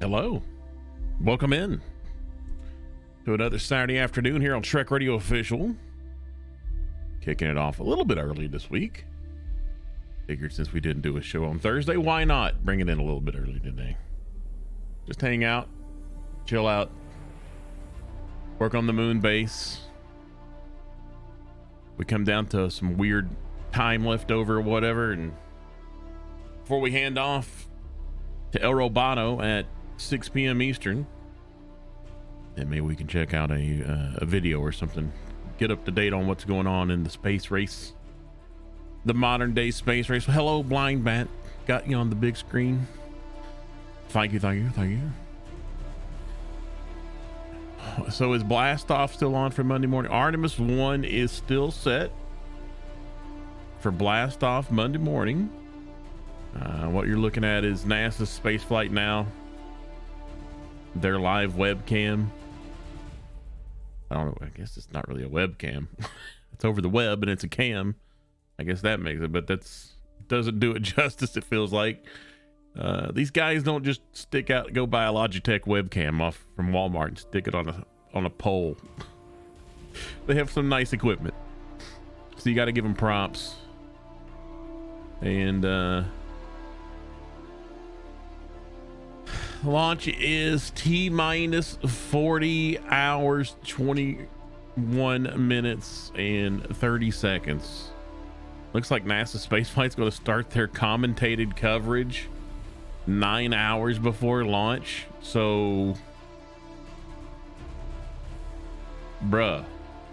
Hello. Welcome in to another Saturday afternoon here on TrekRadio Official. Kicking it off a little bit early this week. Figured since we didn't do a show on Thursday, why not bring it in a little bit early today? Just hang out, chill out, work on the moon base. We come down to some weird time left over or whatever, and before we hand off to El Robano at 6 p.m. Eastern, and maybe we can check out a video or something, get up to date on what's going on in the space race, the modern day space race. Hello, Blind Bat, got you on the big screen. Thank you. So is Blast Off still on for Monday morning? Artemis 1 is still set for Blast Off Monday morning. What you're looking at is NASA's Spaceflight Now, their live webcam. I don't know, I guess it's not really a webcam. It's over the web and it's a cam. I guess that makes it, but doesn't do it justice, it feels like. These guys don't just go buy a Logitech webcam off from Walmart and stick it on a pole. They have some nice equipment, so you got to give them props. And launch is T-minus 40 hours, 21 minutes, and 30 seconds. Looks like NASA Spaceflight's going to start their commentated coverage 9 hours before launch. So, bruh,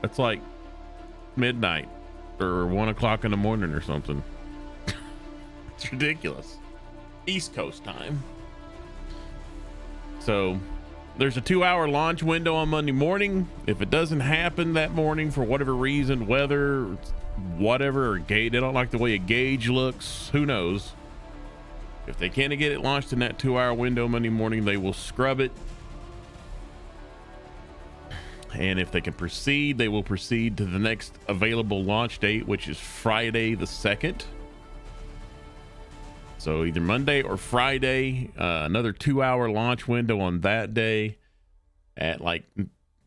that's like midnight or 1 o'clock in the morning or something. It's ridiculous. East Coast time. So there's a 2-hour launch window on Monday morning. If it doesn't happen that morning for whatever reason, weather, whatever, or gauge, they don't like the way a gauge looks, who knows? If they can't get it launched in that 2-hour window Monday morning, they will scrub it. And if they can proceed, they will proceed to the next available launch date, which is Friday the 2nd. So either Monday or Friday, another 2-hour launch window on that day at like,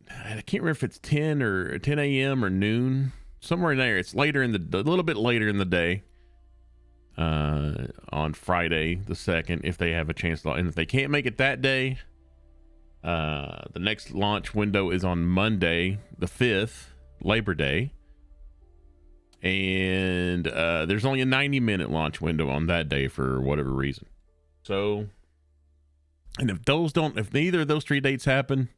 I can't remember if it's 10 a.m. or noon, somewhere in there. It's later a little bit later in the day, on Friday the 2nd, if they have a chance to. And if they can't make it that day, the next launch window is on Monday the 5th, Labor Day. And there's only a 90-minute launch window on that day for whatever reason. So, and if neither of those 3 dates happen,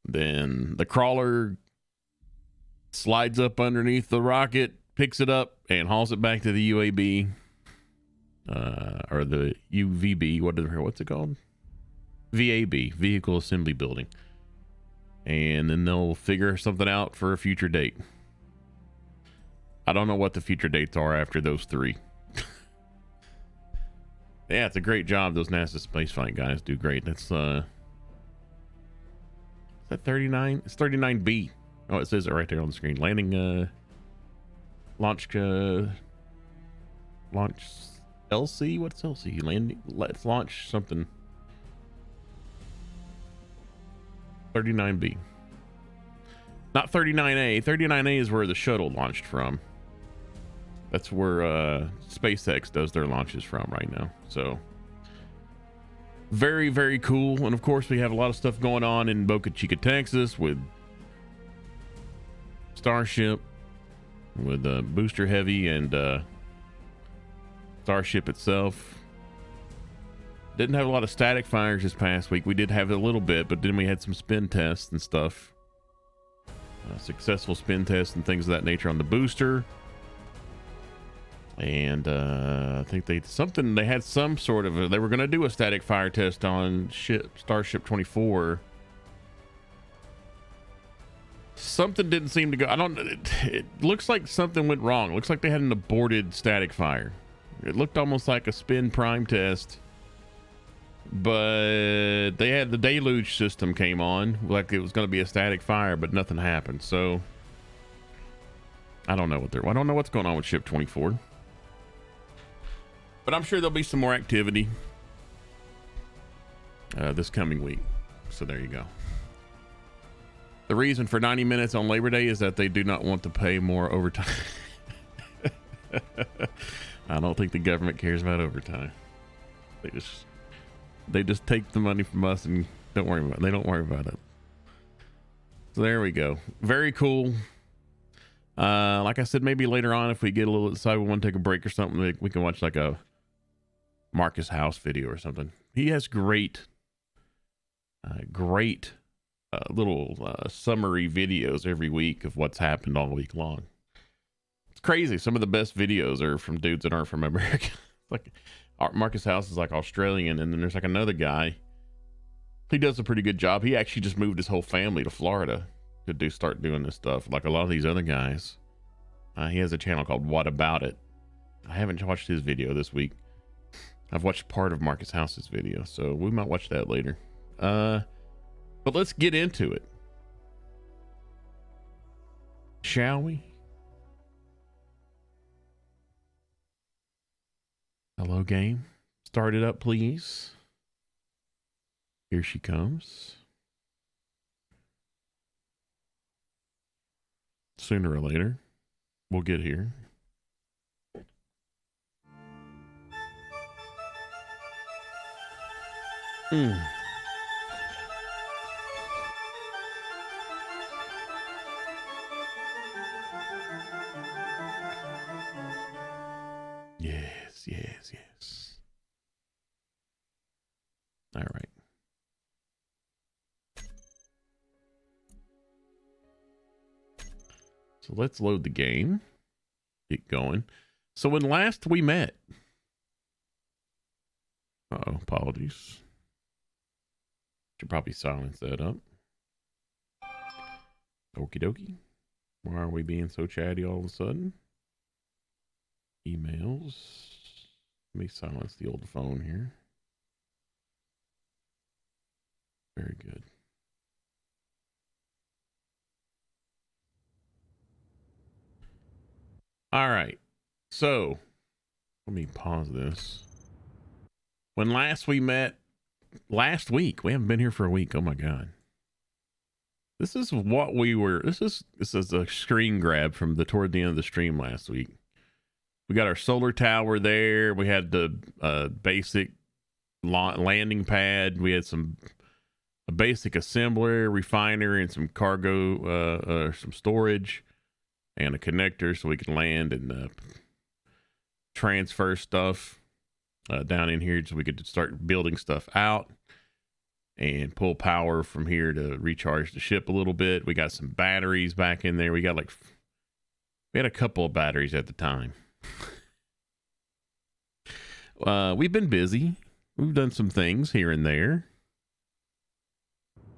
then the crawler slides up underneath the rocket, picks it up, and hauls it back to the UAB, or the UVB, what's it called? VAB, Vehicle Assembly Building. And then they'll figure something out for a future date. I don't know what the future dates are after those 3. Yeah, it's a great job. Those NASA Spaceflight guys do great. That's, is that 39? It's 39B. Oh, it says it right there on the screen. Landing, launch LC? What's LC? Landing, let's launch something. 39B. Not 39A. 39A is where the shuttle launched from. That's where SpaceX does their launches from right now. So very, very cool. And of course, we have a lot of stuff going on in Boca Chica, Texas, with Starship, with Booster Heavy, and Starship itself. Didn't have a lot of static fires this past week. We did have a little bit, but then we had some spin tests and stuff. Successful spin tests and things of that nature on the booster. And I think they had some sort of they were going to do a static fire test on Starship 24. Something didn't seem to go. It looks like something went wrong. It looks like they had an aborted static fire. It looked almost like a spin prime test, but they had the deluge system came on like it was going to be a static fire, but nothing happened. So I don't know what's going on with Ship 24. But I'm sure there'll be some more activity. this coming week. So there you go. The reason for 90 minutes on Labor Day is that they do not want to pay more overtime. I don't think the government cares about overtime. They just take the money from us and don't worry about it. They don't worry about it. So there we go. Very cool. Like I said, maybe later on, if we get a little decide we want to take a break or something, we can watch like a Marcus House video or something. He has great little summary videos every week of what's happened all week long. It's crazy. Some of the best videos are from dudes that aren't from America. Like Marcus House is like Australian, and then there's like another guy. He does a pretty good job. He actually just moved his whole family to Florida to start doing this stuff. Like a lot of these other guys. He has a channel called What About It. I haven't watched his video this week. I've watched part of Marcus House's video, so we might watch that later. But let's get into it. Shall we? Hello, game. Start it up, please. Here she comes. Sooner or later, we'll get here. Yes. All right. So let's load the game. Get going. So when last we met... Uh-oh, apologies. Should probably silence that up. Okie dokie. Why are we being so chatty all of a sudden? Emails. Let me silence the old phone here. Very good. All right. So let me pause this. When last we met, last week, we haven't been here for a week. Oh my God. This is what we were. This is a screen grab from toward the end of the stream last week. We got our solar tower there. We had the basic landing pad. We had a basic assembler, refiner, and some cargo, some storage, and a connector so we can land and transfer stuff down in here so we could start building stuff out and pull power from here to recharge the ship a little bit. We got some batteries back in there. We had a couple of batteries at the time. We've been busy. We've done some things here and there.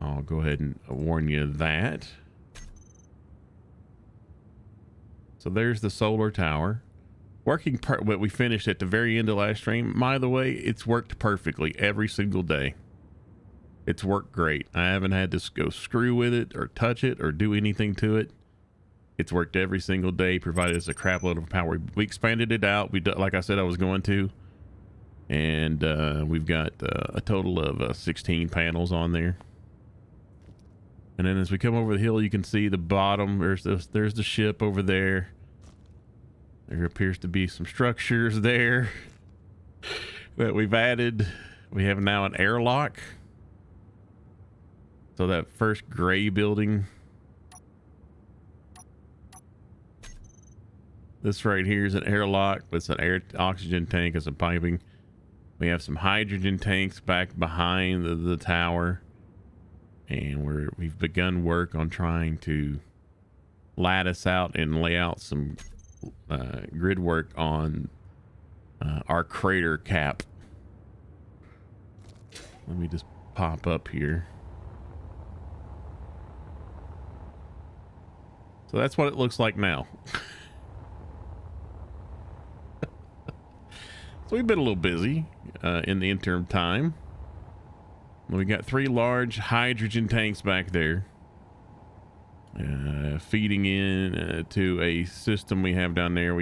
I'll go ahead and warn you of that. So there's the solar tower. Working, what we finished at the very end of last stream. By the way, it's worked perfectly every single day. It's worked great. I haven't had to go screw with it or touch it or do anything to it. It's worked every single day, provided us a crap load of power. We expanded it out. Like I said, I was going to. And we've got a total of 16 panels on there. And then as we come over the hill, you can see the bottom. There's the ship over there. There appears to be some structures there that we've added. We have now an airlock. So that first gray building. This right here is an airlock with an oxygen tank and some piping. We have some hydrogen tanks back behind the tower. And we've begun work on trying to lattice out and lay out some grid work on our crater cap. Let me just pop up here. So that's what it looks like now. So we've been a little busy in the interim time. We got 3 large hydrogen tanks back there. Feeding in to a system we have down there.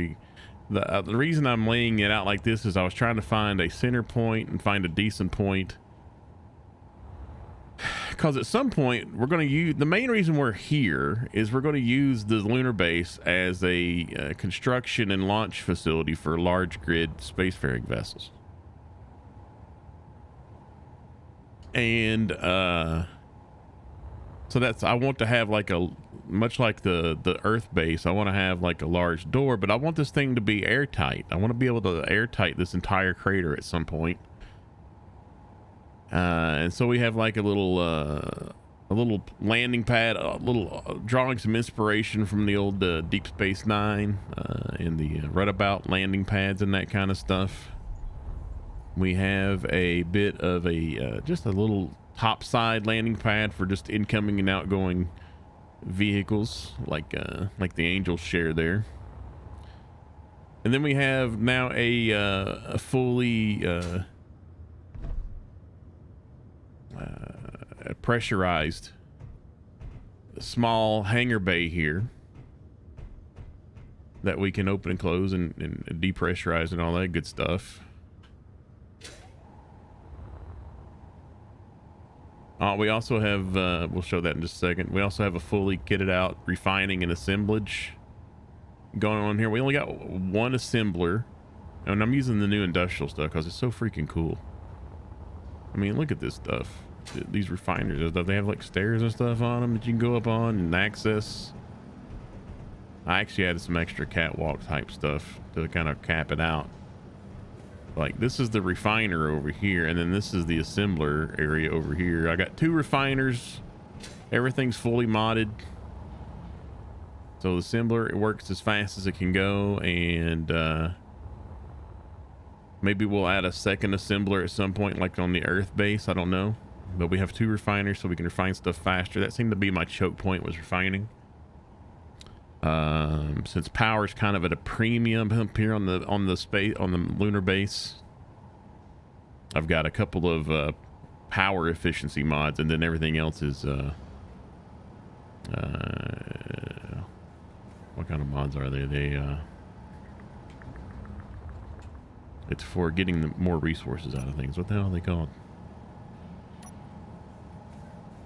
The reason I'm laying it out like this is I was trying to find a center point and find a decent point because at some point we're going to use, the main reason we're here is we're going to use the lunar base as a construction and launch facility for large grid spacefaring vessels. And so that's, I want to have like a, much like the Earth base, I want to have like a large door, but I want this thing to be airtight. I want to be able to airtight this entire crater at some point. And so we have like a little landing pad, drawing some inspiration from the old Deep Space Nine and the runabout landing pads and that kind of stuff. We have a bit of a just a little topside landing pad for just incoming and outgoing vehicles, like the Angels share there. And then we have now a fully pressurized small hangar bay here that we can open and close and depressurize and all that good stuff. We also have, we'll show that in just a second. We also have a fully kitted out refining and assemblage going on here. We only got one assembler, and I'm using the new industrial stuff because it's so freaking cool. I mean, look at this stuff. These refiners and stuff, they have like stairs and stuff on them that you can go up on and access. I actually added some extra catwalk type stuff to kind of cap it out. Like, this is the refiner over here, and then this is the assembler area over here. I got two refiners. Everything's fully modded. So the assembler, it works as fast as it can go, and maybe we'll add a second assembler at some point, like on the Earth base. I don't know. But we have two refiners, so we can refine stuff faster. That seemed to be my choke point, was refining. Since power's kind of at a premium up here on the lunar base, I've got a couple of power efficiency mods, and then everything else is what kind of mods are they? It's for getting more resources out of things. What the hell are they called?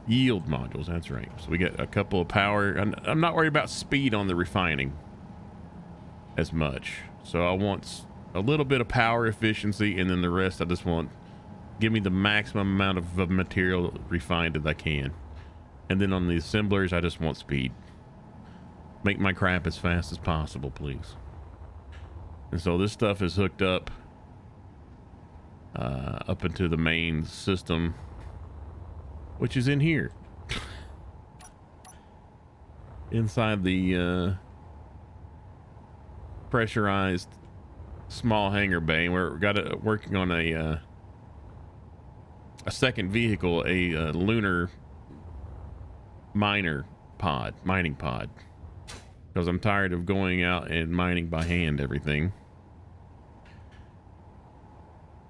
Yield modules, that's right. So we get a couple of power. I'm not worried about speed on the refining as much. So I want a little bit of power efficiency, and then the rest I just want, give me the maximum amount of material refined as I can. And then on the assemblers, I just want speed. Make my crap as fast as possible, please. And so this stuff is hooked up into the main system, which is in here inside the pressurized small hangar bay. We're working on a second vehicle, a lunar mining pod, because I'm tired of going out and mining by hand everything.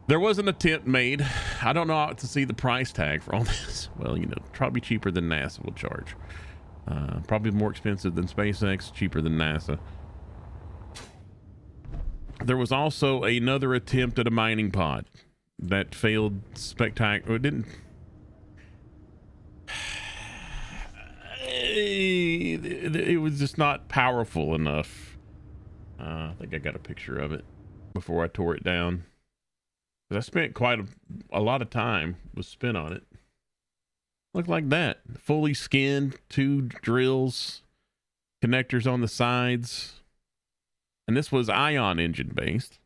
There was an attempt made. I don't know how to see the price tag for all this. Well, you know, probably cheaper than NASA will charge. Probably more expensive than SpaceX, cheaper than NASA. There was also another attempt at a mining pod that failed spectacular. It didn't. It was just not powerful enough. I think I got a picture of it before I tore it down. I spent quite a lot of time was spent on it. Looked like that. Fully skinned, 2 drills, connectors on the sides. And this was ion engine based.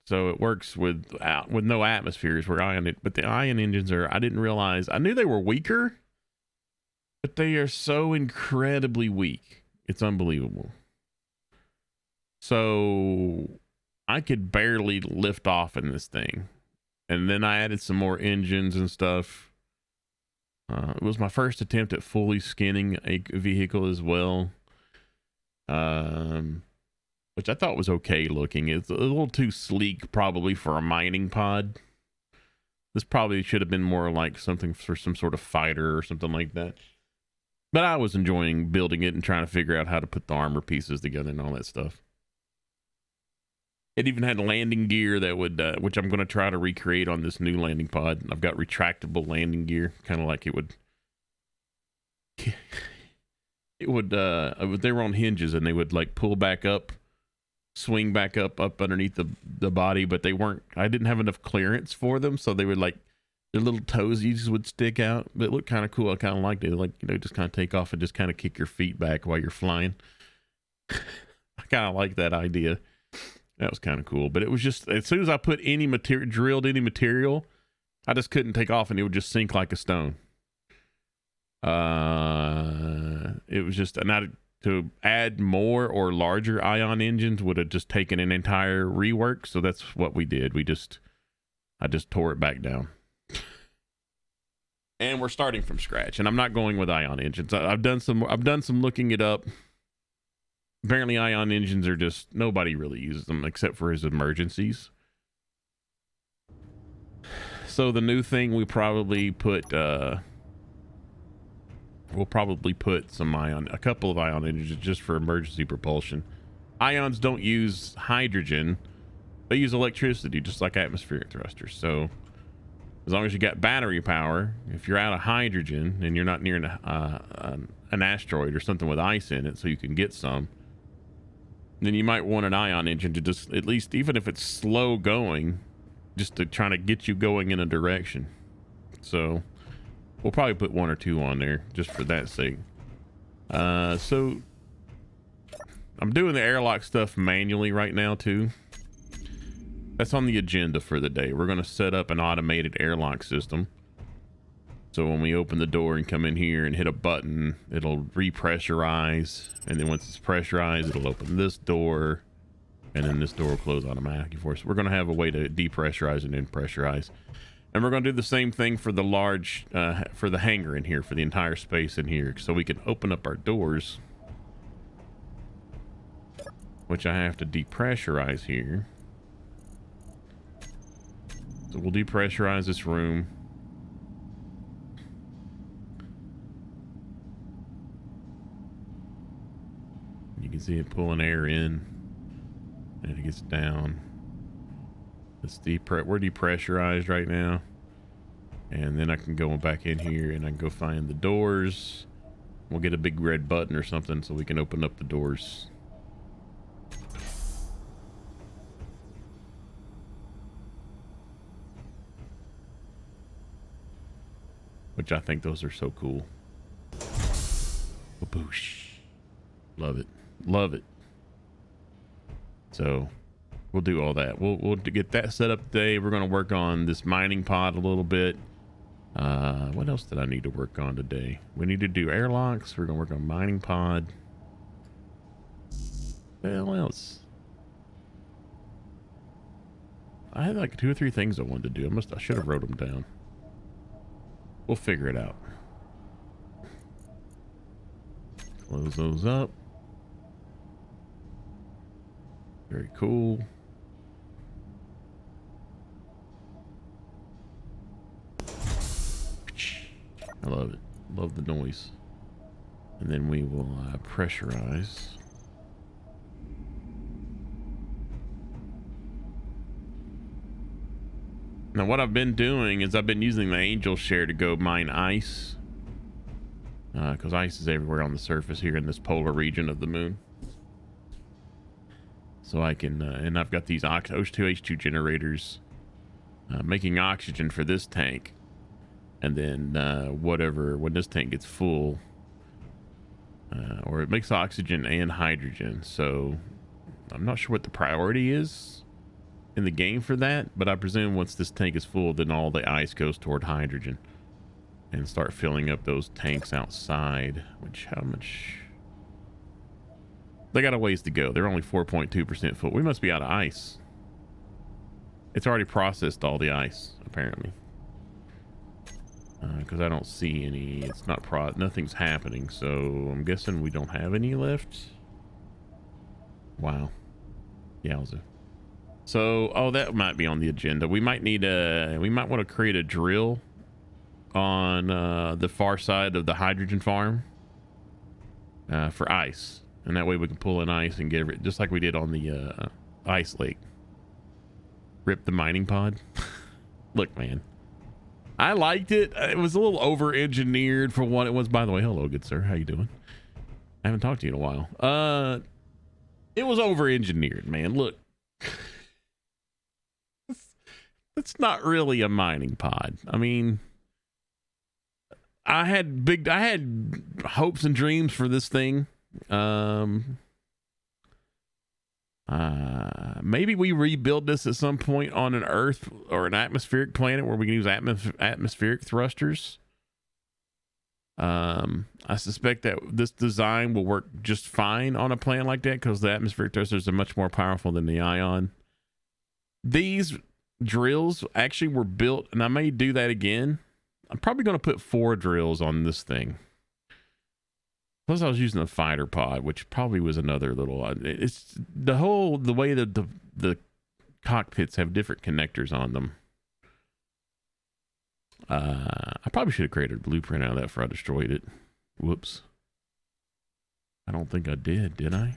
So it works with no atmospheres where but the ion engines are, I didn't realize, I knew they were weaker, but they are so incredibly weak. It's unbelievable. So I could barely lift off in this thing. And then I added some more engines and stuff. It was my first attempt at fully skinning a vehicle as well. Which I thought was okay looking. It's a little too sleek probably for a mining pod. This probably should have been more like something for some sort of fighter or something like that. But I was enjoying building it and trying to figure out how to put the armor pieces together and all that stuff. It even had landing gear that would, which I'm going to try to recreate on this new landing pod. I've got retractable landing gear, kind of like it would it would they were on hinges, and they would like pull back up, swing back up underneath the body, but they weren't, I didn't have enough clearance for them, so they would like, their little toesies would stick out, but it looked kind of cool. I kind of liked it. Like, you know, just kind of take off and just kind of kick your feet back while you're flying. I kind of like that idea. That was kind of cool, but it was just, as soon as I put any material, drilled any material, I just couldn't take off, and it would just sink like a stone. It was just, to add more or larger ion engines would have just taken an entire rework. So that's what we did. I just tore it back down. And we're starting from scratch, and I'm not going with ion engines. I've done some looking it up. Apparently ion engines are just, nobody really uses them except for his emergencies. So the new thing, we'll probably put a couple of ion engines just for emergency propulsion. Ions don't use hydrogen. They use electricity, just like atmospheric thrusters. So as long as you got battery power, if you're out of hydrogen and you're not near an asteroid or something with ice in it, so you can get some, then you might want an ion engine to just, at least, even if it's slow going, just to try to get you going in a direction. So we'll probably put one or two on there just for that sake. So I'm doing the airlock stuff manually right now too. That's on the agenda for the day. We're going to set up an automated airlock system. So when we open the door and come in here and hit a button, it'll repressurize. And then once it's pressurized, it'll open this door. And then this door will close automatically for us. We're going to have a way to depressurize and then pressurize. And we're going to do the same thing for the large, for the hangar in here, for the entire space in here. So we can open up our doors, which I have to depressurize here. So we'll depressurize this room. You can see it pulling air in, and it gets down. We're depressurized right now. And then I can go back in here and I can go find the doors. We'll get a big red button or something so we can open up the doors. Which I think those are so cool. Boosh. Love it. Love it. So we'll do all that. We'll get that set up today. We're going to work on this mining pod a little bit. What else did I need to work on today? We need to do airlocks. We're going to work on mining pod. What else? I had like 2 or 3 things I wanted to do. I should have wrote them down. We'll figure it out. Close those up. Very cool. I love it. Love the noise. And then we will pressurize. Now what I've been doing is I've been using the angel share to go mine ice. Because ice is everywhere on the surface here in this polar region of the moon. So I can, and I've got these O2H2 generators making oxygen for this tank. And then when this tank gets full, or it makes oxygen and hydrogen. So I'm not sure what the priority is in the game for that, but I presume once this tank is full, then all the ice goes toward hydrogen and start filling up those tanks outside. Which, how much? They got a ways to go. They're only 4.2% full. We must be out of ice. It's already processed all the ice, apparently. Because I don't see any. It's not nothing's happening. So I'm guessing we don't have any left. Wow. Yowza. So, oh, that might be on the agenda. We might need we might want to create a drill on the far side of the hydrogen farm for ice. And that way we can pull in ice and get it, just like we did on the ice lake. Rip the mining pod. Look, man. I liked it. It was a little over-engineered for what it was. By the way, hello, good sir. How you doing? I haven't talked to you in a while. It was over-engineered, man. Look, it's not really a mining pod. I mean, I had hopes and dreams for this thing. Maybe we rebuild this at some point on an Earth or an atmospheric planet where we can use atmospheric thrusters. I suspect that this design will work just fine on a planet like that because the atmospheric thrusters are much more powerful than the ion. These drills actually were built, and I may do that again. I'm probably going to put 4 drills on this thing. Plus, I was using a fighter pod, which probably was another little. It's the way that the cockpits have different connectors on them. I probably should have created a blueprint out of that before I destroyed it. Whoops. I don't think I did I?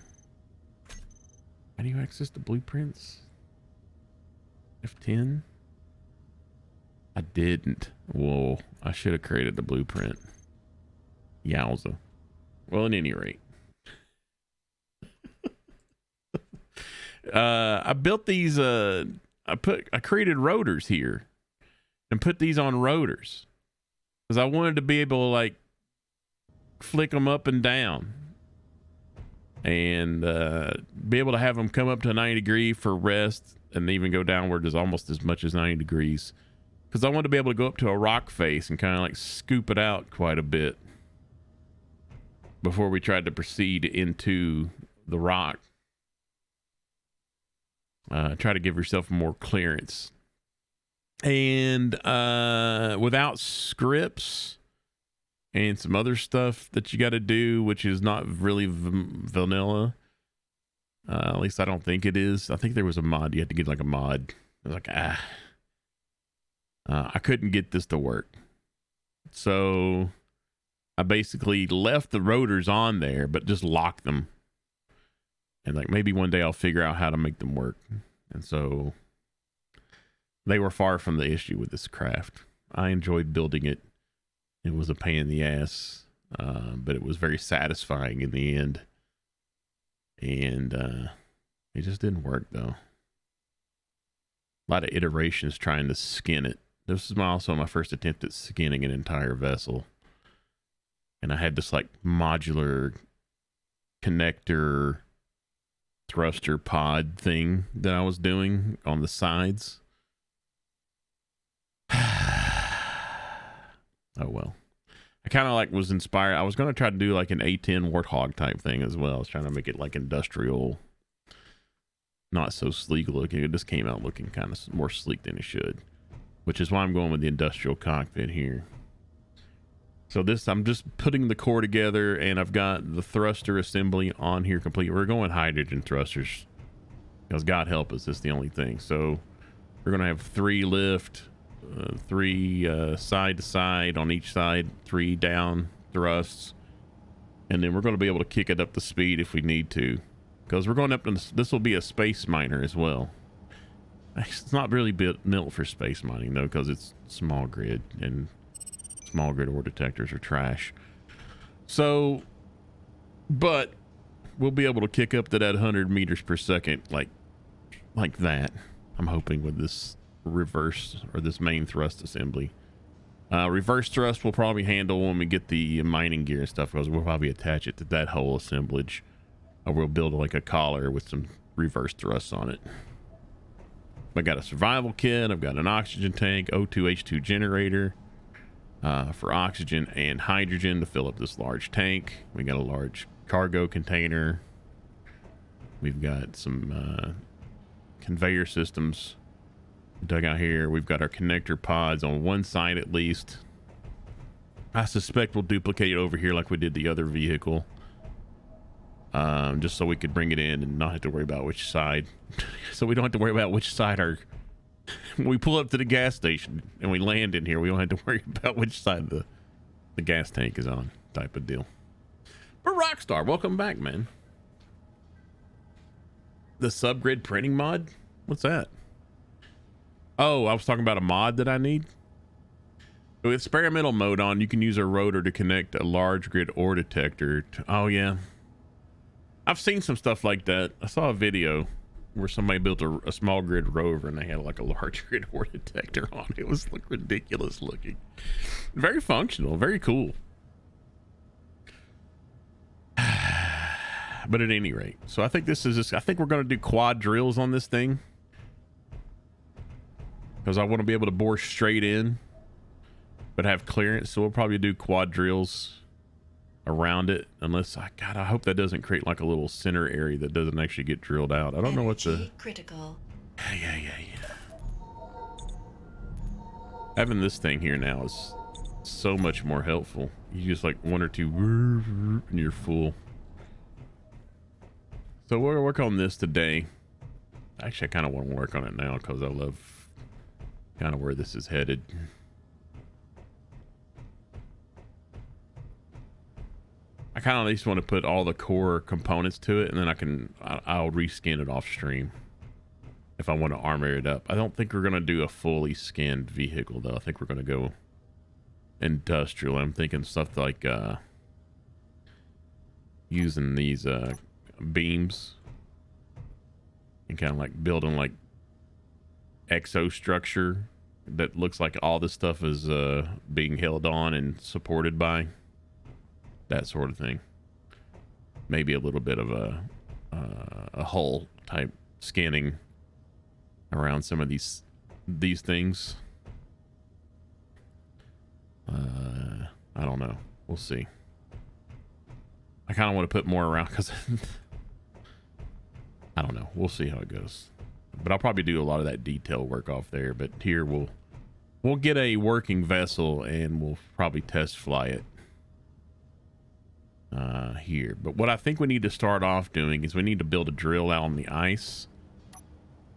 How do you access the blueprints? F10? I didn't. Whoa, I should have created the blueprint. Yowza. Well, at any rate. I built these, I created rotors here and put these on rotors because I wanted to be able to like flick them up and down and be able to have them come up to 90 degrees for rest and even go downward as almost as much as 90 degrees because I wanted to be able to go up to a rock face and kind of like scoop it out quite a bit before we tried to proceed into the rock. Try to give yourself more clearance. And without scripts and some other stuff that you got to do, which is not really vanilla. At least I don't think it is. I think there was a mod. You had to get like a mod. I was like, I couldn't get this to work. So I basically left the rotors on there, but just locked them. And like maybe one day I'll figure out how to make them work. And so they were far from the issue with this craft. I enjoyed building it. It was a pain in the ass, but it was very satisfying in the end. And it just didn't work though. A lot of iterations trying to skin it. This is also my first attempt at skinning an entire vessel. And I had this like modular connector thruster pod thing that I was doing on the sides. Oh well. I kind of like was inspired. I was going to try to do like an A10 Warthog type thing as well. I was trying to make it like industrial, not so sleek looking. It just came out looking kind of more sleek than it should, which is why I'm going with the industrial cockpit here. So this, I'm just putting the core together and I've got the thruster assembly on here complete. We're going hydrogen thrusters because God help us, it's the only thing. So we're going to have 3 lift, 3 side to side on each side, 3 down thrusts. And then we're going to be able to kick it up to speed if we need to, because we're going up to, this will be a space miner as well. It's not really built for space mining though, because it's small grid and small grid ore detectors are trash. So, but we'll be able to kick up to that 100 meters per second like that. I'm hoping with this reverse or this main thrust assembly. Reverse thrust we'll probably handle when we get the mining gear and stuff, because we'll probably attach it to that whole assemblage, or we'll build like a collar with some reverse thrusts on it. I got a survival kit. I've got an oxygen tank, O2H2 generator for oxygen and hydrogen to fill up this large tank. We got a large cargo container. We've got some conveyor systems dug out here. We've got our connector pods on one side at least. I suspect we'll duplicate it over here like we did the other vehicle, just so we could bring it in and not have to worry about which side. So we don't have to worry about which side our when we pull up to the gas station and we land in here, we don't have to worry about which side the gas tank is on, type of deal. But Rockstar, welcome back, man. The subgrid printing mod? What's that? Oh, I was talking about a mod that I need. With experimental mode on, you can use a rotor to connect a large grid ore detector. Oh, yeah. I've seen some stuff like that. I saw a video where somebody built a small grid rover and they had like a large grid ore detector on it. It was like ridiculous looking. Very functional, very cool. But at any rate, so I think this is just, I think we're going to do quad drills on this thing because I want to be able to bore straight in but have clearance. So we'll probably do quad drills around it, unless God, I hope that doesn't create like a little center area that doesn't actually get drilled out. I don't know what the critical. Yeah. Having this thing here now is so much more helpful. You just like one or two and you're full. So we're gonna work on this today. Actually, I kind of want to work on it now because I love kind of where this is headed. I kind of at least want to put all the core components to it, and then I'll reskin it off stream if I want to armor it up. I don't think we're gonna do a fully skinned vehicle though. I think we're gonna go industrial. I'm thinking stuff like using these beams and kind of like building like exostructure that looks like all this stuff is being held on and supported by that sort of thing. Maybe a little bit of a hull type scanning around some of these things. I don't know, we'll see. I kind of want to put more around because I don't know. We'll see how it goes. But I'll probably do a lot of that detail work off there. But here we'll get a working vessel and we'll probably test fly it here. But what I think we need to start off doing is we need to build a drill out on the ice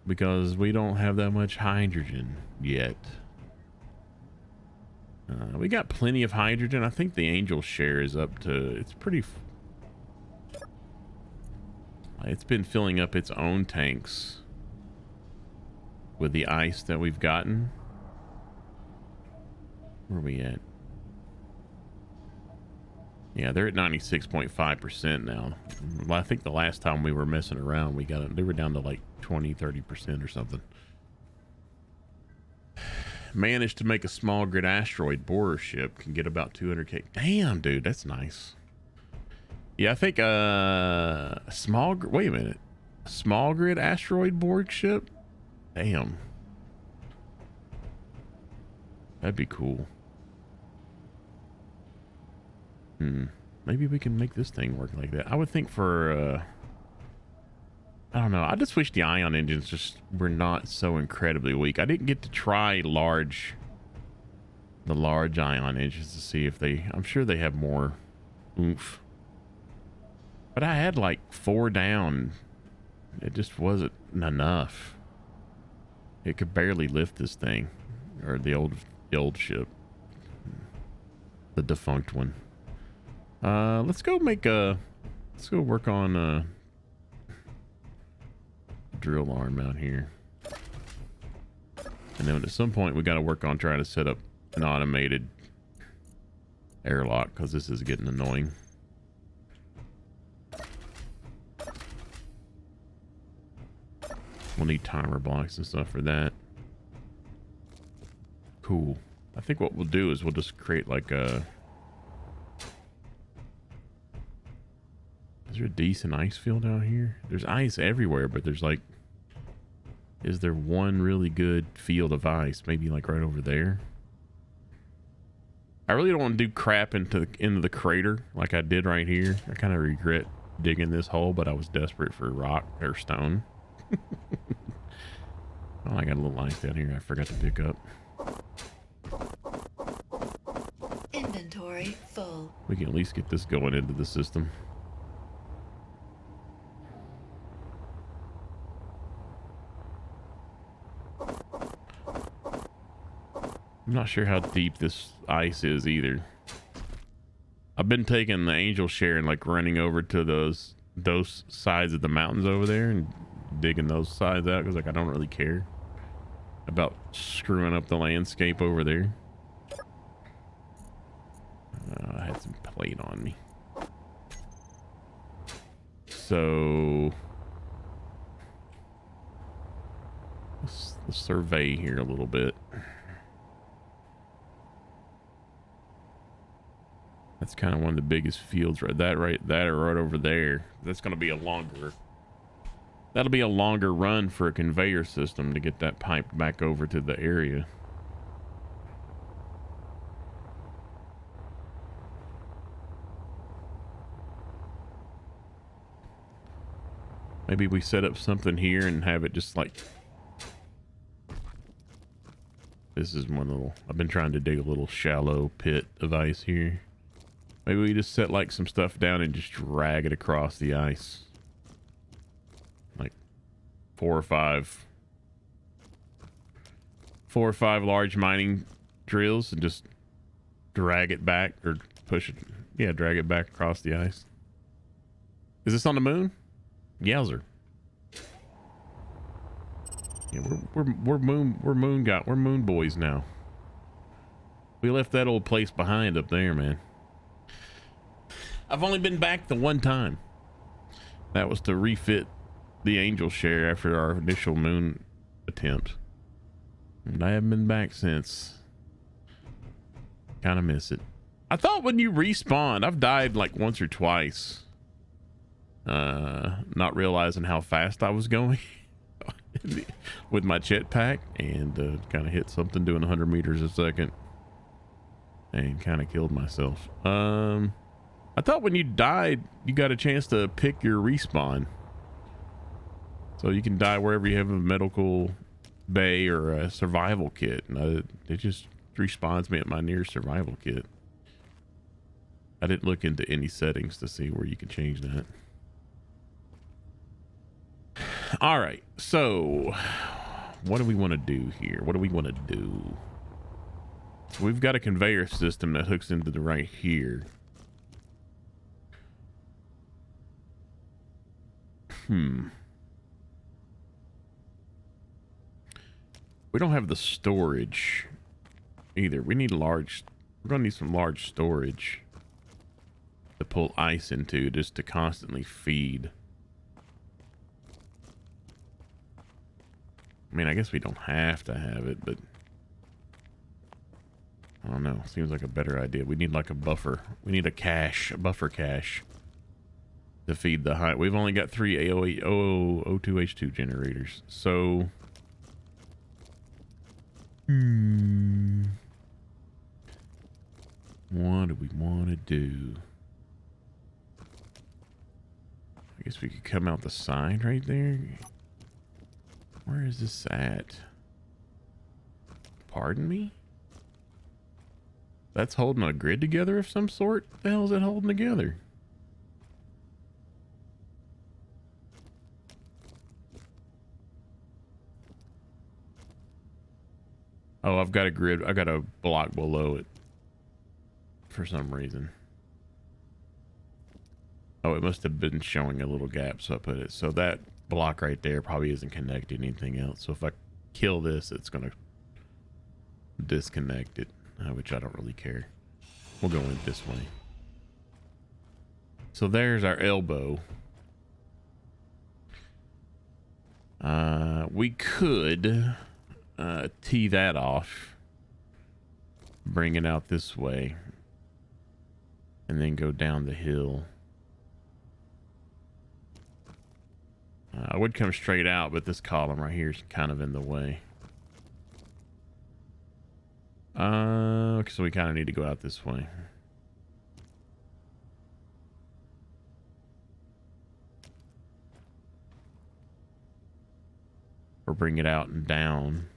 because we don't have that much hydrogen yet. We got plenty of hydrogen. I think the Angel share is up to, it's pretty. It's been filling up its own tanks with the ice that we've gotten. Where are we at? Yeah, they're at 96.5% now. Well, I think the last time we were messing around, they were down to like 20-30% or something. Managed to make a small grid asteroid borer ship, can get about 200k. Damn, dude, that's nice. Yeah, I think wait a minute, small grid asteroid bored ship. Damn, that'd be cool. Maybe we can make this thing work like that. I would think for I don't know, I just wish the ion engines just were not so incredibly weak. I didn't get to try the large ion engines to see if I'm sure they have more oomph. But I had like 4 down. It just wasn't enough. It could barely lift this thing. Or the old ship. The defunct one. Let's go work on a drill arm out here. And then at some point we got to work on trying to set up an automated airlock because this is getting annoying. We'll need timer blocks and stuff for that. Cool. I think what we'll do is we'll just create like a... Is there a decent ice field out here? There's ice everywhere, but there's like... Is there one really good field of ice? Maybe like right over there? I really don't want to do crap into the crater like I did right here. I kind of regret digging this hole, but I was desperate for rock or stone. Oh, I got a little ice down here I forgot to pick up. Inventory full. We can at least get this going into the system. I'm not sure how deep this ice is either. I've been taking the Angel share and like running over to those sides of the mountains over there and digging those sides out because like I don't really care about screwing up the landscape over there. on me. So let's survey here a little bit. That's kind of one of the biggest fields, right? That right over there. That's going to be a longer. That'll be a longer run for a conveyor system to get that piped back over to the area. Maybe we set up something here and have it just like. This is one little. I've been trying to dig a little shallow pit of ice here. Maybe we just set like some stuff down and just drag it across the ice. Like 4 or 5 large mining drills and just drag it back or push it. Yeah, drag it back across the ice. Is this on the moon? Yowzer. Yeah, we're moon boys now. We left that old place behind up there, man. I've only been back the one time. That was to refit the angel share after our initial moon attempt. And I haven't been back since. Kind of miss it. I thought when you respawn, I've died like once or twice. Not realizing how fast I was going with my jetpack and kind of hit something doing 100 meters a second and kind of killed myself. I thought when you died, you got a chance to pick your respawn. So you can die wherever you have a medical bay or a survival kit. And it just respawns me at my nearest survival kit. I didn't look into any settings to see where you can change that. All right. So what do we want to do here? What do we want to do? We've got a conveyor system that hooks into the right here. We don't have the storage either. We need large. We're going to need some large storage to pull ice into just to constantly feed. I mean, I guess we don't have to have it, but I don't know. Seems like a better idea. We need like a buffer. We need a buffer cache to feed the high. We've only got 3 O2H2 generators. So what do we want to do? I guess we could come out the side right there. Where is this at? Pardon me? That's holding a grid together of some sort? The hell is it holding together? Oh, I've got a grid. I got a block below it for some reason. Oh, it must have been showing a little gap, so I put it. So that block right there probably isn't connecting anything else. So if I kill this, it's going to disconnect it, which I don't really care. We'll go in this way. So there's our elbow. We could tee that off, bring it out this way, and then go down the hill. I would come straight out, but this column right here is kind of in the way. So we kind of need to go out this way. Or bring it out and down.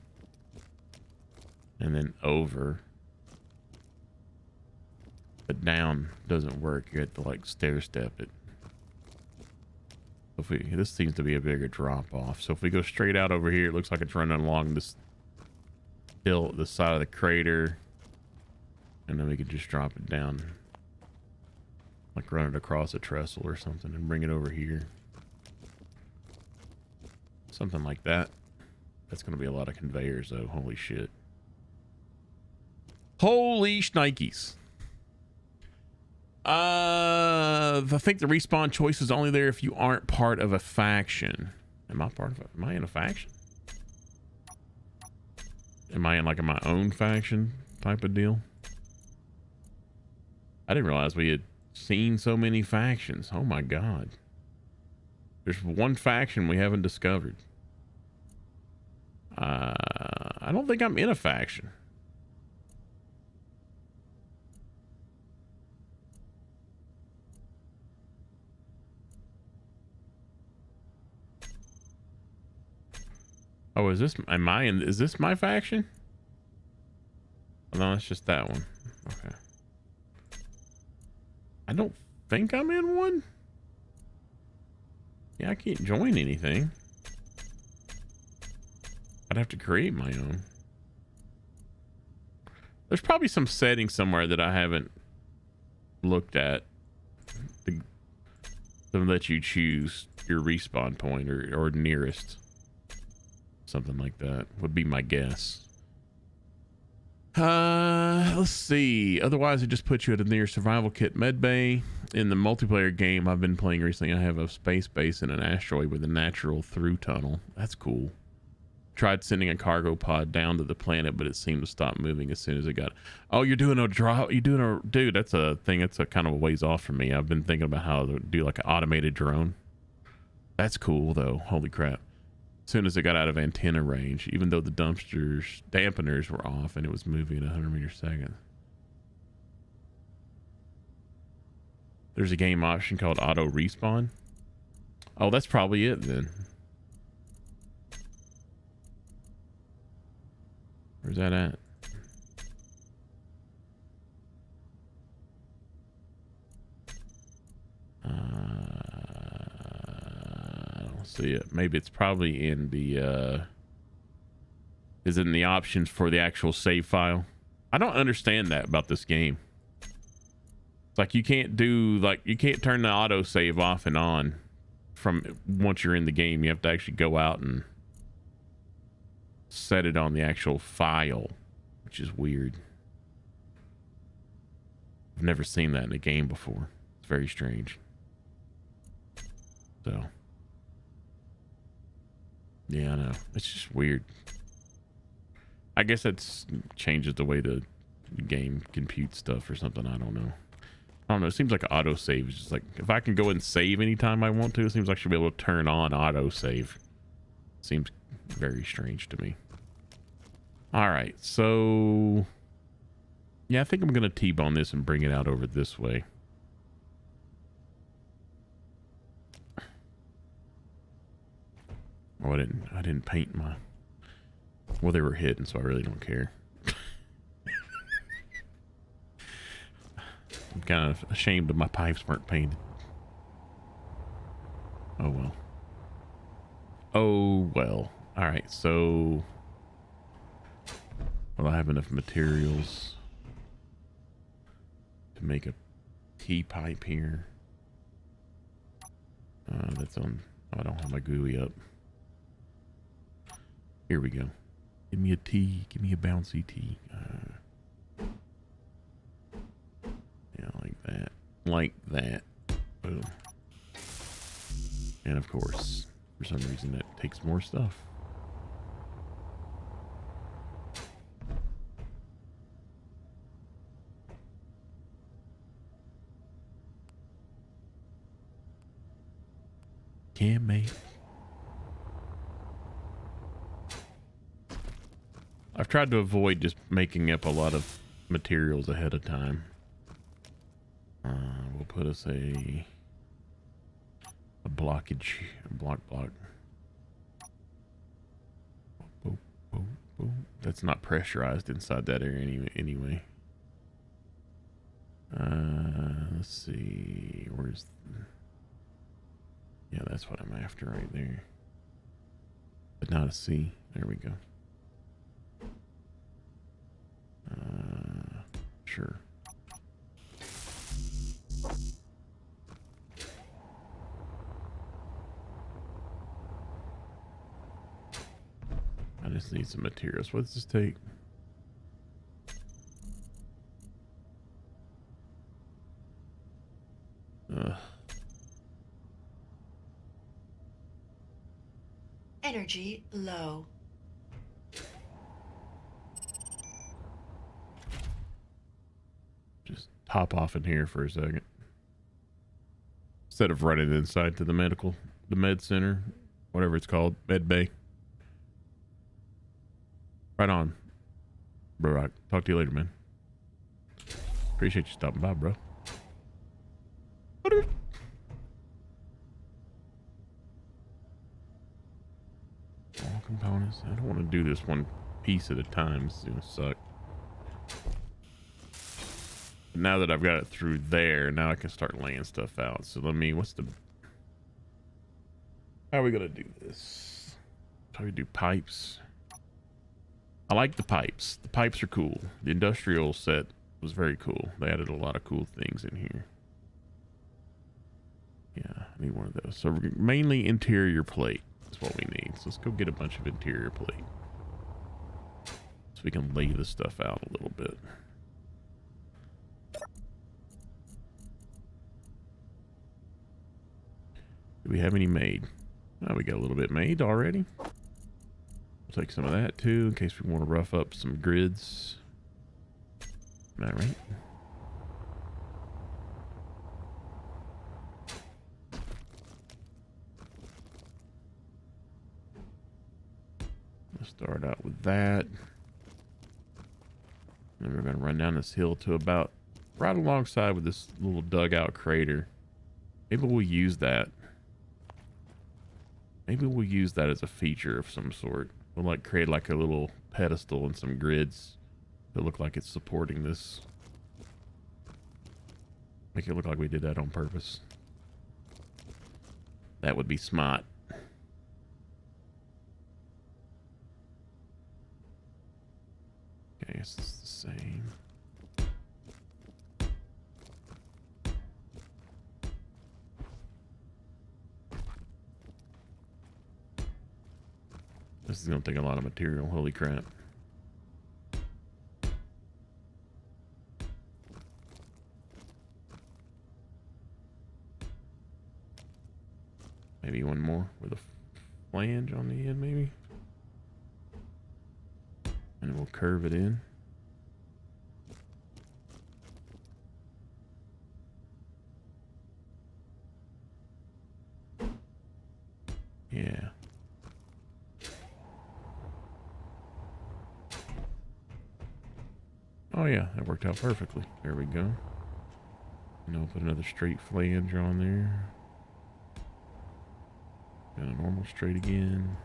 And then over. But down doesn't work. You have to like stair step it. If we, this seems to be a bigger drop off. So if we go straight out over here, it looks like it's running along this hill, the side of the crater. And then we could just drop it down. Like run it across a trestle or something and bring it over here. Something like that. That's going to be a lot of conveyors though. Holy shit. Holy shnikes. I think the respawn choice is only there if you aren't part of a faction. Am I in a faction? Am I in like my own faction type of deal? I didn't realize we had seen so many factions. Oh my god. There's one faction we haven't discovered. I don't think I'm in a faction. Oh, is this my faction? Oh, no, it's just that one. Okay. I don't think I'm in one. Yeah, I can't join anything. I'd have to create my own. There's probably some setting somewhere that I haven't looked at to let you choose your respawn point or nearest. Something like that would be my guess. Let's see. Otherwise, it just puts you at a near survival kit medbay. In the multiplayer game I've been playing recently, I have a space base in an asteroid with a natural through tunnel. That's cool. Tried sending a cargo pod down to the planet, but it seemed to stop moving as soon as it got. Oh, you're doing a drop. You're doing a dude. That's a thing. That's a kind of a ways off for me. I've been thinking about how to do like an automated drone. That's cool though. Holy crap. As soon as it got out of antenna range, even though the dampeners were off and it was moving at 100 meters a second. There's a game option called auto respawn. Oh, that's probably it then. Where's that at? I don't see it. Maybe it's probably in the is it in the options for the actual save file? I don't understand that about this game. It's like you can't turn the auto save off and on from once you're in the game. You have to actually go out and set it on the actual file, which is weird. I've never seen that in a game before. It's very strange. So yeah, I know. It's just weird. I guess that changes the way the game computes stuff or something. I don't know. It seems like auto save is just like, if I can go and save anytime I want to, it seems like I should be able to turn on auto save. Seems very strange to me. All right, so yeah, I think I'm gonna T-bone this and bring it out over this way. Oh, I didn't paint my. Well, they were hidden, so I really don't care. I'm kind of ashamed of my pipes weren't painted. Oh well. Oh well. All right, so. Well, I have enough materials to make a T-pipe here. That's on. Oh, I don't have my GUI up. Here we go. Give me a T. Give me a bouncy T. Yeah, like that. Like that. Boom. And of course, for some reason, that takes more stuff. Can't make. I've tried to avoid just making up a lot of materials ahead of time. We'll put us a blockage, a block. Boop, boop, boop. That's not pressurized inside that area anyway. Let's see. Where's yeah, that's what I'm after right there. But not a C. There we go. Sure. I just need some materials. What does this take? Energy low. Just hop off in here for a second. Instead of running inside to the med center, whatever it's called, med bay. Right on, bro. Rock. Talk to you later, man. Appreciate you stopping by, bro. All components. I don't want to do this one piece at a time. It's gonna suck. But now that I've got it through there, now I can start laying stuff out. So let me. How are we gonna do this? How we do pipes? I like the pipes. The pipes are cool. The industrial set was very cool. They added a lot of cool things in here. Yeah, I need one of those. So mainly interior plate is what we need. So let's go get a bunch of interior plate so we can lay the stuff out a little bit. Do we have any made? Oh, we got a little bit made already. We'll take some of that too in case we want to rough up some grids. All right. Let's start out with that. And we're going to run down this hill to about right alongside with this little dugout crater. Maybe we'll use that. Maybe we'll use that as a feature of some sort. We'll like create like a little pedestal and some grids that look like it's supporting this. Make it look like we did that on purpose. That would be smart. Okay, it's the same. This is going to take a lot of material. Holy crap. Maybe one more with a flange on the end, maybe. And we'll curve it in. Yeah. Oh yeah, that worked out perfectly. There we go. And I'll put another straight flange on there. And a normal straight again.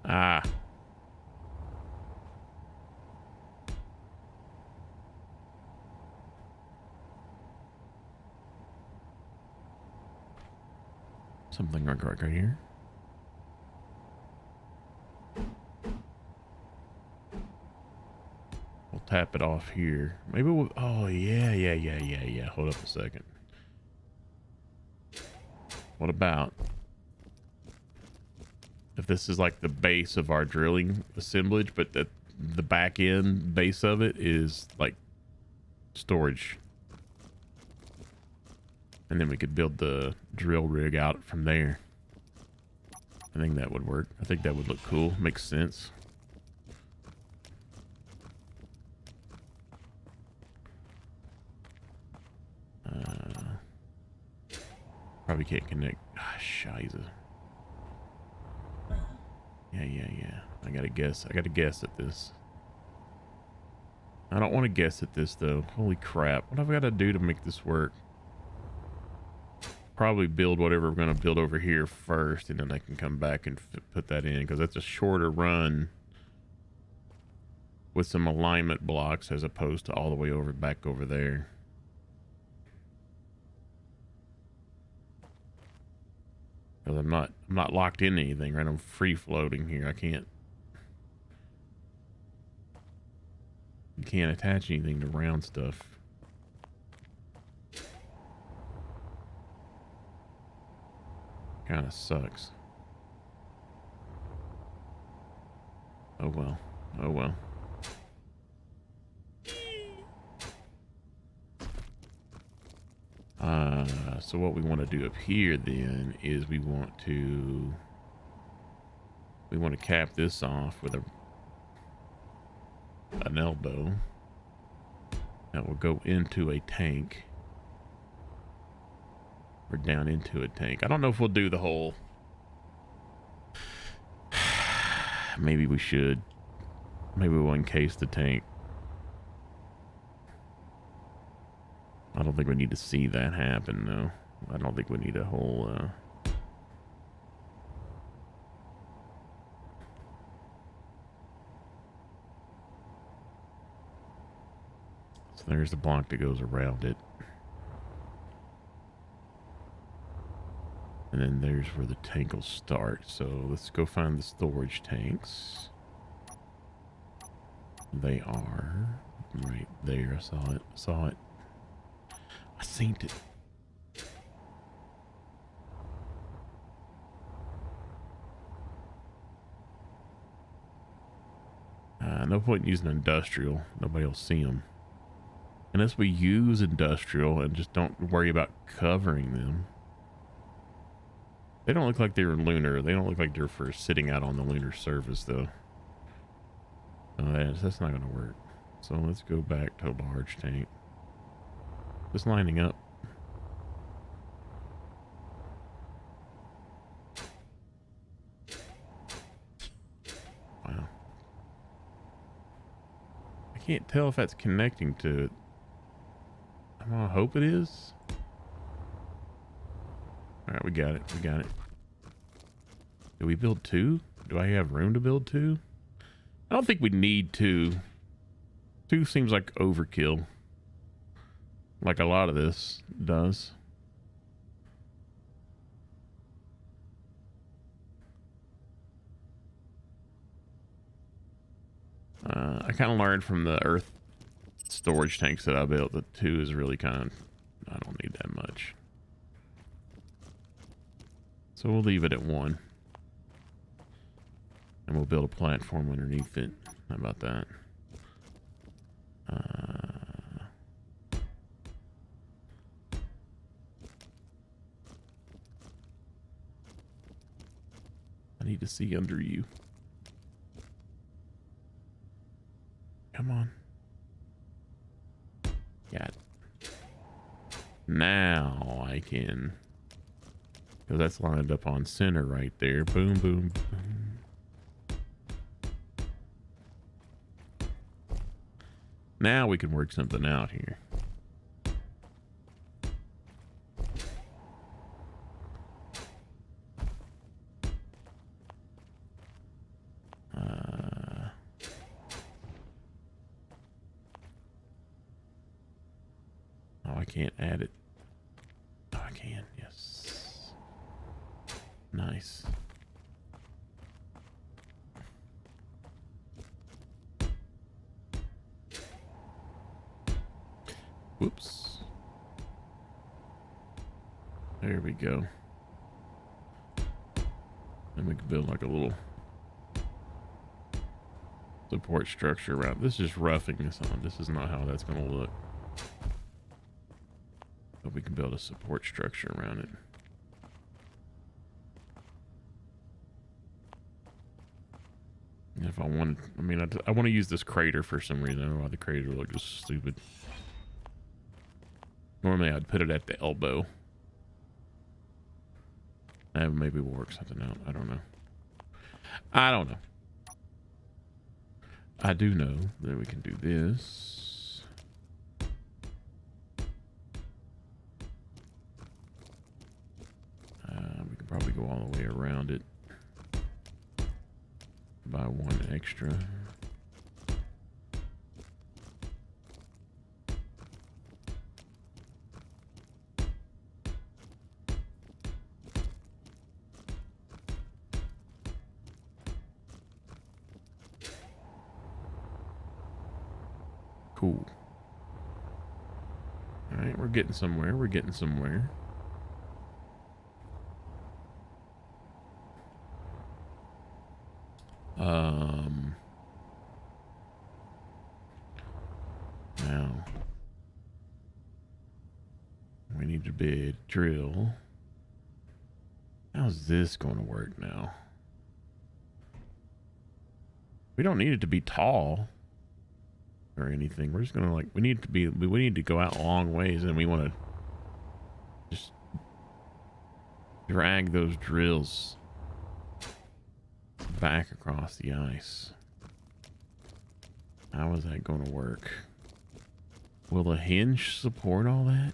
Ah. Something right here. We'll tap it off here. Maybe we'll... Oh, yeah. Hold up a second. What about if this is like the base of our drilling assemblage, but the back end base of it is like storage? And then we could build the drill rig out from there. I think that would work. I think that would look cool. Makes sense. Probably can't connect. Ah, scheiße. Yeah. I gotta guess at this. I don't want to guess at this though. Holy crap. What have I got to do to make this work? Probably build whatever we're going to build over here first, and then I can come back and put that in, because that's a shorter run with some alignment blocks as opposed to all the way over back over there. Because I'm not locked into anything, right? I'm free floating here. You can't attach anything to round stuff. Kind of sucks. Oh well. Oh well. So what we want to do up here then is we want to cap this off with an elbow that will go into a tank or down into a tank. I don't know if we'll do the whole. Maybe we should. Maybe we'll encase the tank. I don't think we need to see that happen, though. I don't think we need a whole, So there's the block that goes around it. And then there's where the tank will start. So let's go find the storage tanks. They are right there. I saw it. I seen it. No point in using industrial. Nobody will see them. Unless we use industrial and just don't worry about covering them. They don't look like they're lunar. They don't look like they're for sitting out on the lunar surface, though. That's not going to work. So let's go back to a large tank. Just lining up. Wow. I can't tell if that's connecting to it. I'm gonna hope it is. Alright, we got it. Do we build two? Do I have room to build two? I don't think we need two. Two seems like overkill. Like a lot of this does. I kind of learned from the earth storage tanks that I built that two is really kind of, I don't need that much. So we'll leave it at one. And we'll build a platform underneath it. How about that? I need to see under you. Come on. Got it. Now I can, because that's lined up on center right there. Boom, boom, boom. Now we can work something out here. Oh, I can't add it. Oh, I can. Yes. Nice. Whoops. There we go. Then we can build like a little support structure around. This is just roughing this on. This is not how that's going to look. But we can build a support structure around it. And if I wanted, I mean, I want to use this crater for some reason. I don't know why the crater looks just stupid. Normally I'd put it at the elbow. Maybe we'll work something out. I don't know. I do know that we can do this. We can probably go all the way around it. Buy one extra. Cool. All right, we're getting somewhere. We're getting somewhere. need a big drill. How's this going to work now? We don't need it to be tall or anything. We're just gonna like, we need to go out a long ways, and we want to just drag those drills back across the ice. How is that going to work? Will the hinge support all that?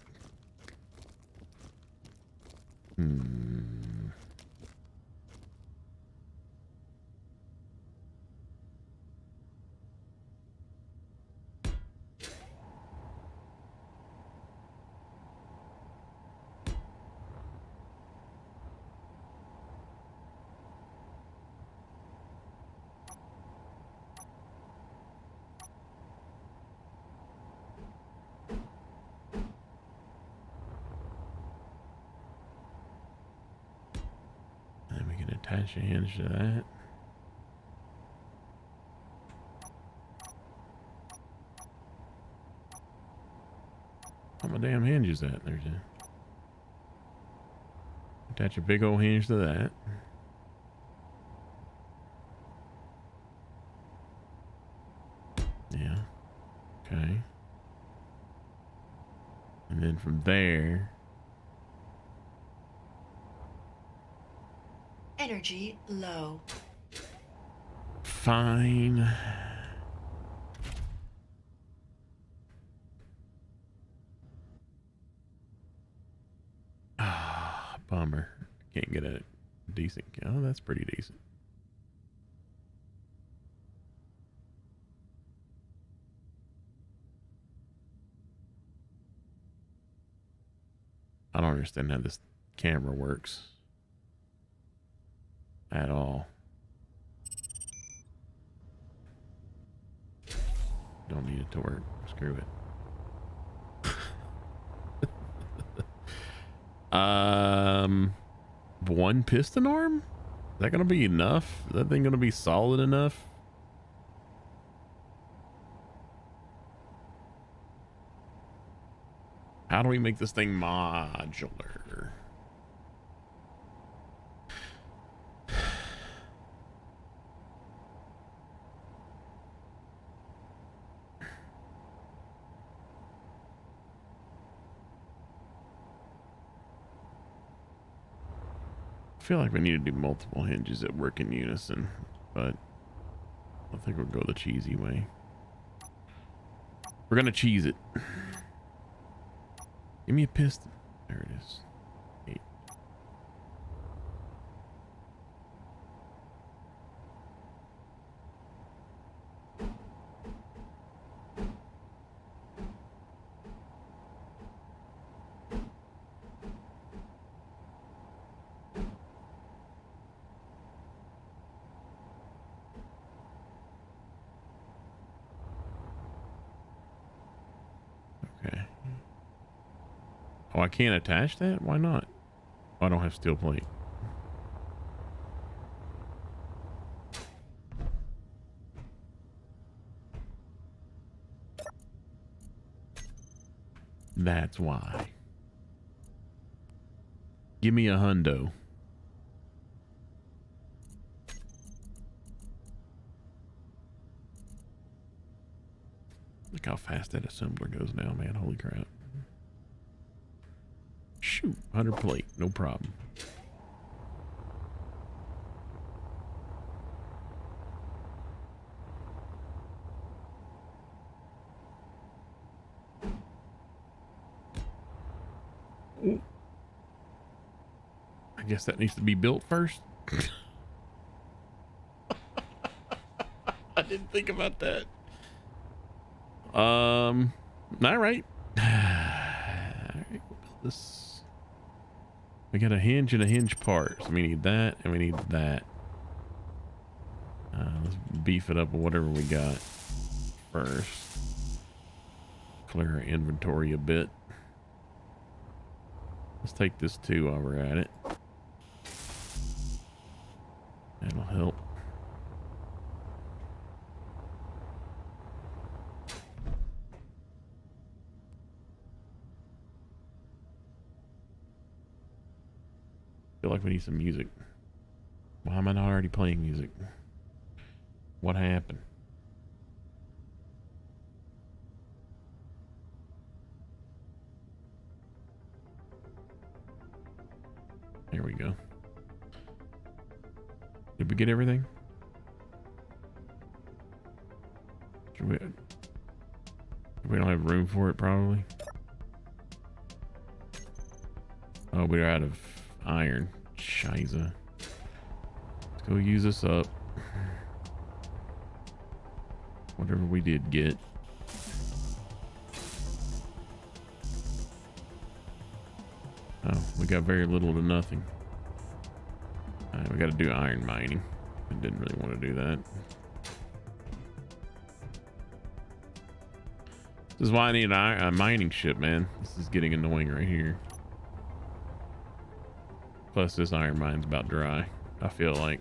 Attach a hinge to that. How my damn hinge is that? There's a attach a big old hinge to that. Yeah. Okay. And then from there, energy low. Fine. Ah, bummer. Can't get a decent. Oh, that's pretty decent. I don't understand how this camera works at all. Don't need it to work. Screw it. One piston arm? Is that gonna be enough? Is that thing gonna be solid enough? How do we make this thing modular? I feel like we need to do multiple hinges that work in unison, but I think we'll go the cheesy way. We're gonna cheese it. Give me a piston. There it is. 8. Okay. Oh, I can't attach that? Why not? Oh, I don't have steel plate. That's why. Give me a hundo. Look how fast that assembler goes now, man. Holy crap. Shoot, 100 plate, no problem. Ooh. I guess that needs to be built first. I didn't think about that. All right. All right, we'll build this. We got a hinge and a hinge part, so we need that and we need that. Let's beef it up with whatever we got first. Clear our inventory a bit. Let's take this too while we're at it. That'll help. feel like we need some music. Why am I not already playing music? What happened? Here we go. Did we get everything? We don't have room for it, probably. Oh, we're out of iron. Shiza. Let's go use this up. Whatever we did get. Oh, we got very little to nothing. Alright, we got to do iron mining. I didn't really want to do that. This is why I need a mining ship, man. This is getting annoying right here. Plus, this iron mine's about dry. I feel like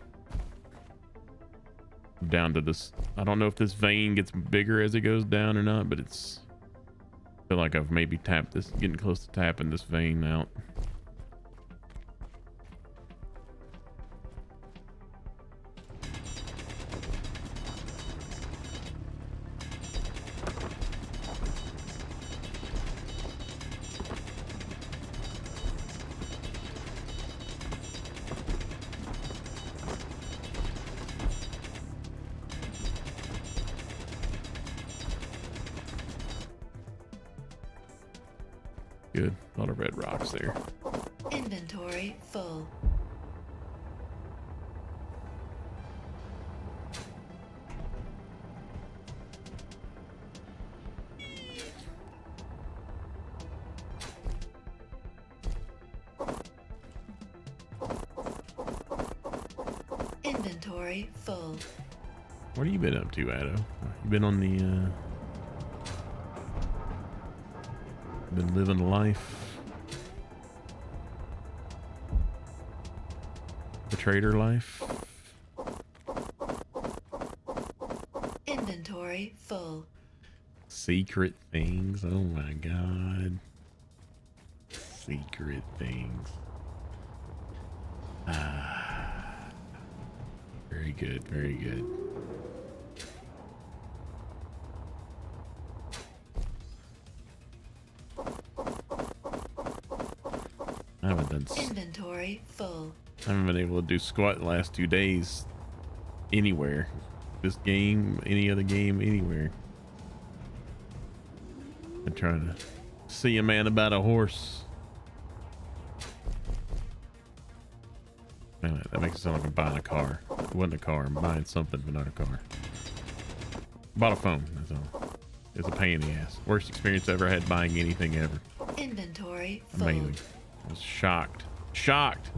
down to this. I don't know if this vein gets bigger as it goes down or not, but it's. I feel like I've maybe tapped this, getting close to tapping this vein out. Good. A lot of red rocks there. Inventory full. Inventory full. What have you been up to, Addo? You been on the been living life, the trader life. Inventory full. Secret things. Oh my god. Secret things. Very good. Very good. I haven't done. Inventory full. I haven't been able to do squat the last 2 days anywhere. This game, any other game, anywhere. I'm trying to see a man about a horse. Man, that makes it sound like I'm buying a car. It wasn't a car. I'm buying something, but not a car. Bought a phone. That's all. It's a pain in the ass. Worst experience I ever had buying anything ever. Inventory full. Amazing. I was shocked. Shocked.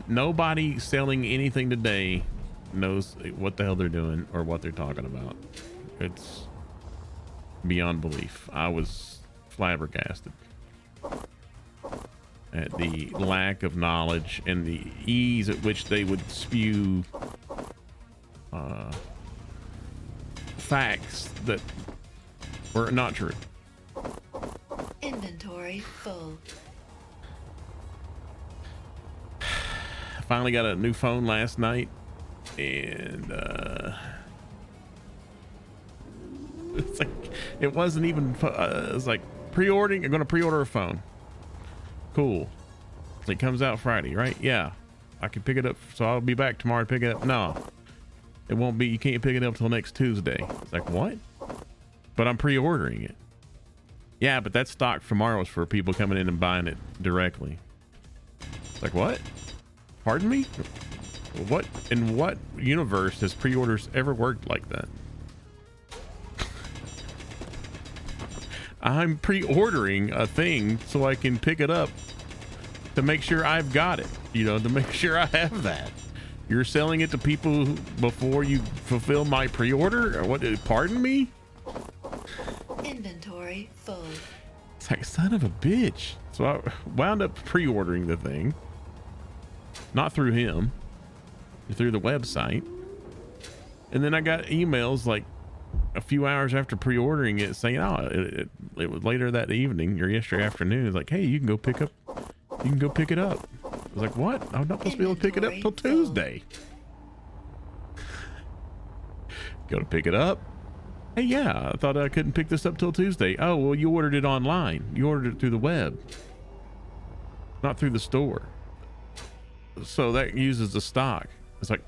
Nobody selling anything today knows what the hell they're doing or what they're talking about. It's beyond belief. I was flabbergasted at the lack of knowledge and the ease at which they would spew facts that were not true. Inventory full. I finally got a new phone last night, and it's like it wasn't even. It's like pre-ordering. I'm gonna pre-order a phone. Cool. It comes out Friday, right? Yeah, I can pick it up. So I'll be back tomorrow to pick it up. No, it won't be. You can't pick it up till next Tuesday. It's like, what? But I'm pre-ordering it. Yeah, but that stock tomorrow is for people coming in and buying it directly. It's like, what? Pardon me? What in what universe has pre-orders ever worked like that? I'm pre-ordering a thing so I can pick it up to make sure I've got it, you know, to make sure I have that. You're selling it to people before you fulfill my pre-order? Or what? Pardon me? Inventory full. It's like, son of a bitch. So I wound up pre-ordering the thing, not through him, through the website. And then I got emails like a few hours after pre-ordering it saying, oh, it was later that evening or yesterday afternoon. It's like, hey, you can go pick it up. I was like, what? I'm not supposed to be able to pick it up till Inventory full. Tuesday. Go to pick it up. Hey, yeah, I thought I couldn't pick this up till Tuesday. Oh, well, you ordered it online. You ordered it through the web, not through the store. So that uses the stock. It's like,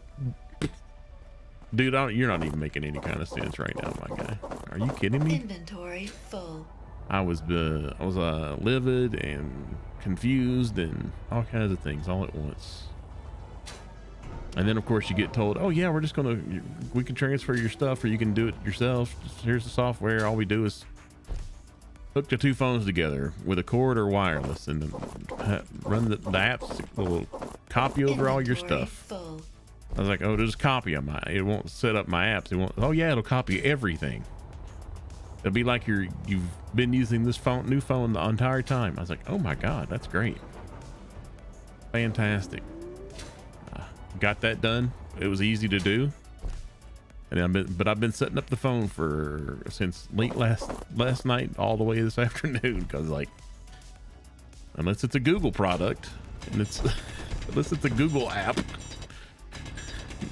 dude, you're not even making any kind of sense right now, my guy. Are you kidding me? Inventory full. I was livid and confused and all kinds of things all at once. And then of course you get told, oh yeah, we can transfer your stuff or you can do it yourself. Here's the software. All we do is hook the two phones together with a cord or wireless and then run the apps, will copy over all your Inventory stuff. full. I was like, oh, just copy them. It won't set up my apps. Oh yeah, it'll copy everything. It'll be like you've been using this new phone the entire time. I was like, oh my God, that's great. Fantastic. Got that done. It was easy to do. And I've been setting up the phone since late last night all the way this afternoon. Cause like, unless it's a Google product and unless it's a Google app,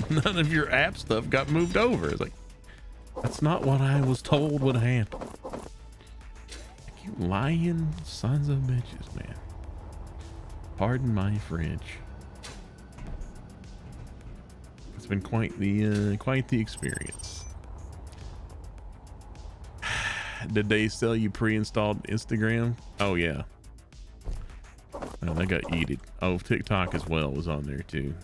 none of your app stuff got moved over. It's like, that's not what I was told would happen. You lying sons of bitches, man. Pardon my French. It's been quite the experience. Did they sell you pre-installed Instagram? Oh yeah. Oh, they got yeeted. Oh, TikTok as well was on there too.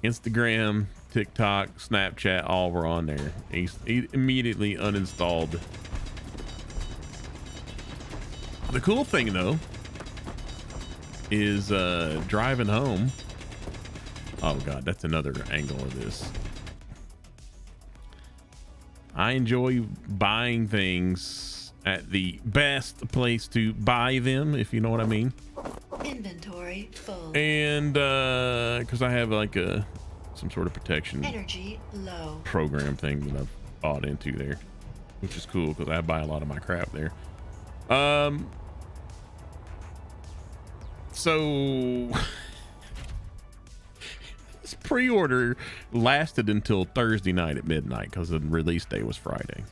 Instagram, TikTok, Snapchat, all were on there. He immediately uninstalled. The cool thing though is driving home. Oh God, that's another angle of this. I enjoy buying things at the best place to buy them, if you know what I mean. Inventory full. And because I have like some sort of protection Energy low. program thing that I've bought into there, which is cool because I buy a lot of my crap there. So this pre-order lasted until Thursday night at midnight because the release day was Friday.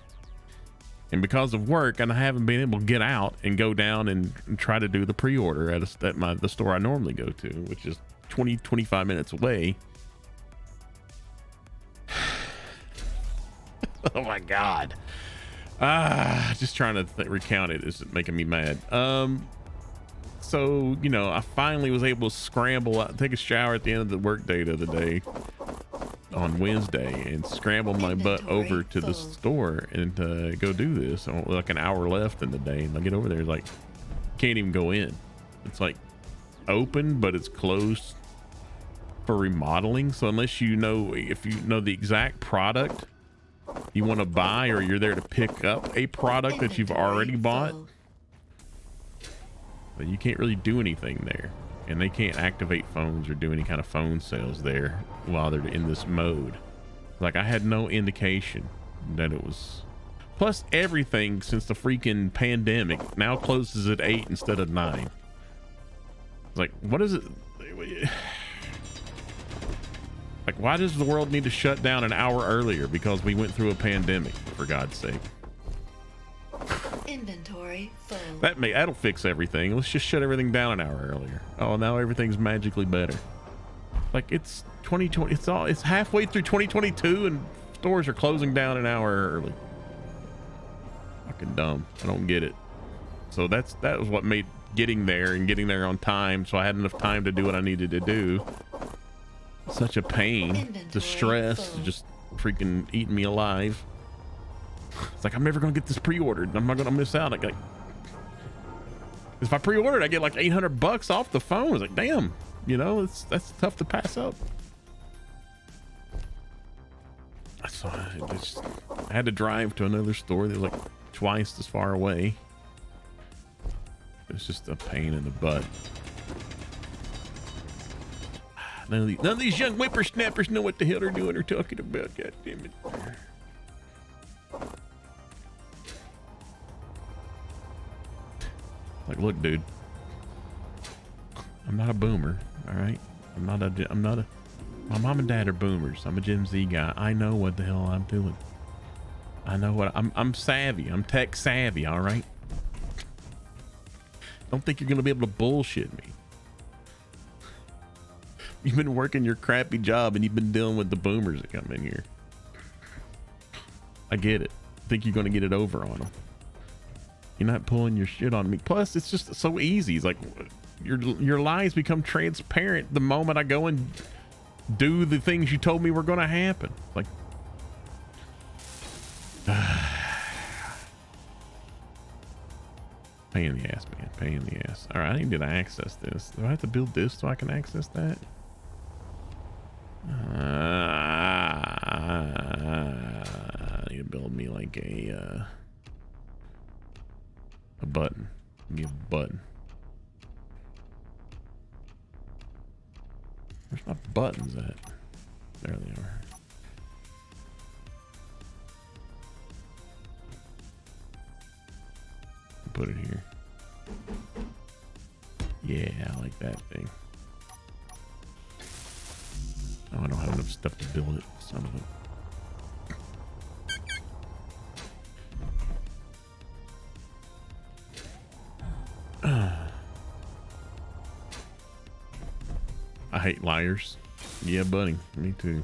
And because of work, and I haven't been able to get out and go down and try to do the pre-order at the store I normally go to, which is 25 minutes away. Oh my God. Just trying to recount it is making me mad. So, you know, I finally was able to scramble out, take a shower at the end of the work day the other day on Wednesday and scramble my butt over to the store and go do this. Like an hour left in the day, and I get over there, it's like, can't even go in. It's like open, but it's closed for remodeling. So unless if you know the exact product you want to buy, or you're there to pick up a product that you've already bought, but you can't really do anything there. And they can't activate phones or do any kind of phone sales there while they're in this mode. Like, I had no indication that it was. Plus, everything since the freaking pandemic now closes at 8 instead of 9. Like, what is it? Like, why does the world need to shut down an hour earlier because we went through a pandemic, for God's sake? Inventory full. That'll fix everything. Let's just shut everything down an hour earlier. Oh, now everything's magically better. Like, it's 2020. It's halfway through 2022 and stores are closing down an hour early. Fucking dumb. I don't get it. So that was what made getting there on time, so I had enough time to do what I needed to do, such a pain. The stress just freaking eating me alive. It's like, I'm never gonna get this pre-ordered. I'm not gonna miss out. Like, if I pre-ordered, I get like $800 off the phone. It's like, damn, you know, that's tough to pass up. So I had to drive to another store that was like twice as far away. It's just a pain in the butt. None of these young whippersnappers know what the hell they're doing or talking about. God damn it. Like, look, dude, I'm not a boomer. All right. I'm not a, my mom and dad are boomers. I'm a Gen Z guy. I know what the hell I'm doing. I know what I'm savvy. I'm tech savvy. All right. Don't think you're going to be able to bullshit me. You've been working your crappy job and you've been dealing with the boomers that come in here. I get it. Think you're going to get it over on them. You're not pulling your shit on me. Plus, it's just so easy. It's like your lies become transparent the moment I go and do the things you told me were going to happen. Like, pain in the ass, man. Pain in the ass. All right, I need to access this. Do I have to build this so I can access that? I need to build me like a button. Give me a button. Where's my buttons at? There they are. Put it here. Yeah, I like that thing. Oh, I don't have enough stuff to build it. Son of a... I hate liars. Yeah, buddy. Me too.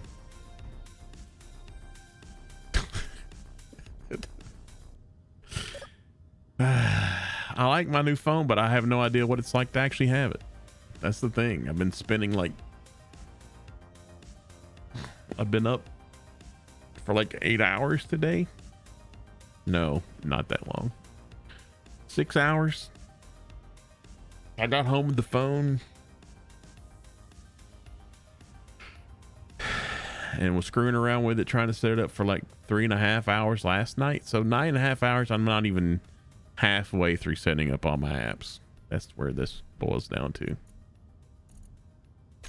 I like my new phone, but I have no idea what it's like to actually have it. That's the thing. I've been spending like... I've been up for like 8 hours today. No, not that long. 6 hours. I got home with the phone and was screwing around with it, trying to set it up for like 3.5 hours last night. So 9.5 hours, I'm not even halfway through setting up all my apps. That's where this boils down to.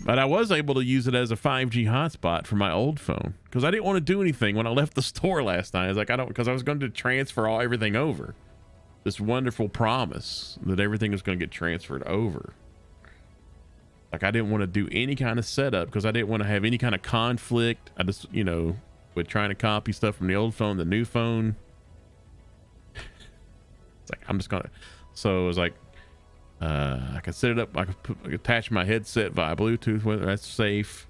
But I was able to use it as a 5G hotspot for my old phone because I didn't want to do anything when I left the store last night. I was like, because I was going to transfer everything over. This wonderful promise that everything was going to get transferred over. Like, I didn't want to do any kind of setup because I didn't want to have any kind of conflict. I just, you know, with trying to copy stuff from the old phone, the new phone. It's like, I'm just going to. So it was like, I could set it up. I could attach my headset via Bluetooth, whether that's safe.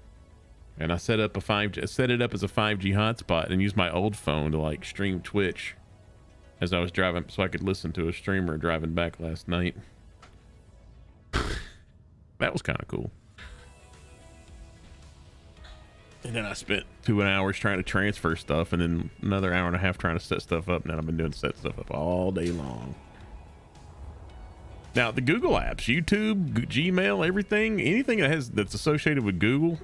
And I set up a 5G, set it up as a 5G hotspot and use my old phone to like stream Twitch as I was driving, so I could listen to a streamer driving back last night. That was kind of cool. And then I spent 2 hours trying to transfer stuff, and then another hour and a half trying to set stuff up. And then I've been doing set stuff up all day long. Now the Google apps, YouTube, Gmail, everything, anything that's associated with Google,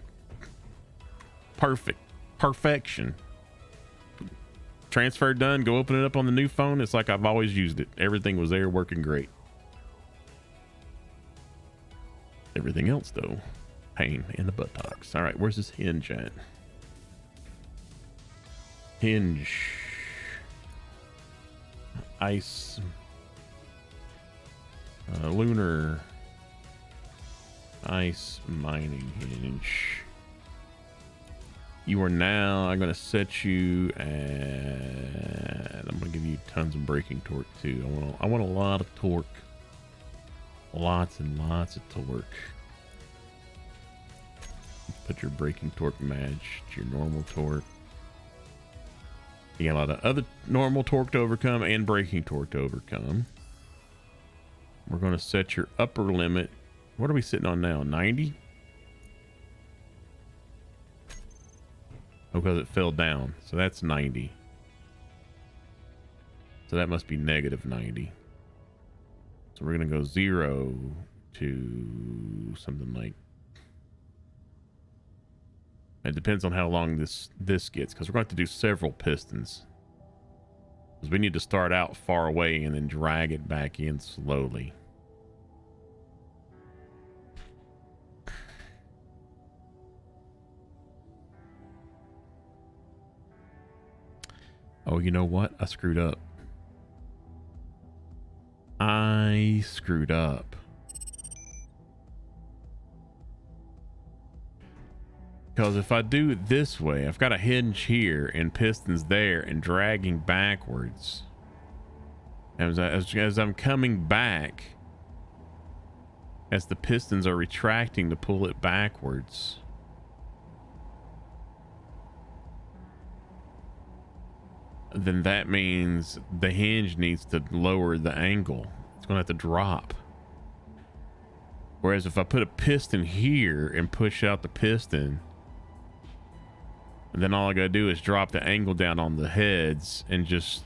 perfection. Transfer done, go open it up on the new phone. It's like I've always used it. Everything was there working great. Everything else though, pain in the buttocks. All right, where's this hinge at? Hinge. Ice. Lunar. Ice mining hinge. You are now, I'm going to set you at, I'm going to give you tons of braking torque too. I want a lot of torque. Lots and lots of torque. Put your braking torque match to your normal torque. You got a lot of other normal torque to overcome and braking torque to overcome. We're going to set your upper limit. What are we sitting on now? 90? Oh, because it fell down. So that's 90. So that must be negative 90. So we're going to go 0 to something like... It depends on how long this gets, because we're going to have to do several pistons. Because we need to start out far away and then drag it back in slowly. Oh, you know what? I screwed up. I screwed up. Because if I do it this way, I've got a hinge here and pistons there and dragging backwards. As I'm coming back, as the pistons are retracting to pull it backwards. Then that means the hinge needs to lower the angle. It's going to have to drop. Whereas if I put a piston here and push out the piston, and then all I gotta do is drop the angle down on the heads and just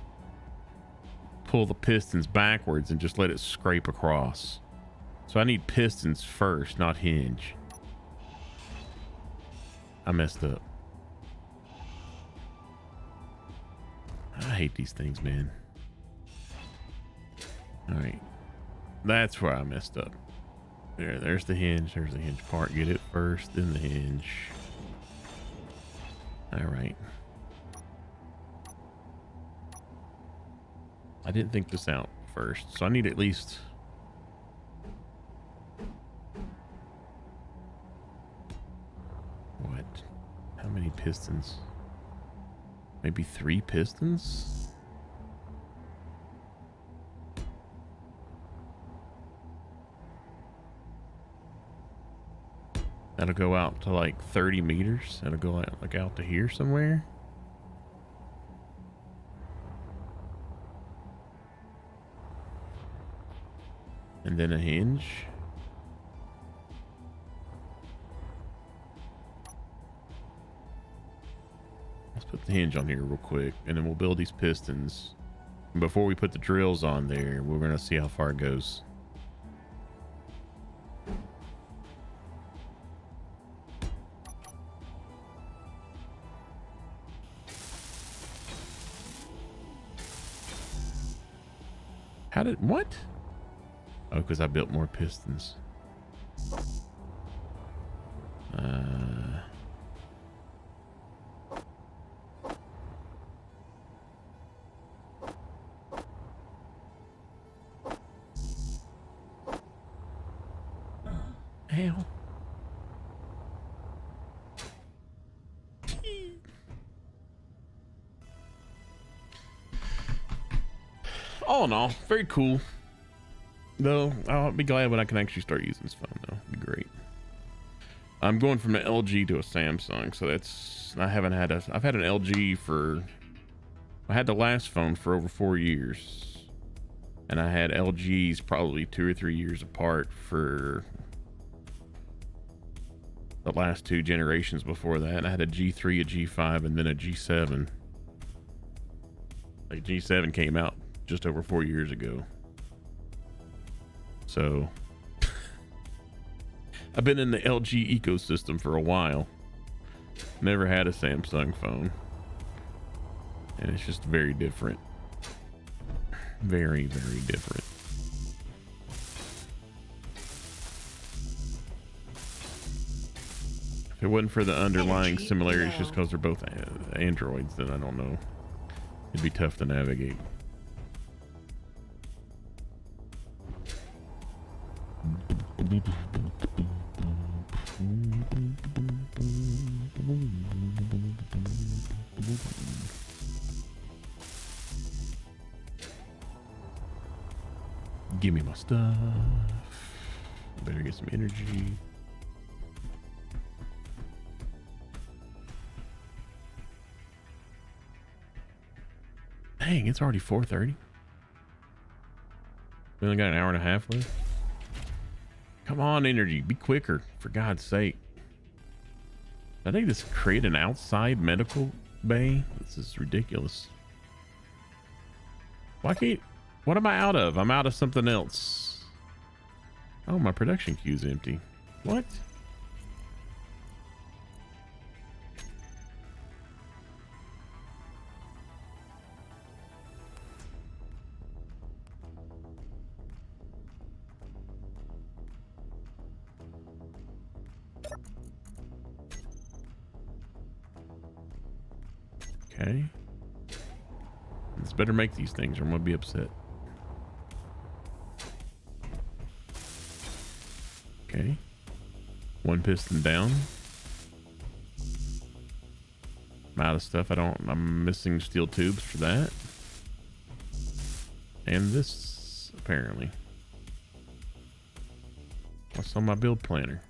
pull the pistons backwards and just let it scrape across. So I need pistons first, not hinge. I messed up. I hate these things, man. All right, that's where I messed up. There's the hinge. There's the hinge part. Get it first, then the hinge. All right. I didn't think this out first, so I need at least... What? How many pistons? Maybe 3 pistons? That'll go out to like 30 meters. That'll go out, like out to here somewhere. And then a hinge. Let's put the hinge on here real quick, and then we'll build these pistons. And before we put the drills on there, we're gonna see how far it goes. How did, what? Oh, because I built more pistons. Hell. All in all, very cool. Though I'll be glad when I can actually start using this phone. Though, it'd be great. I'm going from an LG to a Samsung, so that's I've had an LG for. I had the last phone for over 4 years, and I had LGs probably 2 or 3 years apart for the last 2 generations before that. I had a G3, a G5, and then a G7. Like G7 came out just over 4 years ago. So I've been in the LG ecosystem for a while. Never had a Samsung phone. And it's just very different. Very, very different. If it wasn't for the underlying similarities, just because they're both Androids, then I don't know. It'd be tough to navigate. Give me my stuff. Better get some energy. Dang, it's already 4:30. We only got an hour and a half left. Come on, energy, be quicker, for God's sake. I think this create an outside medical bay. This is ridiculous. Why can't, what am I out of? I'm out of something else. Oh, my production queue's empty. What? Okay. Let's better make these things or I'm gonna be upset. Okay. 1 piston down. I'm out of stuff. I'm missing steel tubes for that. And this, apparently. What's on my build planner?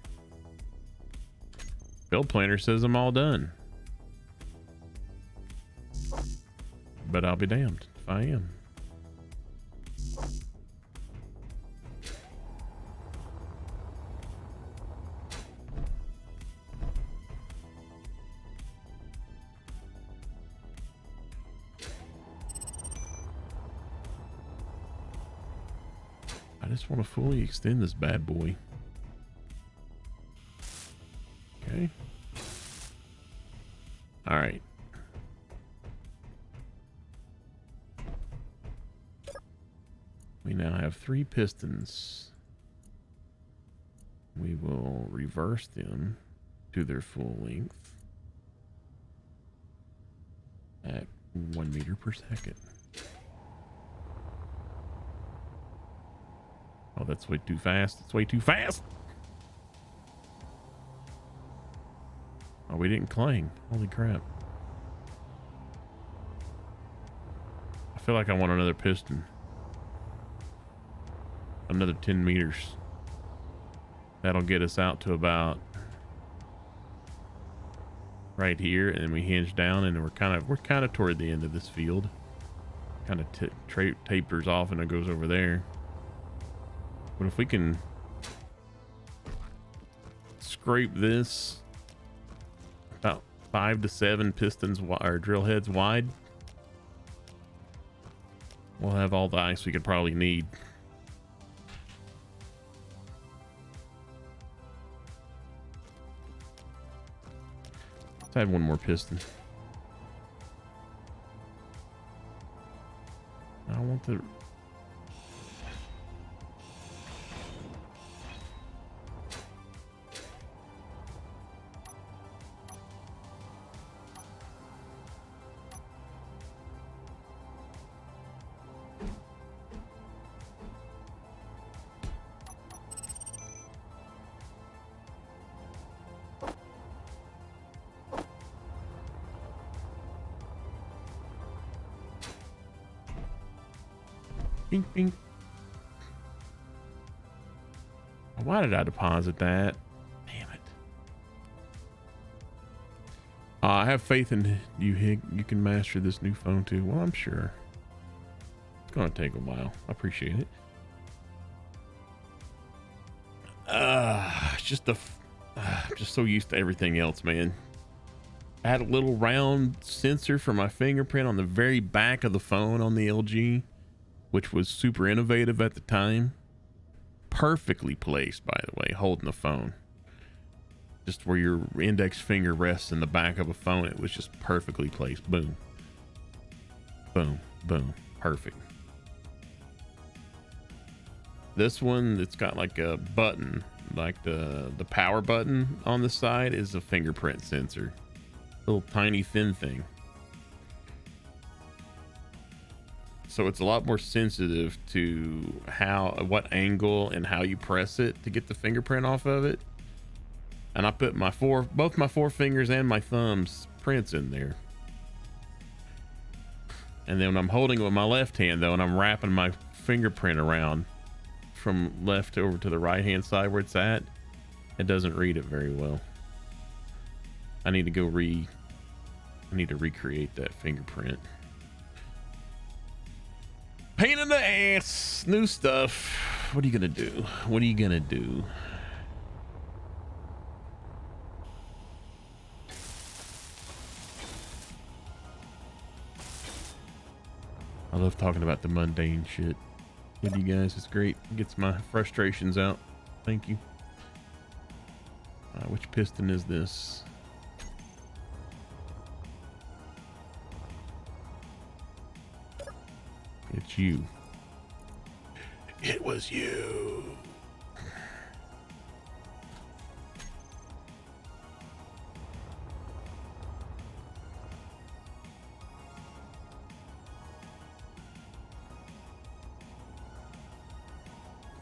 Build planner says I'm all done. But I'll be damned if I am. I just want to fully extend this bad boy. Okay. All right. We now have 3 pistons. We will reverse them to their full length at 1 meter per second. Oh, that's way too fast. It's way too fast. Oh, we didn't clang. Holy crap. I feel like I want another piston. Another 10 meters. That'll get us out to about right here, and then we hinge down, and we're kind of toward the end of this field. Kind of tapers off, and it goes over there. But if we can scrape this about 5 to 7 pistons or drill heads wide, we'll have all the ice we could probably need. Let's add one more piston. I want the... Bing, bing. Why did I deposit that? Damn it. I have faith in you, Hick. You can master this new phone too. Well, I'm sure. It's going to take a while. I appreciate it. I'm just so used to everything else, man. I had a little round sensor for my fingerprint on the very back of the phone on the LG, which was super innovative at the time. Perfectly placed, by the way, holding the phone. Just where your index finger rests in the back of a phone, it was just perfectly placed. Boom. Boom. Boom. Perfect. This one, it's got like a button, like the power button on the side is a fingerprint sensor. Little tiny thin thing. So it's a lot more sensitive to what angle and how you press it to get the fingerprint off of it. And I put both my 4 fingers and my thumbs prints in there. And then when I'm holding it with my left hand though, and I'm wrapping my fingerprint around from left over to the right hand side where it's at, it doesn't read it very well. I need to recreate that fingerprint. Pain in the ass. New stuff. What are you gonna do? What are you gonna do? I love talking about the mundane shit with you guys. It's great. It gets my frustrations out. Thank you. Which piston is this? It's you. It was you.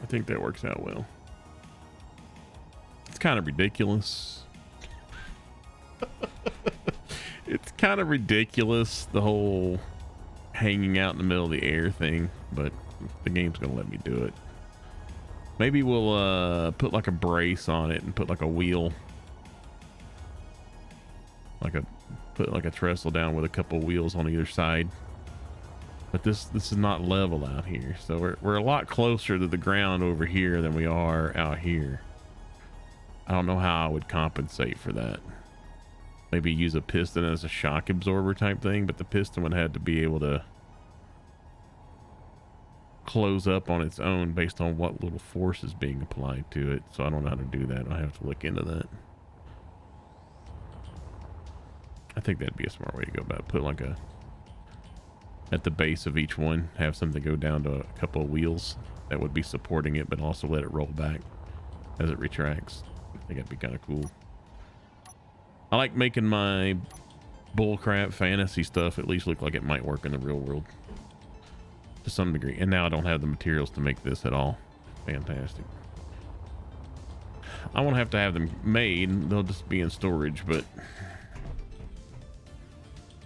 I think that works out well. It's kind of ridiculous. It's kind of ridiculous, the whole hanging out in the middle of the air thing, but the game's gonna let me do it. Maybe we'll put like a brace on it and put like a wheel, put like a trestle down with a couple wheels on either side. But this is not level out here, so we're a lot closer to the ground over here than we are out here. I don't know how I would compensate for that. Maybe use a piston as a shock absorber type thing, but the piston would have to be able to close up on its own based on what little force is being applied to it. So I don't know how to do that. I have to look into that. I think that'd be a smart way to go about it. Put like a, at the base of each one, have something go down to a couple of wheels that would be supporting it, but also let it roll back as it retracts. I think that'd be kind of cool. I like making my bullcrap fantasy stuff at least look like it might work in the real world to some degree. And now I don't have the materials to make this at all. Fantastic. I won't have to have them made. They'll just be in storage, but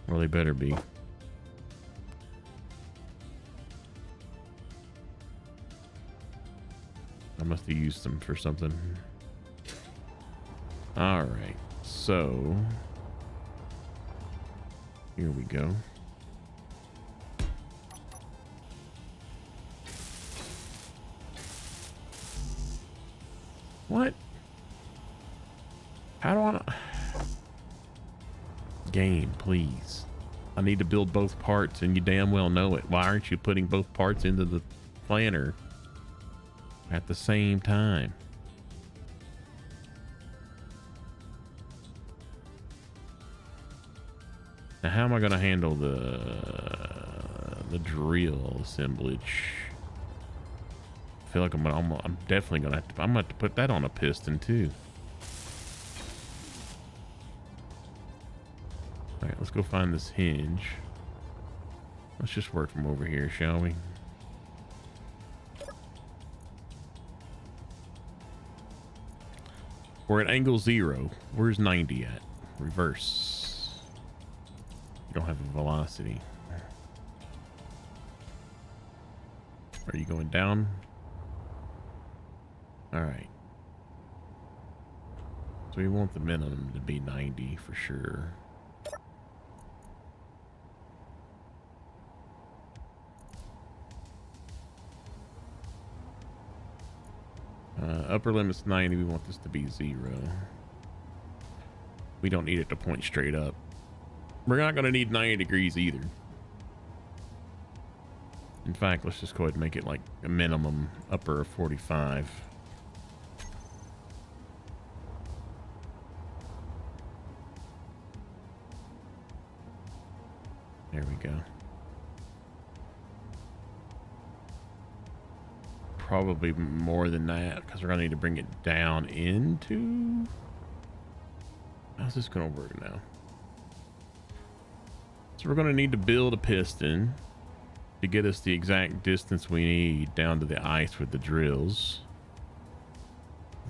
well, they better be. I must have used them for something. All right, so here we go. What? How do I... Game, please. I need to build both parts, and you damn well know it. Why aren't you putting both parts into the planner at the same time? Now, how am I going to handle the drill assemblage? I feel like I'm definitely going to have to... I'm going to have to put that on a piston, too. All right, let's go find this hinge. Let's just work from over here, shall we? We're at angle 0. Where's 90 at? Reverse. You don't have a velocity. Are you going down? All right. So we want the minimum to be 90 for sure. Upper limit's 90. We want this to be 0. We don't need it to point straight up. We're not going to need 90 degrees either. In fact, let's just go ahead and make it like a minimum upper of 45. There we go. Probably more than that because we're gonna need to bring it down into... How's this gonna work now? So we're gonna need to build a piston to get us the exact distance we need down to the ice with the drills.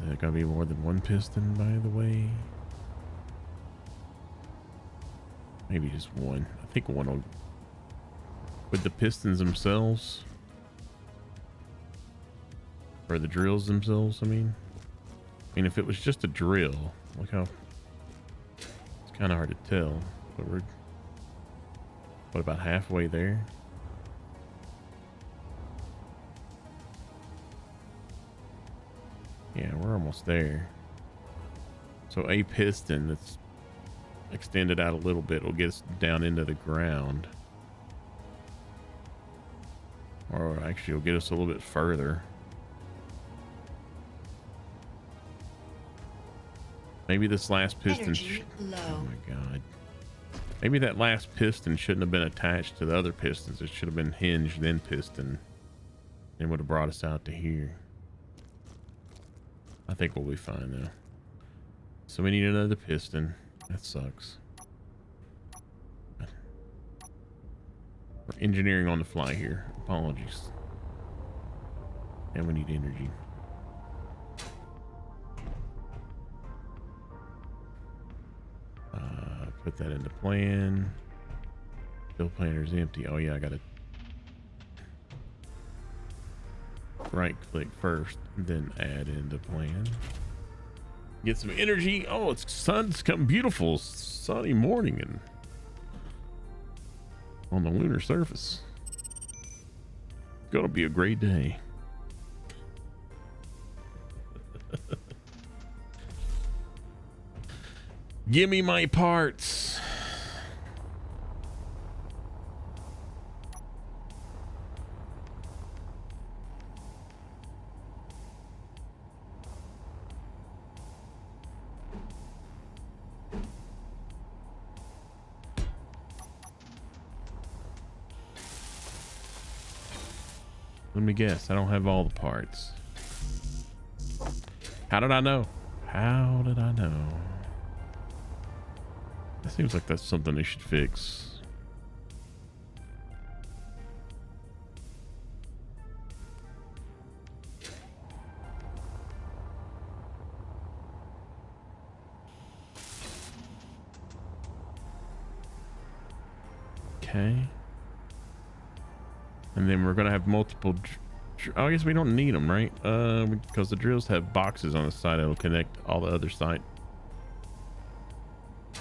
Is there gonna be more than one piston, by the way? Maybe just one. I think one will... With the pistons themselves... Or the drills themselves, I mean, if it was just a drill, look how it's kind of hard to tell, but we're what, about halfway there? Yeah, we're almost there. So a piston that's extended out a little bit will get us down into the ground, or actually will get us a little bit further. Maybe this last piston... Oh my god. Maybe that last piston shouldn't have been attached to the other pistons. It should have been hinged, then piston. And would have brought us out to here. I think we'll be fine though. So we need another piston. That sucks. We're engineering on the fly here. Apologies. And we need energy. Put that into plan. Steel planter's empty. Oh yeah, I gotta right click first, then add into plan. Get some energy. Oh, it's sun's come beautiful sunny morning and on the lunar surface. It's gonna be a great day. Give me my parts. Let me guess. I don't have all the parts. How did I know? How did I know? That seems like that's something they should fix. Okay. And then we're gonna have multiple. I guess we don't need them, right? Because the drills have boxes on the side that'll connect all the other side.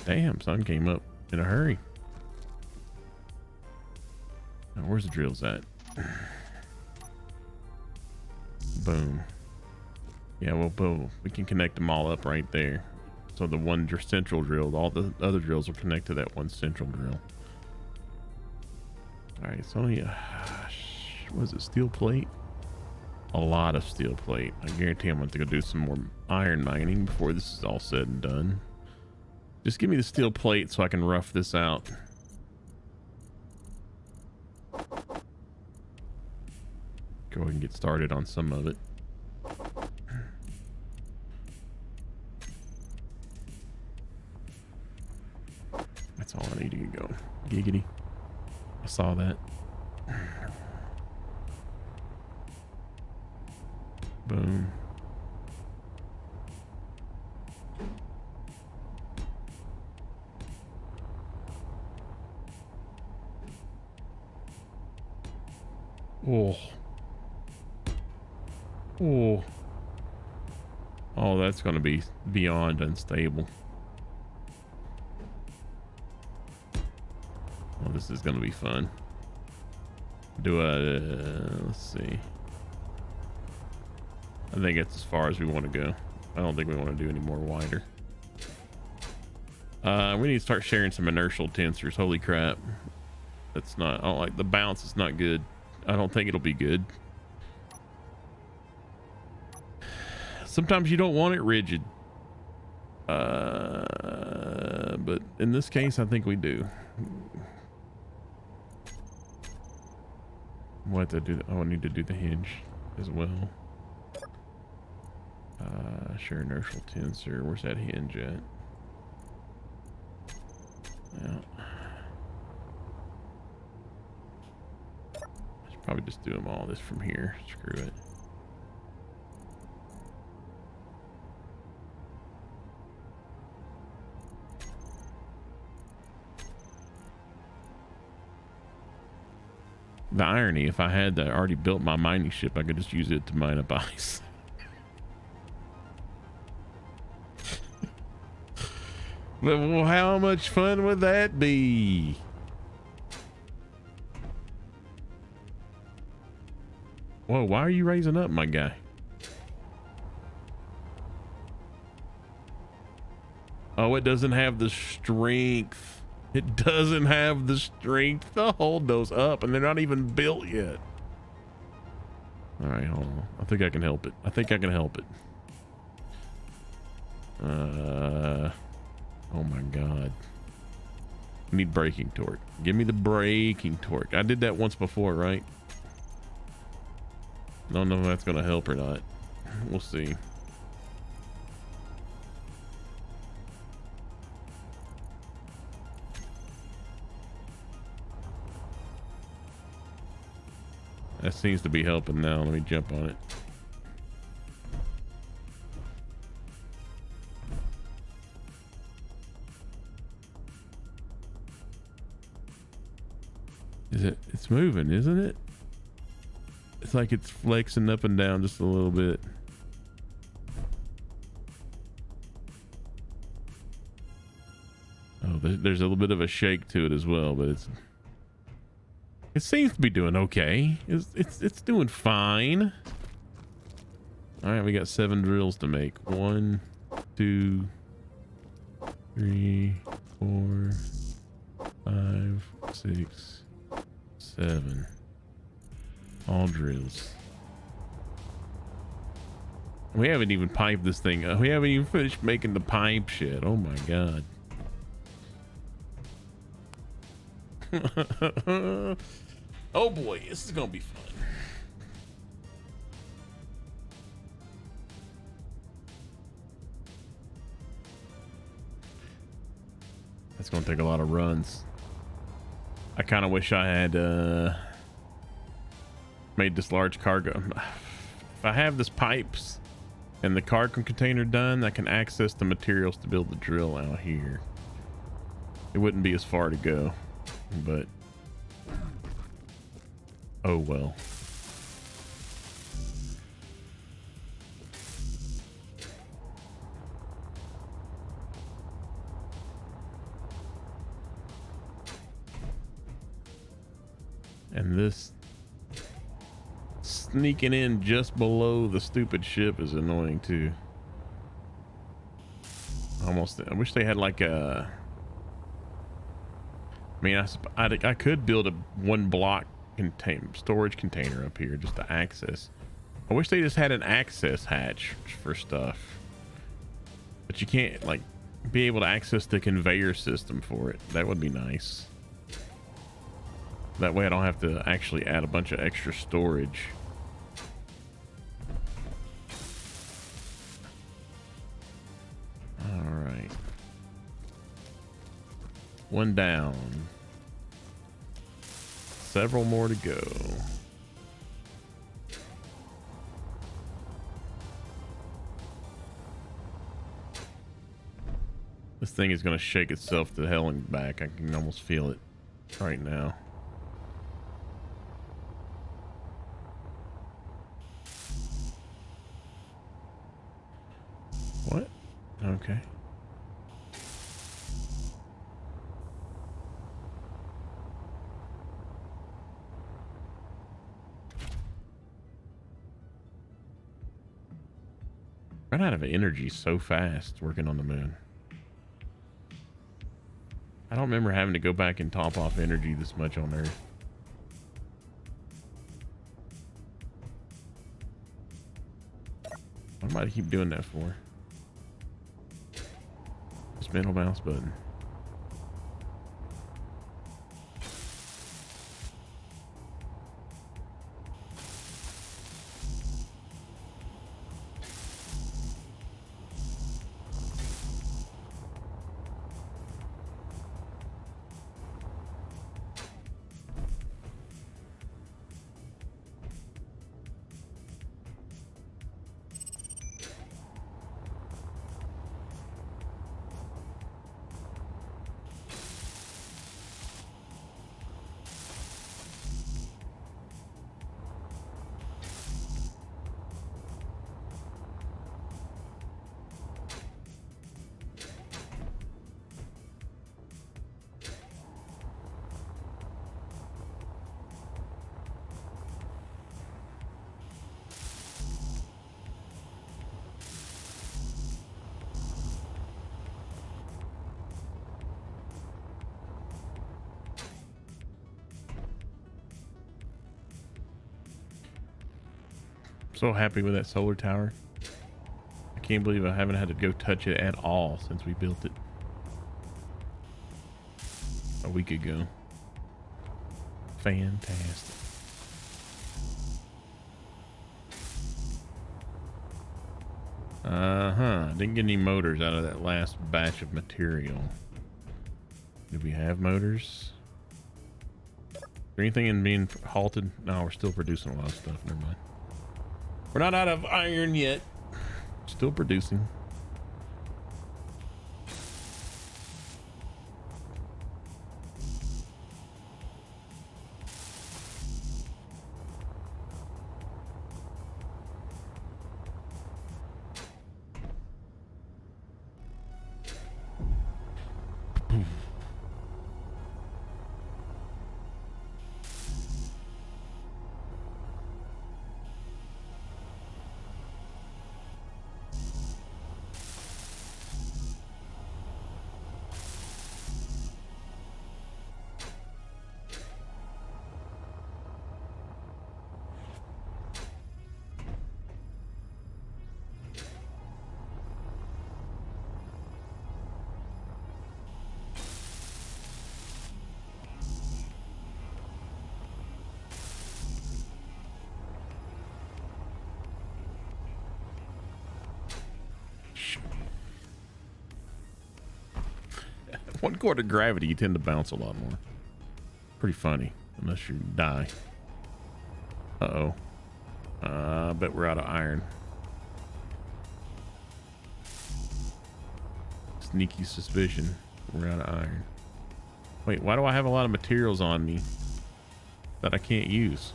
Damn, sun came up in a hurry. Now, where's the drills at? Boom. Yeah, well, boom. We can connect them all up right there. So the one central drill, all the other drills will connect to that one central drill. All right, it's only was it steel plate? A lot of steel plate. I guarantee I'm going to go do some more iron mining before this is all said and done. Just give me the steel plate so I can rough this out. Go ahead and get started on some of it. That's all I need to go. Giggity. I saw that. Boom. Oh. Oh. Oh, that's going to be beyond unstable. Oh, this is going to be fun. Let's see. I think that's as far as we want to go. I don't think we want to do any more wider. We need to start sharing some inertial tensors. Holy crap. That's not, I don't like the bounce. It's not good. I don't think it'll be good. Sometimes you don't want it rigid. But in this case, I think we do. What to do? Oh, I need to do the hinge as well. Sure, inertial tensor. Where's that hinge at? Yeah. I should probably just do them all this from here. Screw it. The irony, if I had that already built my mining ship, I could just use it to mine up ice. But well, how much fun would that be? Whoa, why are you raising up, my guy? Oh, it doesn't have the strength. It doesn't have the strength to hold those up, and they're not even built yet. All right, hold on. I think I can help it. I think I can help it. Oh my God. I need braking torque. Give me the braking torque. I did that once before, right? I don't know if that's going to help or not. We'll see. That seems to be helping now. Let me jump on it. It's moving, isn't it? It's like it's flexing up and down just a little bit. Oh, there's a little bit of a shake to it as well, but it seems to be doing okay. It's doing fine. All right, we got 7 drills to make. 1, 2, 3, 4, 5, 6, 7. All drills. We haven't even piped this thing up. We haven't even finished making the pipe shit. Oh my god. Oh boy, this is gonna be fun. That's gonna take a lot of runs. I kind of wish I had made this large cargo. If I have this pipes and the cargo container done, I can access the materials to build the drill out here. It wouldn't be as far to go, but oh well. And this sneaking in just below the stupid ship is annoying too. Almost, I wish they had like a, I mean, I could build a 1 block storage container up here just to access. I wish they just had an access hatch for stuff, but you can't like be able to access the conveyor system for it. That would be nice. That way I don't have to actually add a bunch of extra storage. All right. 1 down. Several more to go. This thing is going to shake itself to hell and back. I can almost feel it right now. What? Okay. Run out of energy so fast working on the moon. I don't remember having to go back and top off energy this much on Earth. What am I keep doing that for? Just middle mouse button. So happy with that solar tower. I can't believe I haven't had to go touch it at all since we built it a week ago. Fantastic. Didn't get any motors out of that last batch of material. Do we have motors? Is there anything in being halted? No, we're still producing a lot of stuff. Never mind. We're not out of iron yet. Still producing. 1/4 gravity, you tend to bounce a lot more. Pretty funny, unless you die. Uh-oh. I bet we're out of iron. Sneaky suspicion. We're out of iron. Wait, why do I have a lot of materials on me that I can't use?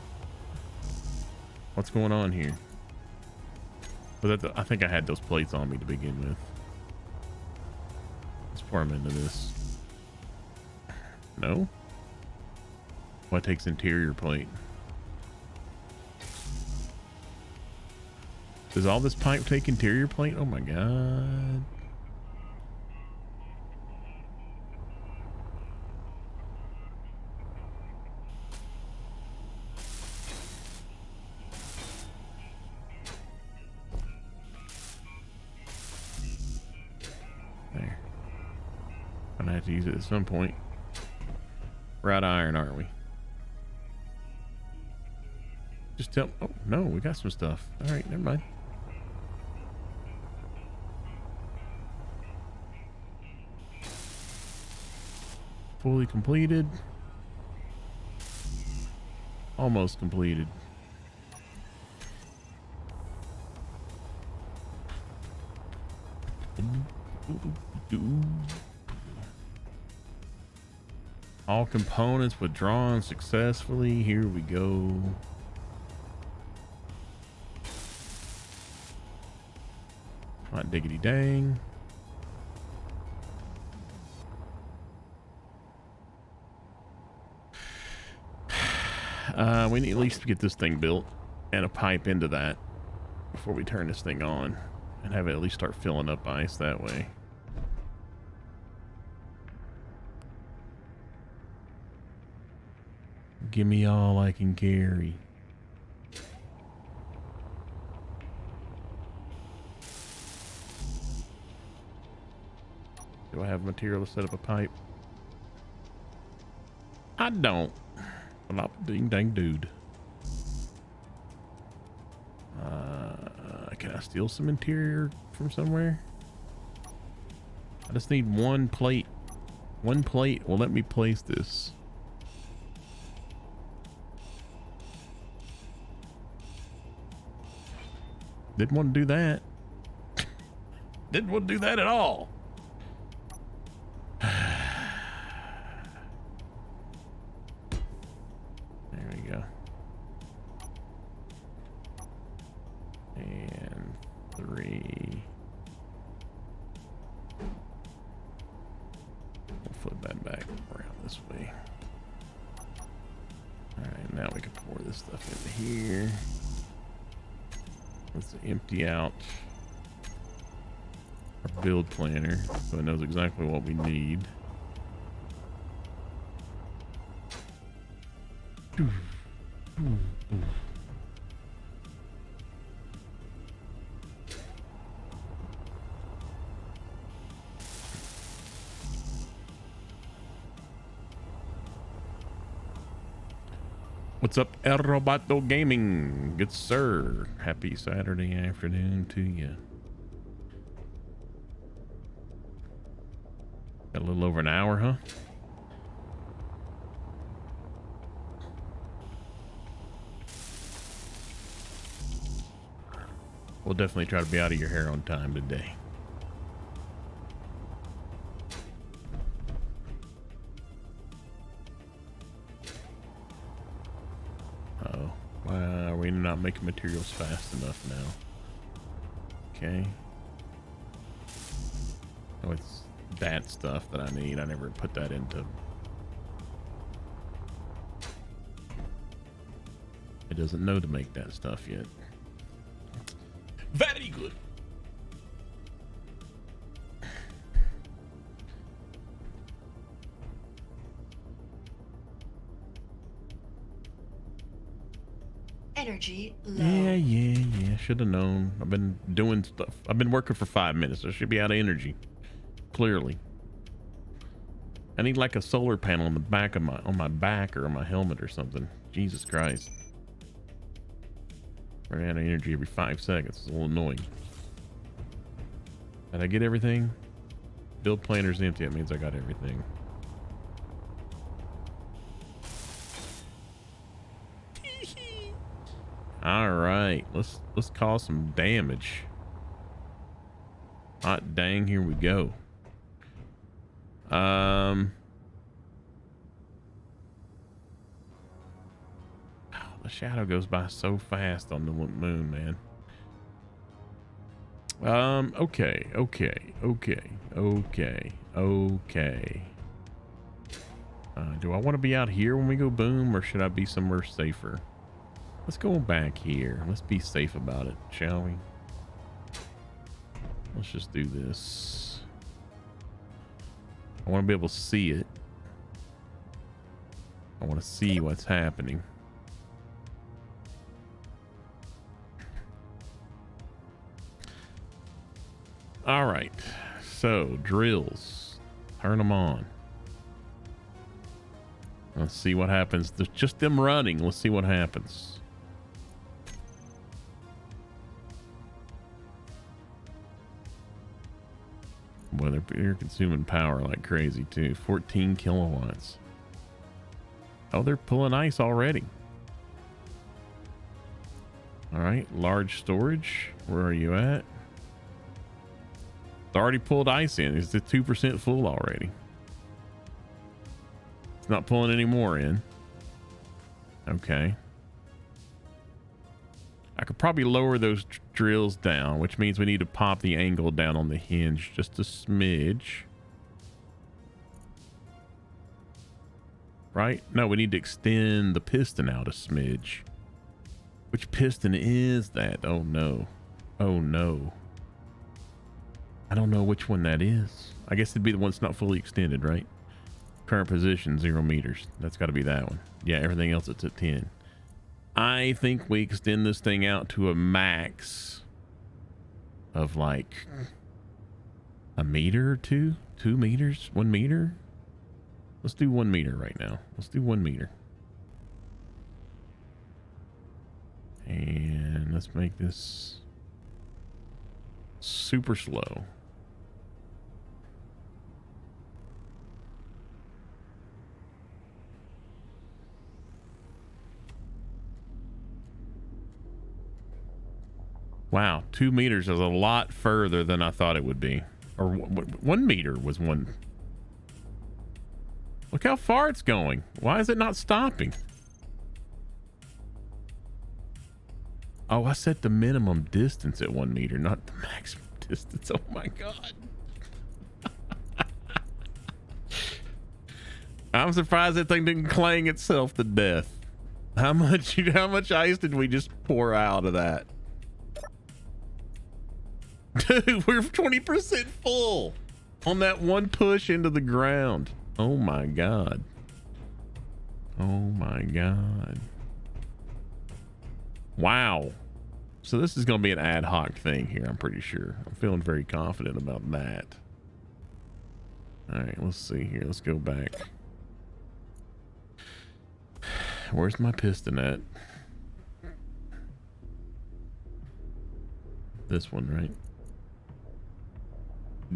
What's going on here? But I think I had those plates on me to begin with. Let's pour them into this. No? What takes interior plate? Does all this pipe take interior plate? Oh my god. There. I'm gonna have to use it at some point. We're out of iron, aren't we? Just tell. Oh no, we got some stuff. All right, never mind. Fully completed. Almost completed. All components withdrawn successfully. Here we go. Hot diggity dang. We need at least to get this thing built and a pipe into that before we turn this thing on and have it at least start filling up ice that way. Give me all I can carry. Do I have material to set up a pipe? I don't. Well, I'm a ding dang dude. Can I steal some interior from somewhere? I just need one plate. One plate will let me place this. Didn't want to do that. Didn't want to do that at all. There we go. And 3. We'll flip that back around this way. All right, now we can pour this stuff into here. Let's empty out our build planner so it knows exactly what we need. What's up, El Roboto Gaming? Good sir. Happy Saturday afternoon to you. Got a little over an hour, huh? We'll definitely try to be out of your hair on time today. Uh-oh. Wow, we're not making materials fast enough now. Okay. Oh, it's that stuff that I need. I never put that into. It doesn't know to make that stuff yet. Very good. Energy low. Yeah. Should have known. I've been doing stuff. I've been working for 5 minutes. I should be out of energy. Clearly. I need like a solar panel on the back of my back or on my helmet or something. Jesus Christ. Run out of energy every 5 seconds. It's a little annoying. Did I get everything? Build planner's empty. That means I got everything. All right, let's cause some damage. Hot dang, here we go. Oh, the shadow goes by so fast on the moon, man. Okay. Do I want to be out here when we go boom, or should I be somewhere safer? Let's go back here. Let's be safe about it, shall we? Let's just do this. I want to be able to see it. I want to see what's happening. All right. So, drills. Turn them on. Let's see what happens. There's just them running. Let's see what happens. Well, they're consuming power like crazy too. 14 kilowatts. Oh, they're pulling ice already. All right, large storage. Where are you at? It's already pulled ice in. It's at 2% full already. It's not pulling any more in. Okay. I could probably lower those drills down, which means we need to pop the angle down on the hinge just a smidge. Right? No, we need to extend the piston out a smidge. Which piston is that? Oh no. Oh no. I don't know which one that is. I guess it'd be the one that's not fully extended, right? Current position, 0 meters. That's got to be that one. Yeah, everything else it's at 10. I think we extend this thing out to a max of like a meter or two, 2 meters, 1 meter. Let's do 1 meter right now. Let's do 1 meter. And let's make this super slow. Wow, 2 meters is a lot further than I thought it would be. Or 1 meter was one. Look how far it's going. Why is it not stopping? Oh, I set the minimum distance at 1 meter, not the maximum distance. Oh my God. I'm surprised that thing didn't clang itself to death. How much ice did we just pour out of that? Dude, we're 20% full on that one push into the ground. Oh my God. Oh my God. Wow. So this is going to be an ad hoc thing here, I'm pretty sure. I'm feeling very confident about that. All right, let's see here. Let's go back. Where's my piston at? This one, right?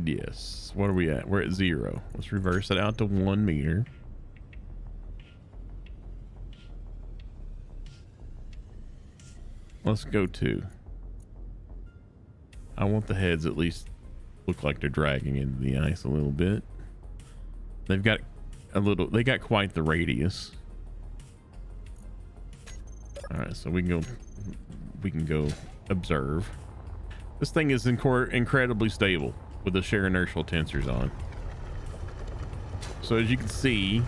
Yes. What are we at? We're at 0. Let's reverse it out to 1 meter. Let's go 2. I want the heads at least look like they're dragging into the ice a little bit. They've got they got quite the radius. All right, so we can go observe. This thing is incredibly stable with the shear inertial tensors on. So as you can see,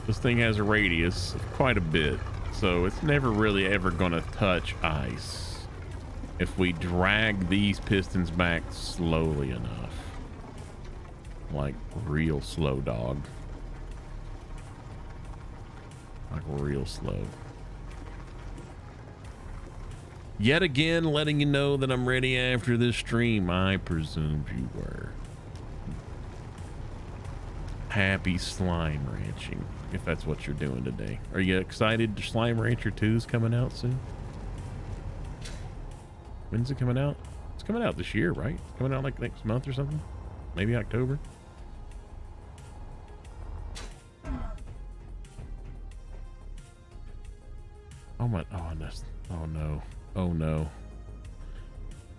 this thing has a radius of quite a bit. So it's never really ever going to touch ice if we drag these pistons back slowly enough. Like real slow, dog. Like real slow. Yet again, letting you know that I'm ready after this stream. I presumed you were. Happy slime ranching, if that's what you're doing today. Are you excited? Slime Rancher 2 is coming out soon. When's it coming out? It's coming out this year, right? It's coming out like next month or something. maybe October. Oh my, oh, that's, oh no, oh no,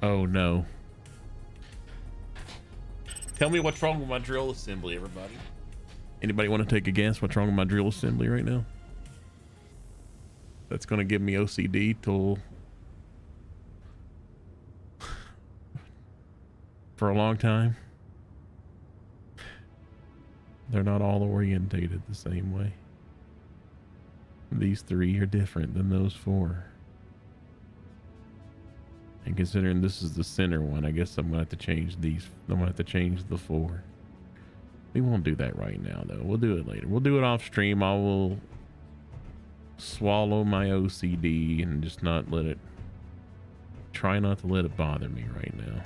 oh no. Tell me what's wrong with my drill assembly, everybody. Anybody want to take a guess what's wrong with my drill assembly right now? That's going to give me OCD till for a long time. They're not all orientated the same way. These three are different than those four. And considering this is the center one, I guess I'm going to have to change these. I'm going to have to change the four. We won't do that right now, though. We'll do it later. We'll do it off stream. I will swallow my OCD and just not let it, try not to let it bother me right now.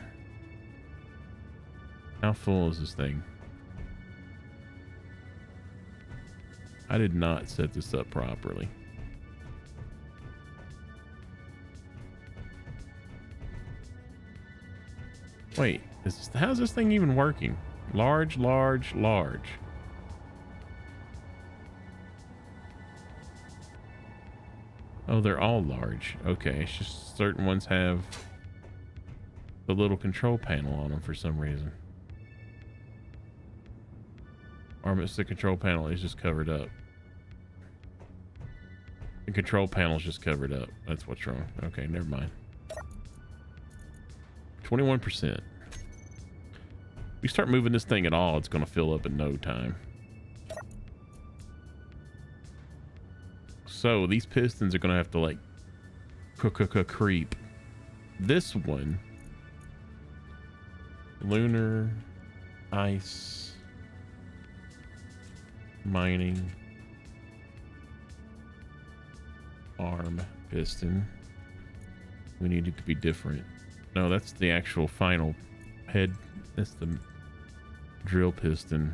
How full is this thing? I did not set this up properly. Wait, how's this thing even working? Large, large, large. Oh, they're all large. Okay, it's just certain ones have the little control panel on them for some reason. Or it's the control panel is just covered up. The control panel is just covered up. That's what's wrong. Okay, never mind. 21%. We start moving this thing at all, it's going to fill up in no time. So these pistons are going to have to like creep. This one, lunar ice mining arm piston. We need it to be different. No, that's the actual final head. That's the drill piston.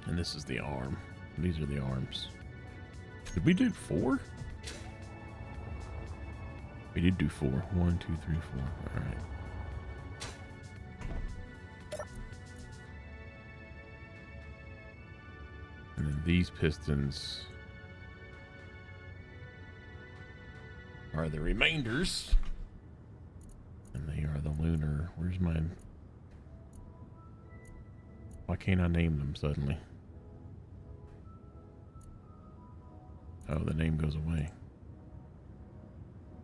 And this is the arm. These are the arms. Did we do 4? We did do 4. 1, 2, 3, 4. All right. And then these pistons are the remainders. And they are the lunar. Where's mine? Why can't I name them suddenly? Oh, the name goes away.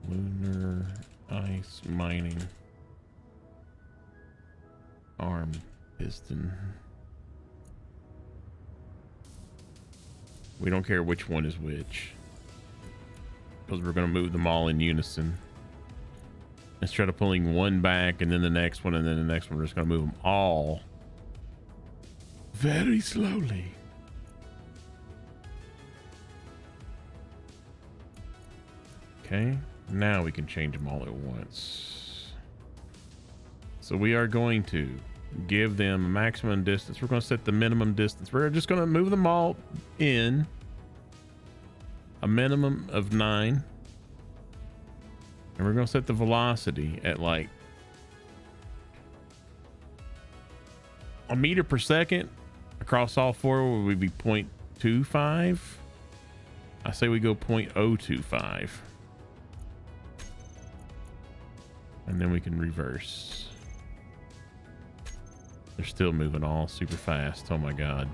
Lunar ice mining arm piston. We don't care which one is which, because we're going to move them all in unison. Instead of pulling one back and then the next one and then the next one, we're just going to move them all very slowly. Okay, now we can change them all at once. So we are going to give them a maximum distance. We're going to set the minimum distance. We're just going to move them all in a minimum of 9. And we're going to set the velocity at like a meter per second across all 4. Would be 0.25. I say we go 0.025. And then we can reverse. They're still moving all super fast. Oh my god.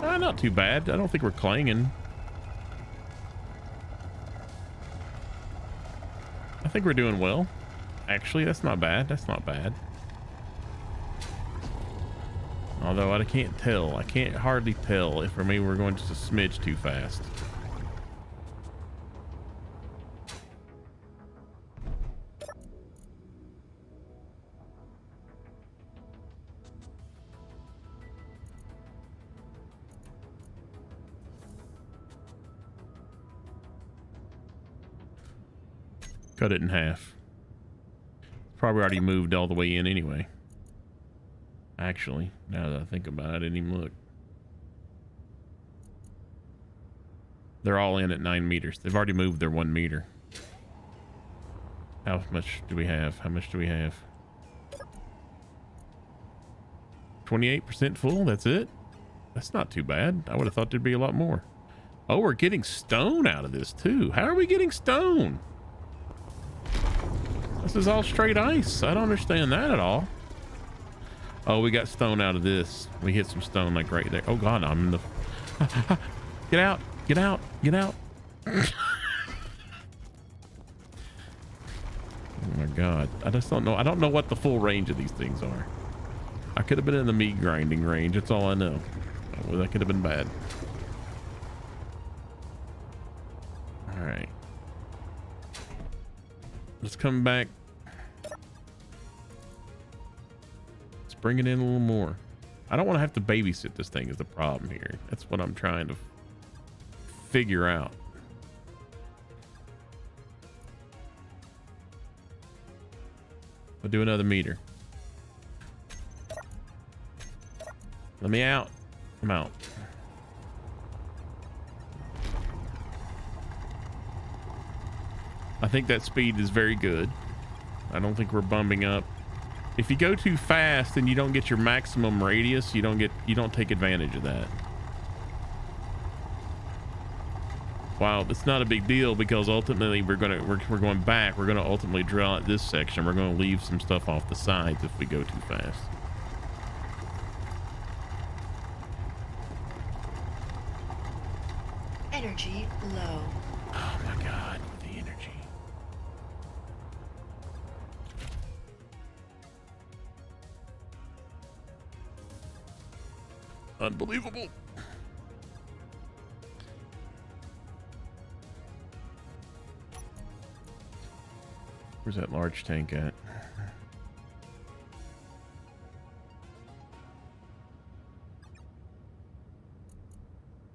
Not too bad. I don't think we're clanging. I think we're doing well. Actually, that's not bad. That's not bad. Although I can't tell. I can't hardly tell if for me we're going just a smidge too fast. Cut it in half. Probably already moved all the way in anyway. Actually, now that I think about it, I didn't even look. They're all in at 9 meters. They've already moved their 1 meter. How much do we have? How much do we have? 28% full? That's it? That's not too bad. I would have thought there'd be a lot more. Oh, we're getting stone out of this too. How are we getting stone? This is all straight ice. I don't understand that at all. Oh, we got stone out of this. We hit some stone like right there. Oh God, I'm in the... Get out, get out, get out. Oh my God. I just don't know. I don't know what the full range of these things are. I could have been in the meat grinding range. That's all I know. Well, that could have been bad. All right. Let's come back. Let's bring it in a little more. I don't want to have to babysit this thing is the problem here. That's what I'm trying to figure out. We'll do another meter. Let me out. I'm out. I think that speed is very good. I don't think we're bumping up. If you go too fast and you don't get your maximum radius, you don't take advantage of that. Wow, it's not a big deal because ultimately we're going back. We're gonna ultimately drill out this section. We're gonna leave some stuff off the sides if we go too fast. Energy low. Oh my God, the energy. Unbelievable. Where's that large tank at?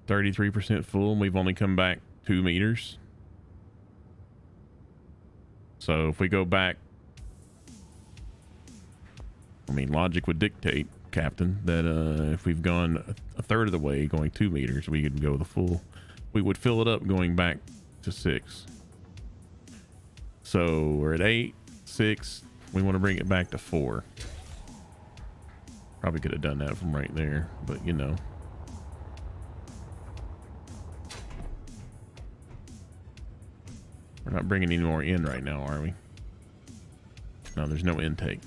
%33% full, and we've only come back 2 meters. So if we go back, I mean, logic would dictate, Captain, that if we've gone a third of the way, going 2 meters, we could go the full. We would fill it up going back to 6. So we're at 8, 6. We want to bring it back to 4. Probably could have done that from right there, but you know. We're not bringing any more in right now, are we? No, there's no intake.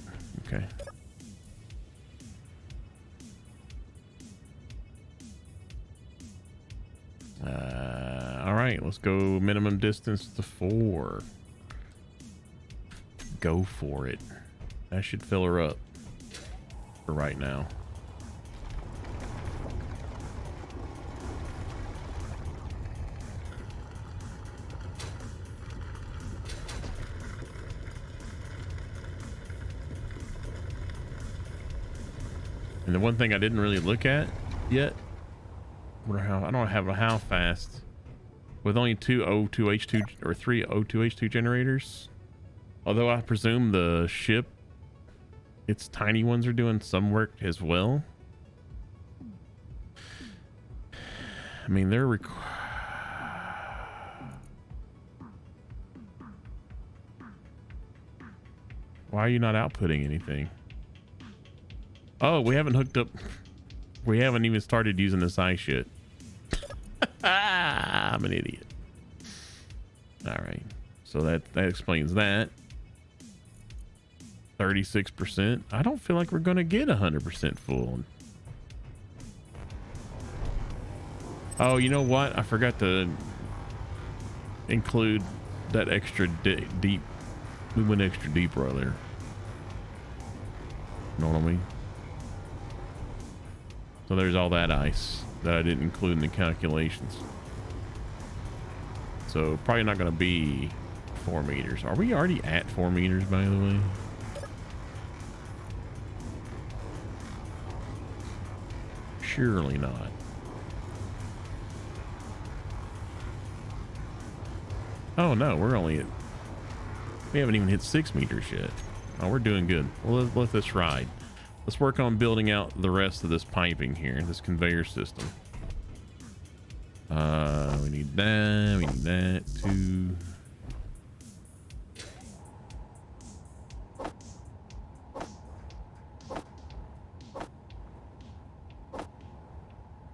Okay. All right, let's go minimum distance to 4. Go for it. That should fill her up for right now. And the one thing I didn't really look at yet, I don't have how fast, with only 2 O2H2 or 3 O2H2 generators. Although I presume the ship, its tiny ones are doing some work as well. I mean, they're why are you not outputting anything? Oh, we haven't hooked up. We haven't even started using this ice yet. I'm an idiot. All right. So that explains that. 36%. I don't feel like we're going to get 100% full. Oh, you know what? I forgot to include that extra deep. We went extra deep earlier. Know what I mean? So there's all that ice that I didn't include in the calculations. So probably not going to be 4 meters. Are we already at 4 meters, by the way? Surely not. Oh no, we're only at... We haven't even hit 6 meters yet. Oh, we're doing good. Well, let this ride. Let's work on building out the rest of this piping here, this conveyor system. We need that. We need that too.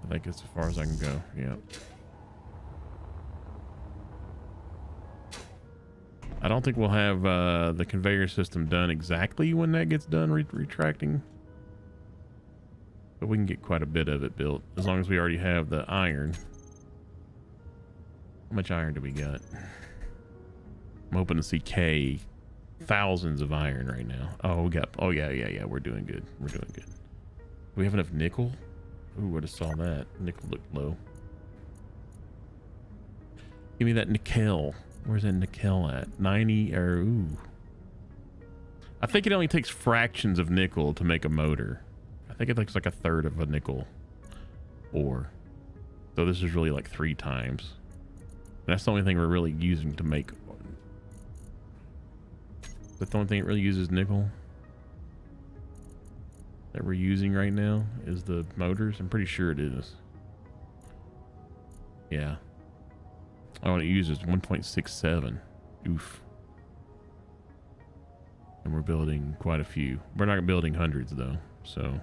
I think it's as far as I can go. Yeah. I don't think we'll have the conveyor system done exactly when that gets done retracting. But we can get quite a bit of it built as long as we already have the iron. How much iron do we got? I'm hoping to see K. Thousands of iron right now. Oh, we got. Oh yeah. We're doing good. We're doing good. Do we have enough nickel? Ooh, would have saw that. Nickel looked low. Give me that nickel. Where's that nickel at? 90 or ooh. I think it only takes fractions of nickel to make a motor. I think it takes like a third of a nickel ore. So this is really like 3 times. That's the only thing we're really using to make. Is that the only thing it really uses nickel? That we're using right now is the motors. I'm pretty sure it is. Yeah. Oh, it uses 1.67. Oof. And we're building quite a few. We're not building hundreds though, so.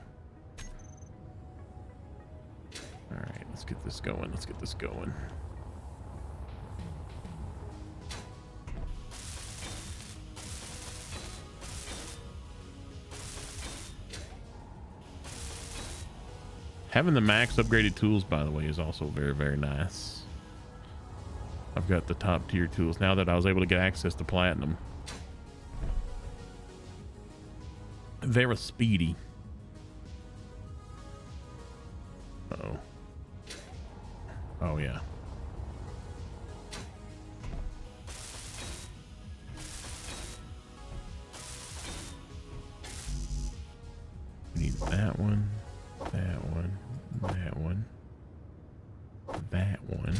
All right, let's get this going. Let's get this going. Having the max upgraded tools, by the way, is also very, very nice. I've got the top tier tools now that I was able to get access to platinum. Very speedy. Uh-oh. Oh, yeah. We need that one, that one, that one, that one.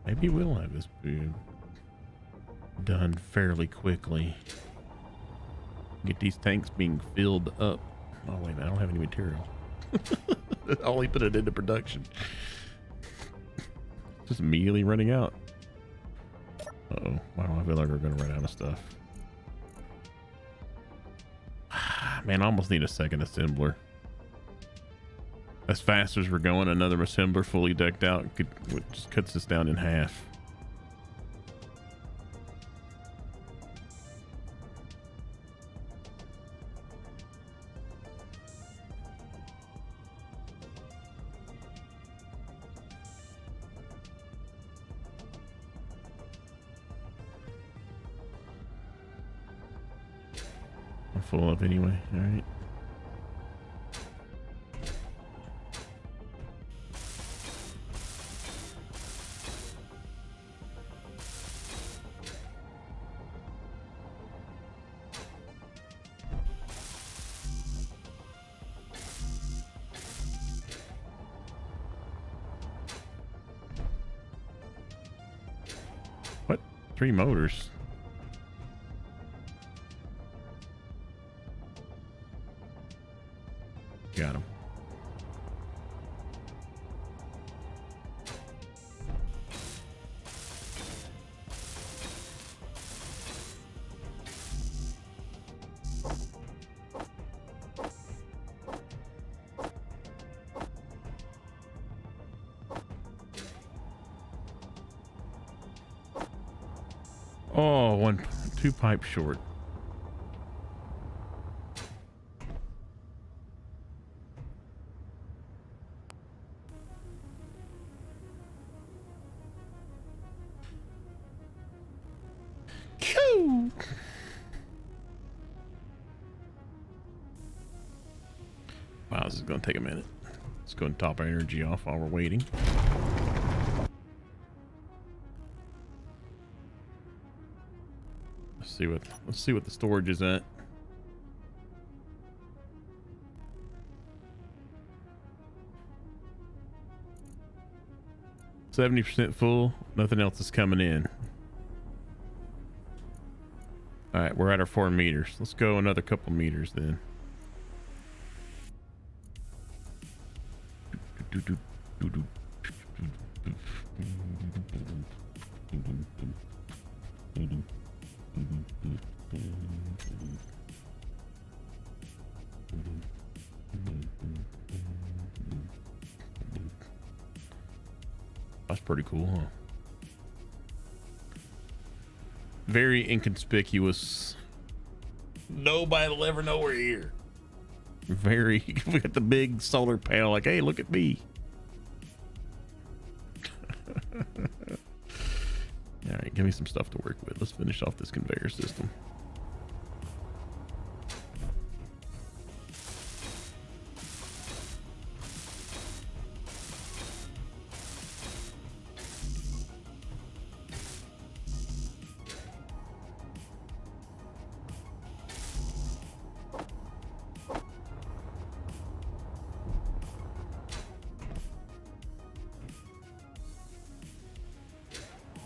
Maybe we'll have this food done fairly quickly. Get these tanks being filled up. Oh wait, I don't have any material. I only put it into production. Just immediately running out. Uh-oh. Wow, I feel like we're gonna run out of stuff. Man, I almost need a second assembler. As fast as we're going, another assembler fully decked out just cuts this down in half. I'm full up anyway. All right. What? 3 motors? Got him. Oh, 2 pipes short. Wow, this is going to take a minute. Let's go and top our energy off while we're waiting. Let's see what the storage is at. 70% full. Nothing else is coming in. All right, we're at our 4 meters. Let's go another couple meters then. That's pretty cool, huh? Very inconspicuous. Nobody will ever know we're here. Very, we got the big solar panel like, hey, look at me. All right, give me some stuff to work with. Let's finish off this conveyor system.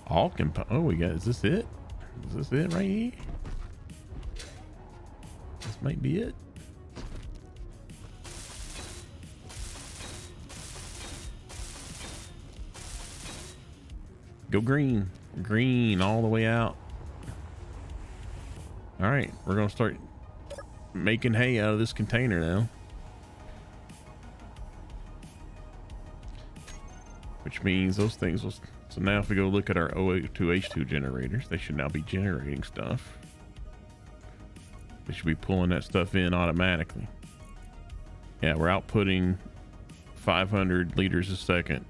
All oh, we got, is this it? Is this it right here? This might be it. Go green. Green all the way out. All right, we're gonna start making hay out of this container now. Which means those things will, so now if we go look at our O2H2 generators, they should now be generating stuff. They should be pulling that stuff in automatically. Yeah, we're outputting 500 liters a second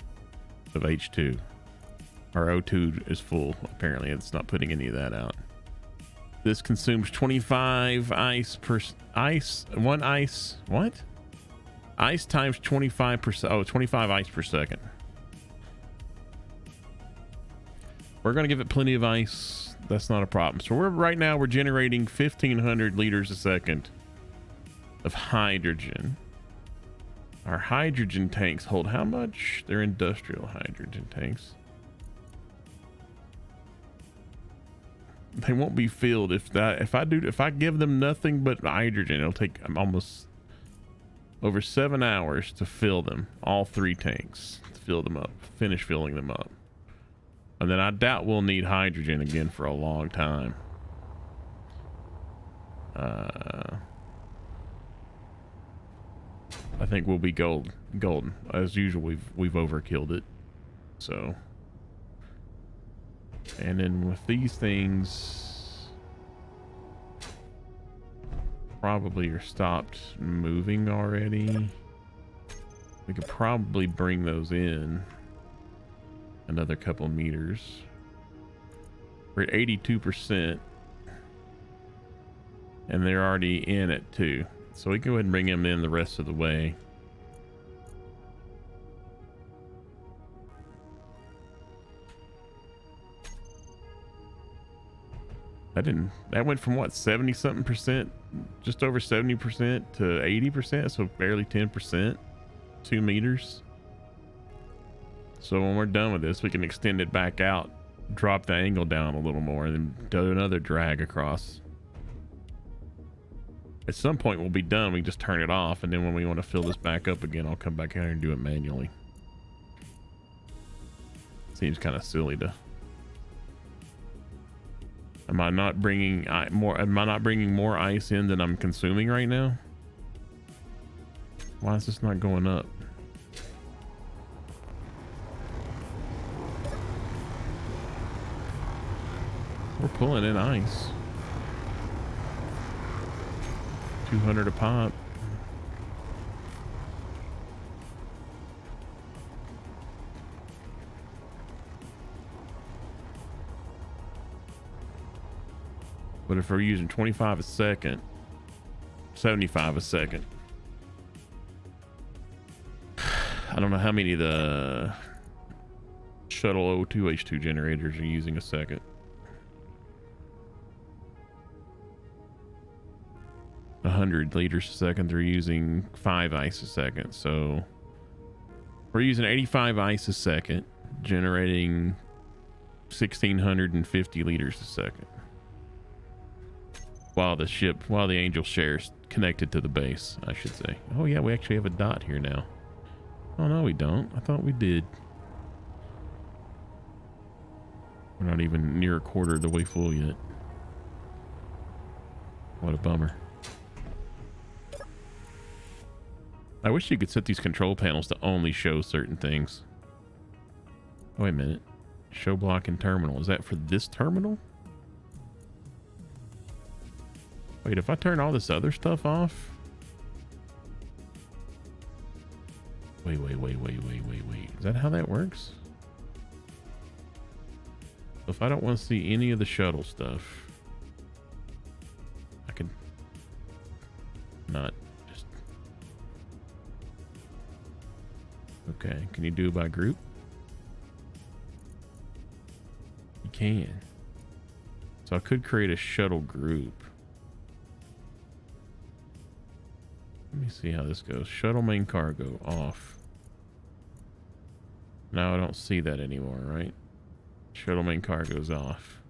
of H2. Our O2 is full. Apparently it's not putting any of that out. This consumes 25 ice per one ice. What? Ice times 25%. Oh, 25 ice per second. We're going to give it plenty of ice. That's not a problem. So right now we're generating 1,500 liters a second of hydrogen. Our hydrogen tanks hold how much? They're industrial hydrogen tanks. They won't be filled if I give them nothing but hydrogen. It'll take almost over 7 hours to fill them, all 3 tanks, to fill them up, finish filling them up. And then I doubt we'll need hydrogen again for a long time. I think we'll be golden. As usual, we've overkilled it. So, and then with these things, probably are stopped moving already. We could probably bring those in another couple meters. We're at 82%, and they're already in it too. So we can go ahead and bring them in the rest of the way. That went from what, 70 something percent, just over 70% to 80%, so barely 10%, 2 meters. So when we're done with this, we can extend it back out, drop the angle down a little more, and then do another drag across. At some point we'll be done. We can just turn it off, and then when we want to fill this back up again, I'll come back out here and do it manually. Seems kind of silly to. Am I not bringing more ice in than I'm consuming right now? Why is this not going up? We're pulling in ice. 200 a pop. But if we're using 25 a second, 75 a second, I don't know how many of the shuttle O2H2 generators are using a second. 100 liters a second, they're using 5 ice a second. So we're using 85 ice a second, generating 1,650 liters a second. While the Angel shares connected to the base, I should say. Oh yeah, we actually have a dot here now. Oh no, we don't. I thought we did. We're not even near a quarter of the way full yet. What a bummer. I wish you could set these control panels to only show certain things. Oh, wait a minute. Show block and terminal. Is that for this terminal? Wait, if I turn all this other stuff off? Wait. Is that how that works? If I don't want to see any of the shuttle stuff, I could not just... Okay, can you do it by group? You can. So I could create a shuttle group. Let me see how this goes. Shuttle main cargo off. Now I don't see that anymore, right? Shuttle main cargo's off.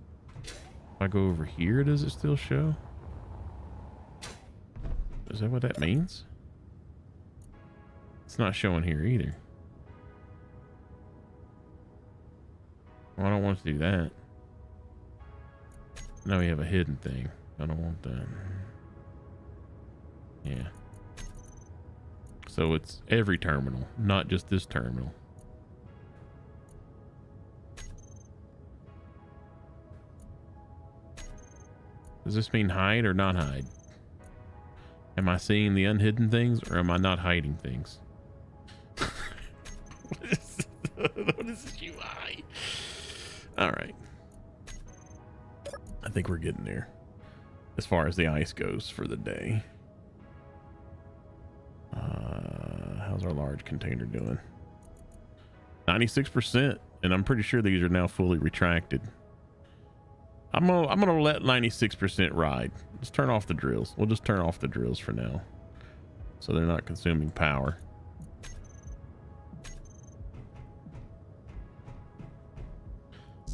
If I go over here, does it still show? Is that what that means? It's not showing here either. Well, I don't want to do that. Now we have a hidden thing. I don't want that. Yeah. So it's every terminal, not just this terminal. Does this mean hide or not hide? Am I seeing the unhidden things or am I not hiding things? What is this UI? All right. I think we're getting there as far as the ice goes for the day. How's our large container doing? 96%, and I'm pretty sure these are now fully retracted. I'm gonna let 96% ride. Let's turn off the drills. We'll just turn off the drills for now, so they're not consuming power.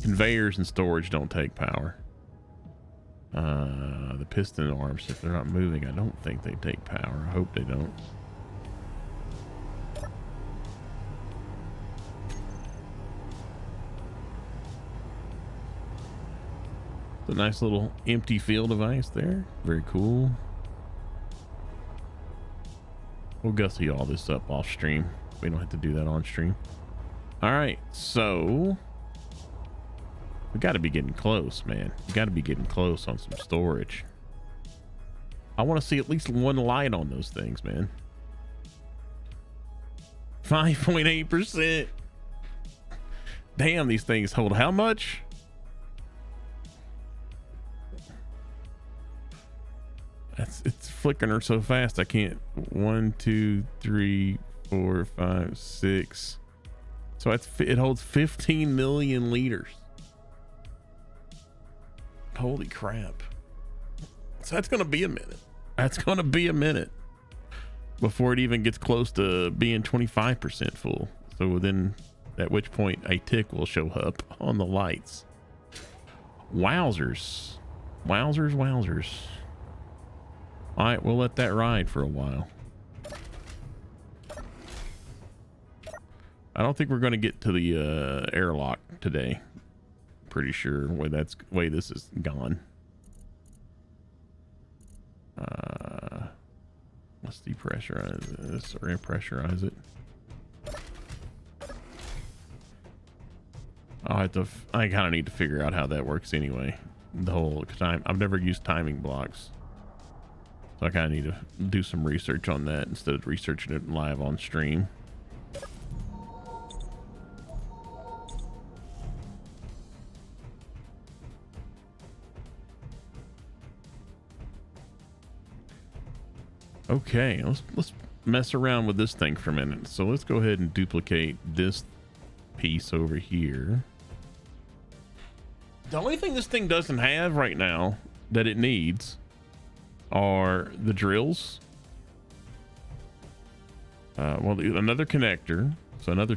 Conveyors and storage don't take power. The piston arms, if they're not moving, I don't think they take power. I hope they don't. A nice little empty field of ice there. Very cool. We'll gussy all this up off stream. We don't have to do that on stream. All right, so we got to be getting close, man. We got to be getting close on some storage. I want to see at least one light on those things, man. 5.8%. Damn, these things hold how much? It's flickering her so fast I can't. 1, 2, 3, 4, 5, 6. So it holds 15 million liters. Holy crap. So that's gonna be a minute. That's gonna be a minute before it even gets close to being 25% full. So then at which point a tick will show up on the lights. Wowzers. Wowzers. All right, we'll let that ride for a while. I don't think we're going to get to the airlock today. Pretty sure way this is gone. Let's depressurize this or pressurize it. I kind of need to figure out how that works anyway. The whole time I've never used timing blocks. So I kind of need to do some research on that instead of researching it live on stream. Okay, let's mess around with this thing for a minute. So let's go ahead and duplicate this piece over here. The only thing this thing doesn't have right now that it needs are the drills. Well, another connector. So another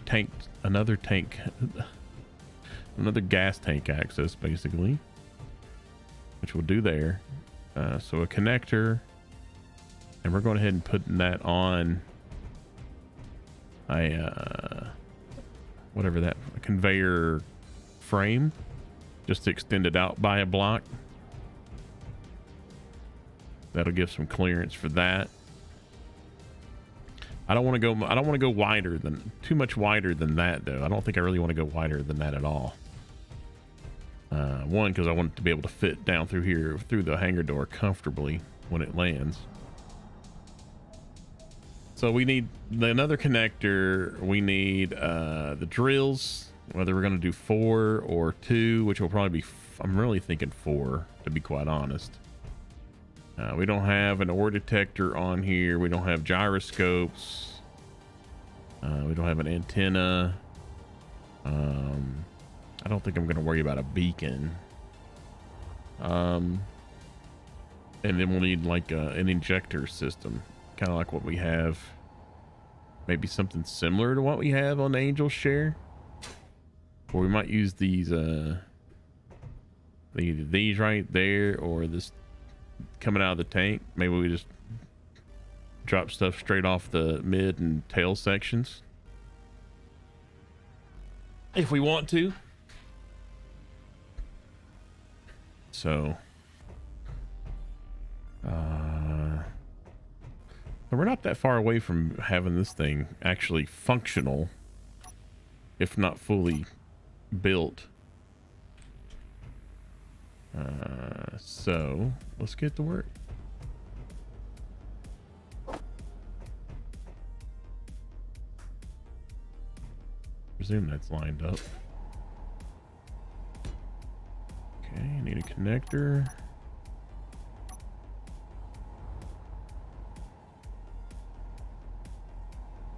gas tank access, basically, which we'll do there. So a connector, and we're going ahead and putting that on a whatever that conveyor frame, just to extend it out by a block. That'll give some clearance for that. I don't want to go wider than too much wider than that, though. I don't think I really want to go wider than that at all. One, because I want it to be able to fit down through here, through the hangar door comfortably when it lands. So we need another connector. We need the drills, whether we're going to do 4 or 2, which will probably be, I'm really thinking 4, to be quite honest. We don't have an ore detector on here. We don't have gyroscopes. We don't have an antenna. I don't think I'm going to worry about a beacon. And then we'll need like an injector system, kind of like what we have. Maybe something similar to what we have on Angel Share. Or we might use these, either these right there or this coming out of the tank. Maybe we just drop stuff straight off the mid and tail sections if we want to. So but we're not that far away from having this thing actually functional, if not fully built. So let's get to work. Presume that's lined up. Okay, I need a connector.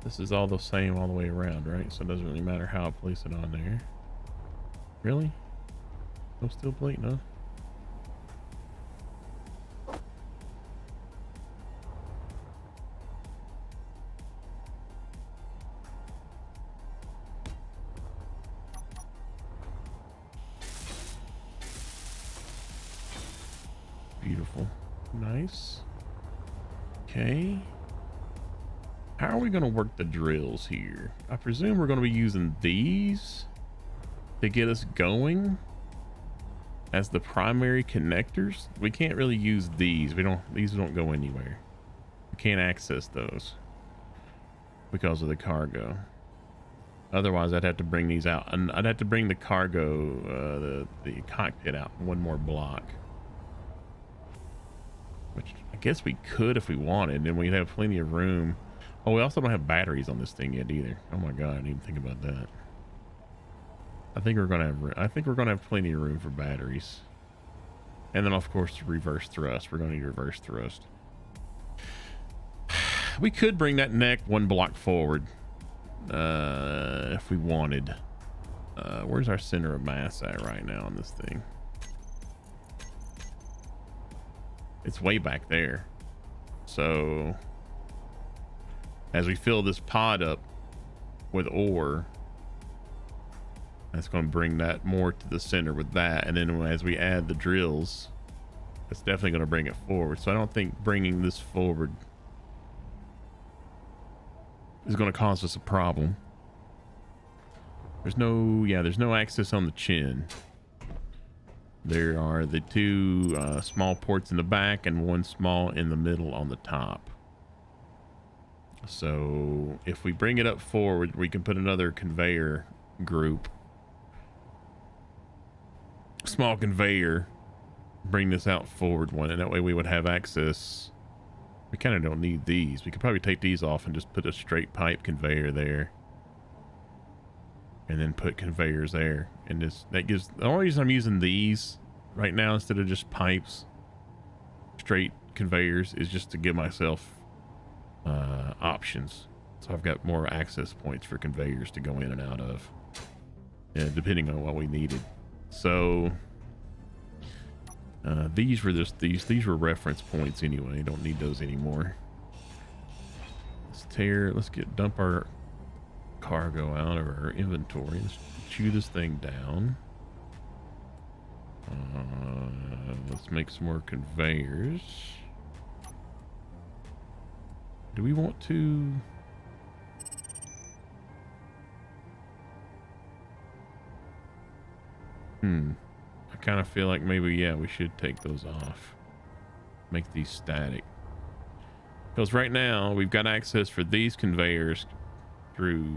This is all the same all the way around, right? So it doesn't really matter how I place it on there. Really? No steel plate, no? Beautiful. Nice. Okay. How are we going to work the drills here? I presume we're going to be using these to get us going as the primary connectors. We can't really use these. These don't go anywhere. We can't access those because of the cargo. Otherwise, I'd have to bring these out, and I'd have to bring the cargo, the cockpit out one more block. Which I guess we could if we wanted, and we'd have plenty of room. Oh, we also don't have batteries on this thing yet either. Oh my god, I didn't even think about that. I think we're gonna have plenty of room for batteries. And then of course reverse thrust. We're gonna need reverse thrust. We could bring that neck one block forward if we wanted. Where's our center of mass at right now on this thing? It's way back there. So as we fill this pod up with ore, that's going to bring that more to the center with that. And then as we add the drills, it's definitely going to bring it forward. So I don't think bringing this forward is going to cause us a problem. There's no access on the chin. There are the 2 small ports in the back and 1 small in the middle on the top. So if we bring it up forward, we can put another conveyor group, small conveyor, bring this out forward one, and that way we would have access. We kind of don't need these. We could probably take these off and just put a straight pipe conveyor there, and then put conveyors there. And that gives, the only reason I'm using these right now instead of just pipes, straight conveyors, is just to give myself options. So I've got more access points for conveyors to go in and out of, depending on what we needed. So these were reference points anyway. Don't need those anymore. Let's dump our cargo out of our inventory. Let's chew this thing down. Let's make some more conveyors. Do we want to? I kind of feel like maybe, yeah, we should take those off. Make these static. Because right now we've got access for these conveyors through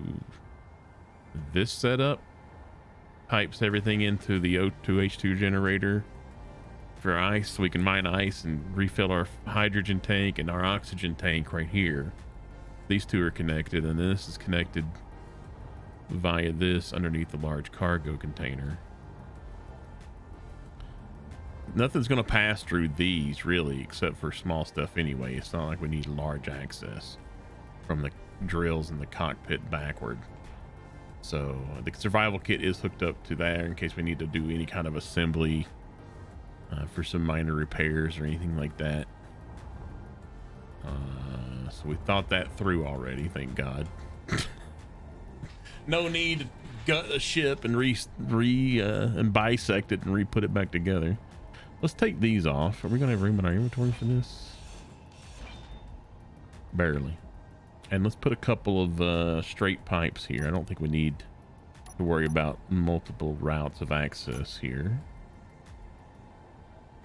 this setup. Pipes everything into the O2H2 generator for ice, so we can mine ice and refill our hydrogen tank and our oxygen tank right here. These two are connected, and then this is connected via this underneath the large cargo container. Nothing's going to pass through these really, except for small stuff anyway. It's not like we need large access from the drills in the cockpit backward. So the survival kit is hooked up to there in case we need to do any kind of assembly for some minor repairs or anything like that. So we thought that through already, thank God. No need to gut a ship and and bisect it and re-put it back together. Let's take these off. Are we going to have room in our inventory for this? Barely. And let's put a couple of straight pipes here. I don't think we need to worry about multiple routes of access here.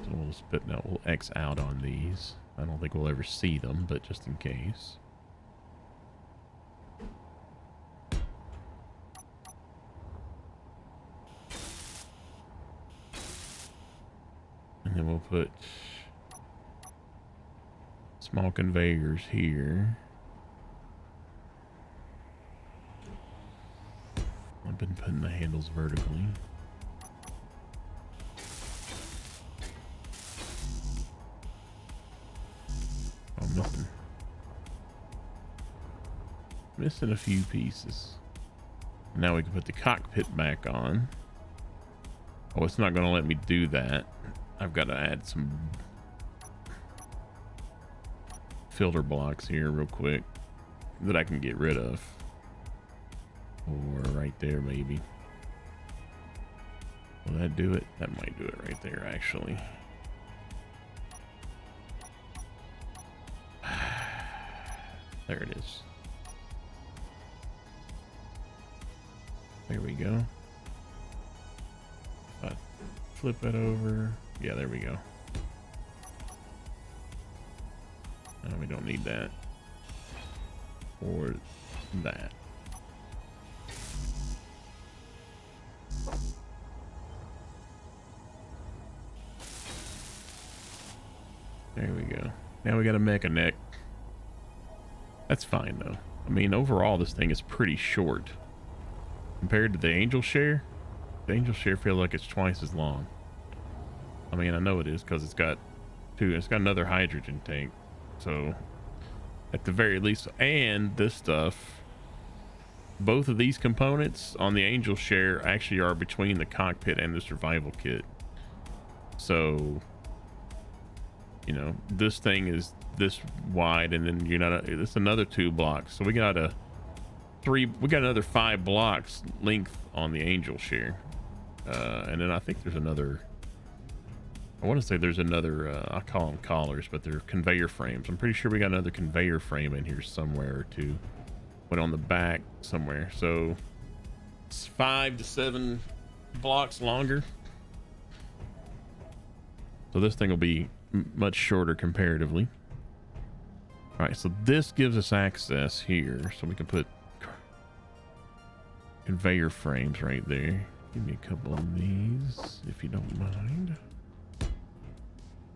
So we'll spit now. We'll X out on these. I don't think we'll ever see them, but just in case. And then we'll put small conveyors here. I've been putting the handles vertically. Oh, missing a few pieces. Now we can put the cockpit back on. Oh, it's not going to let me do that. I've got to add some filter blocks here real quick that I can get rid of. Or right there, maybe. Will that do it? That might do it right there, actually. There it is. There we go. Flip it over. Yeah, there we go. No, we don't need that. Or that. There we go. Now we got a mecha neck. That's fine though. I mean, overall this thing is pretty short. Compared to the Angel Share, the Angel Share feels like it's twice as long. I mean, I know it is because it's got another hydrogen tank. So at the very least, and this stuff, both of these components on the Angel Share actually are between the cockpit and the survival kit. So, you know, this thing is this wide, and then it's another 2 blocks. So we got another 5 blocks length on the Angel Share. And then I think there's another, I want to say there's another, I call them collars, but they're conveyor frames. I'm pretty sure we got another conveyor frame in here somewhere or two. Went on the back somewhere. So it's 5 to 7 blocks longer. So this thing will be much shorter comparatively. All right, so this gives us access here. So we can put conveyor frames right there. Give me a couple of these, if you don't mind.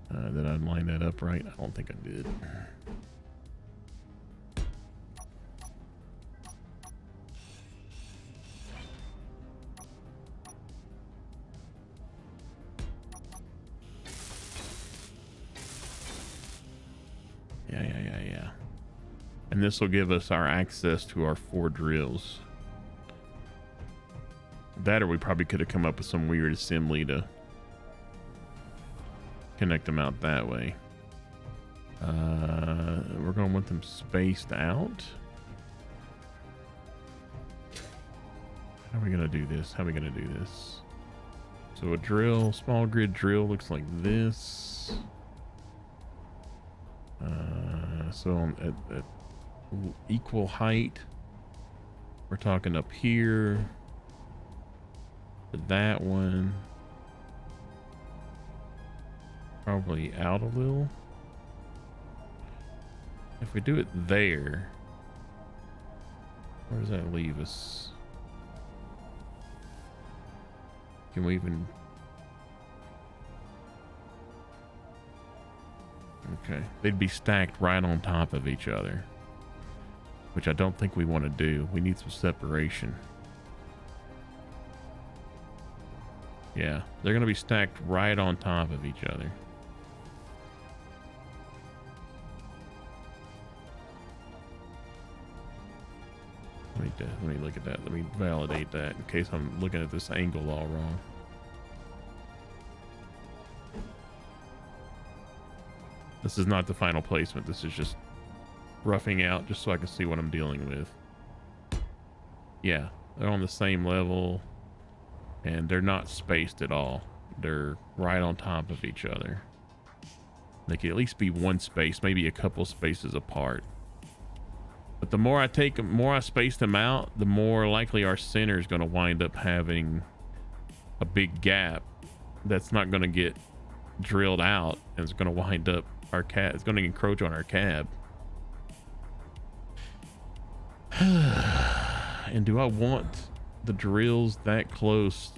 Did I line that up right? I don't think I did. Yeah. And this will give us our access to our 4 drills. That, or we probably could have come up with some weird assembly to connect them out that way. We're going to want them spaced out. How are we gonna do this? How are we gonna do this? So a drill, small grid drill looks like this. So at equal height, we're talking up here to that one. Probably out a little. If we do it there, where does that leave us? Can we even... Okay, they'd be stacked right on top of each other, which I don't think we want to do. We need some separation. Yeah, they're going to be stacked right on top of each other. Let me look at that. Let me validate that in case I'm looking at this angle all wrong. This is not the final placement. This is just roughing out just so I can see what I'm dealing with. Yeah, they're on the same level and they're not spaced at all. They're right on top of each other. They could at least be one space, maybe a couple spaces apart. But the more I take them, more I space them out, the more likely our center is going to wind up having a big gap that's not going to get drilled out, and it's going to wind up our cab. It's going to encroach on our cab. And do I want the drills that close?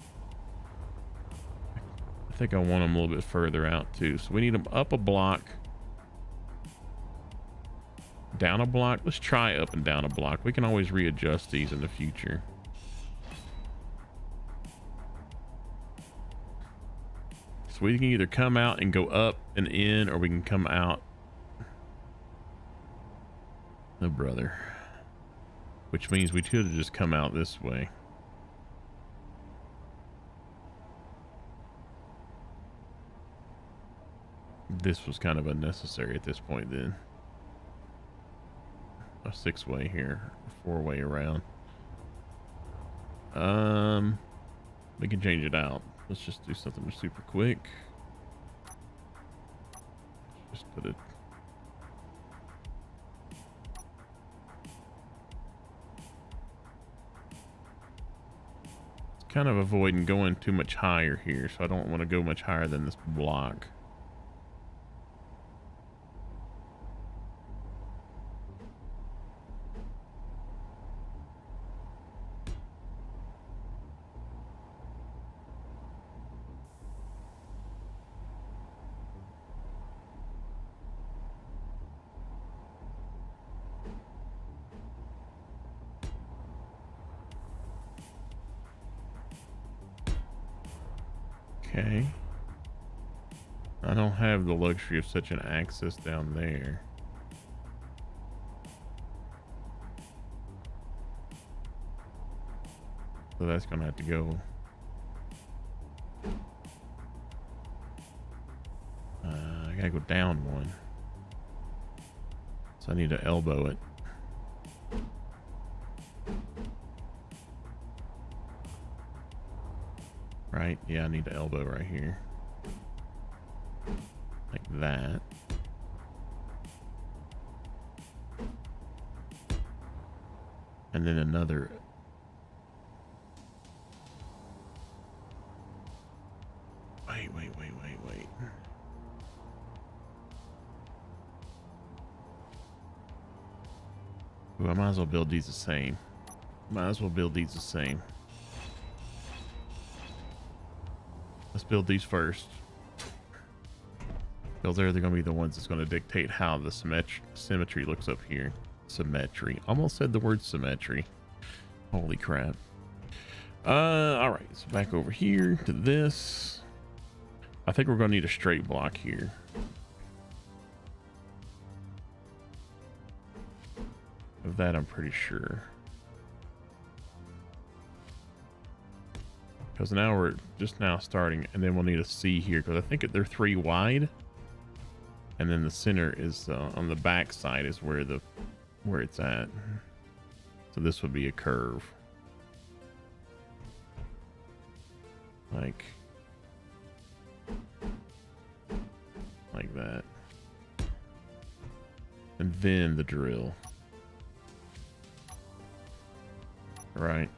I think I want them a little bit further out too. So we need them up a block. Down a block. Let's try up and down a block. We can always readjust these in the future. So we can either come out and go up and in, or we can come out. Oh, brother. Which means we should have just come out this way. This was kind of unnecessary at this point then. A 6-way here, a 4-way around. We can change it out. Let's just do something super quick. Just put it. It's kind of avoiding going too much higher here, so I don't want to go much higher than this block. Okay. I don't have the luxury of such an access down there. So that's gonna have to go. I gotta go down one. So I need to elbow it. Right? Yeah, I need to elbow right here. Like that. And then another. Wait. Ooh, I might as well build these the same. Let's build these first. Because they're going to be the ones that's going to dictate how the symmetry looks up here. Symmetry. Almost said the word symmetry. Holy crap. Alright, so back over here to this. I think we're going to need a straight block here. Of that, I'm pretty sure. Because now we're just now starting, and then we'll need a C here, because I think they're 3 wide. And then the center is on the back side is where it's at. So this would be a curve. like that. And then the drill. Right.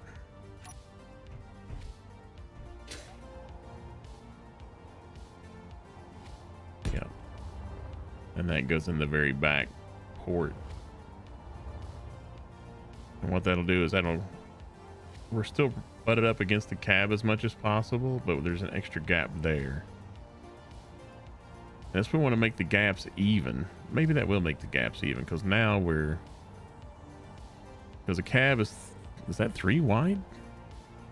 Yep. And that goes in the very back port. And what that'll do is we're still butted up against the cab as much as possible, but there's an extra gap there. Unless we want to make the gaps even. Maybe that will make the gaps even, because now because the cab is that 3 wide?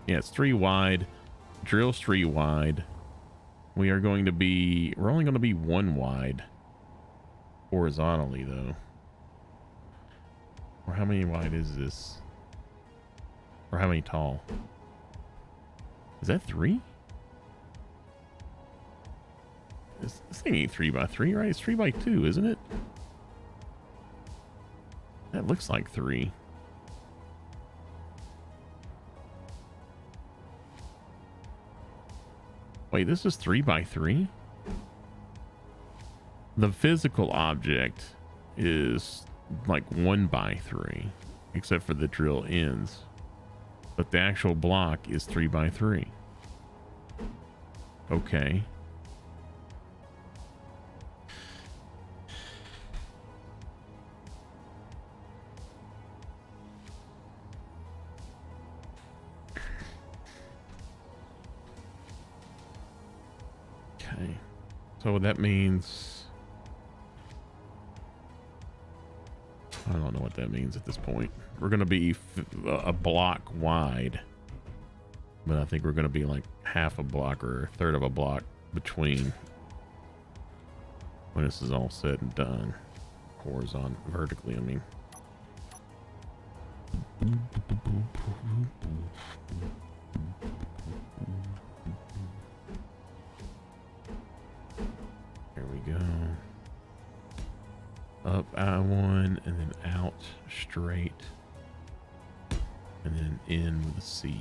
Yeah, it's 3 wide. Drill's 3 wide. We're only going to be 1 wide. Horizontally, though. Or how many wide is this? Or how many tall? Is that 3? This thing ain't 3x3, right? It's 3x2, isn't it? That looks like 3. Wait, this is 3x3? The physical object is like 1x3, except for the drill ends. But the actual block is 3x3. Okay. Okay. So that means... I don't know what that means at this point. We're going to be a block wide. But I think we're going to be like half a block or a third of a block between when this is all said and done. Vertically, I mean. There we go. Up I1 and then out straight. And then in with a C.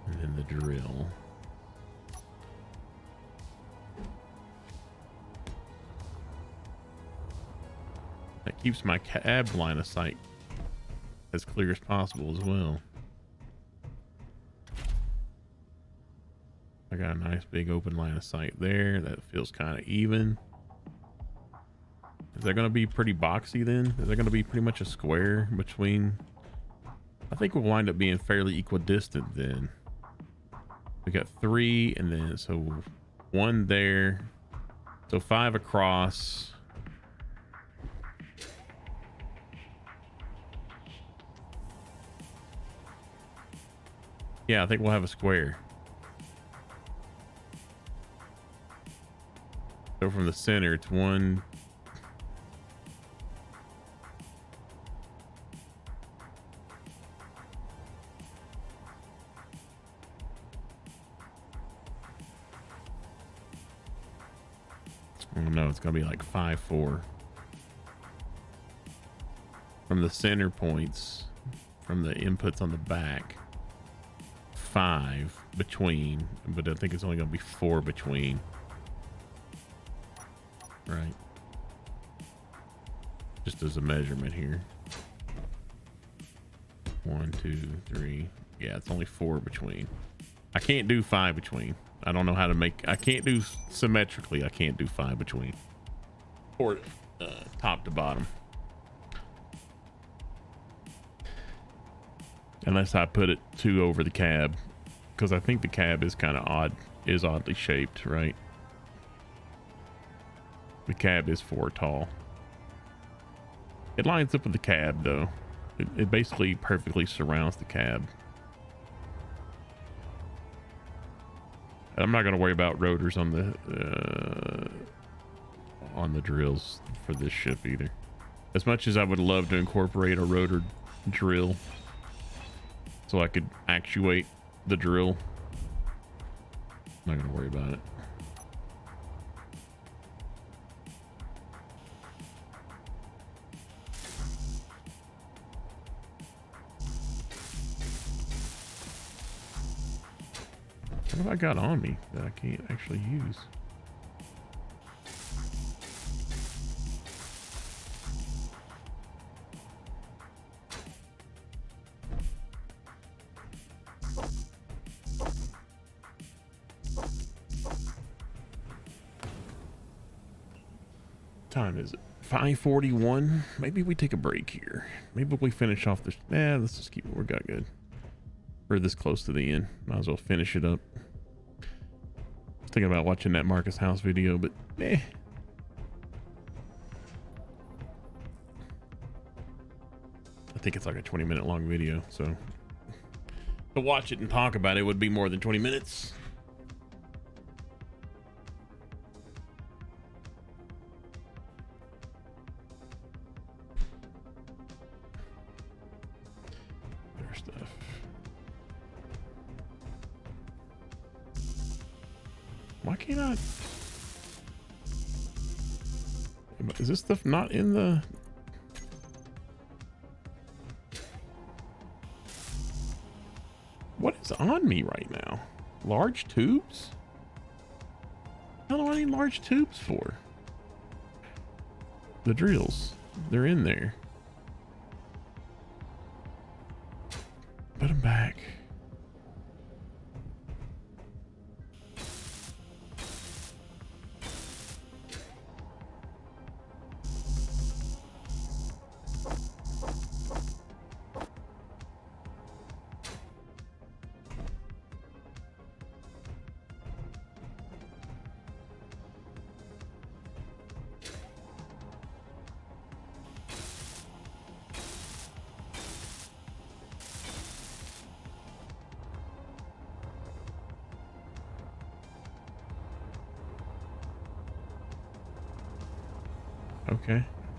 And then the drill. That keeps my cab line of sight as clear as possible as well. I got a nice big open line of sight there. That feels kind of even. Is that going to be pretty boxy then? Is that going to be pretty much a square between? I think we'll wind up being fairly equidistant then. We got 3 and then so 1 there. So 5 across. Yeah, I think we'll have a square. So from the center, it's 1. Oh no, it's gonna be like 5, 4. From the center points, from the inputs on the back, 5 between, but I think it's only gonna be 4 between. Right. Just as a measurement here. 1, 2, 3. Yeah, it's only 4 between. I can't do 5 between. I don't know how to make. I can't do symmetrically. I can't do 5 between. Or top to bottom. Unless I put it 2 over the cab, because I think the cab is kind of oddly shaped, right? The cab is 4 tall. It lines up with the cab though. It basically perfectly surrounds the cab. I'm not going to worry about rotors on the drills for this ship either. As much as I would love to incorporate a rotor drill so I could actuate the drill, I'm not going to worry about it. What have I got on me that I can't actually use? Time is it? 5:41. Maybe we take a break here. Maybe we finish off this. Let's just keep what we got good. We're this close to the end. Might as well finish it up. I was thinking about watching that Marcus House video, but I think it's like a 20-minute long video, so to watch it and talk about it would be more than 20 minutes. Why can't I? Is this stuff not in the? What is on me right now? Large tubes? How do I need large tubes for? The drills, they're in there. Put them back.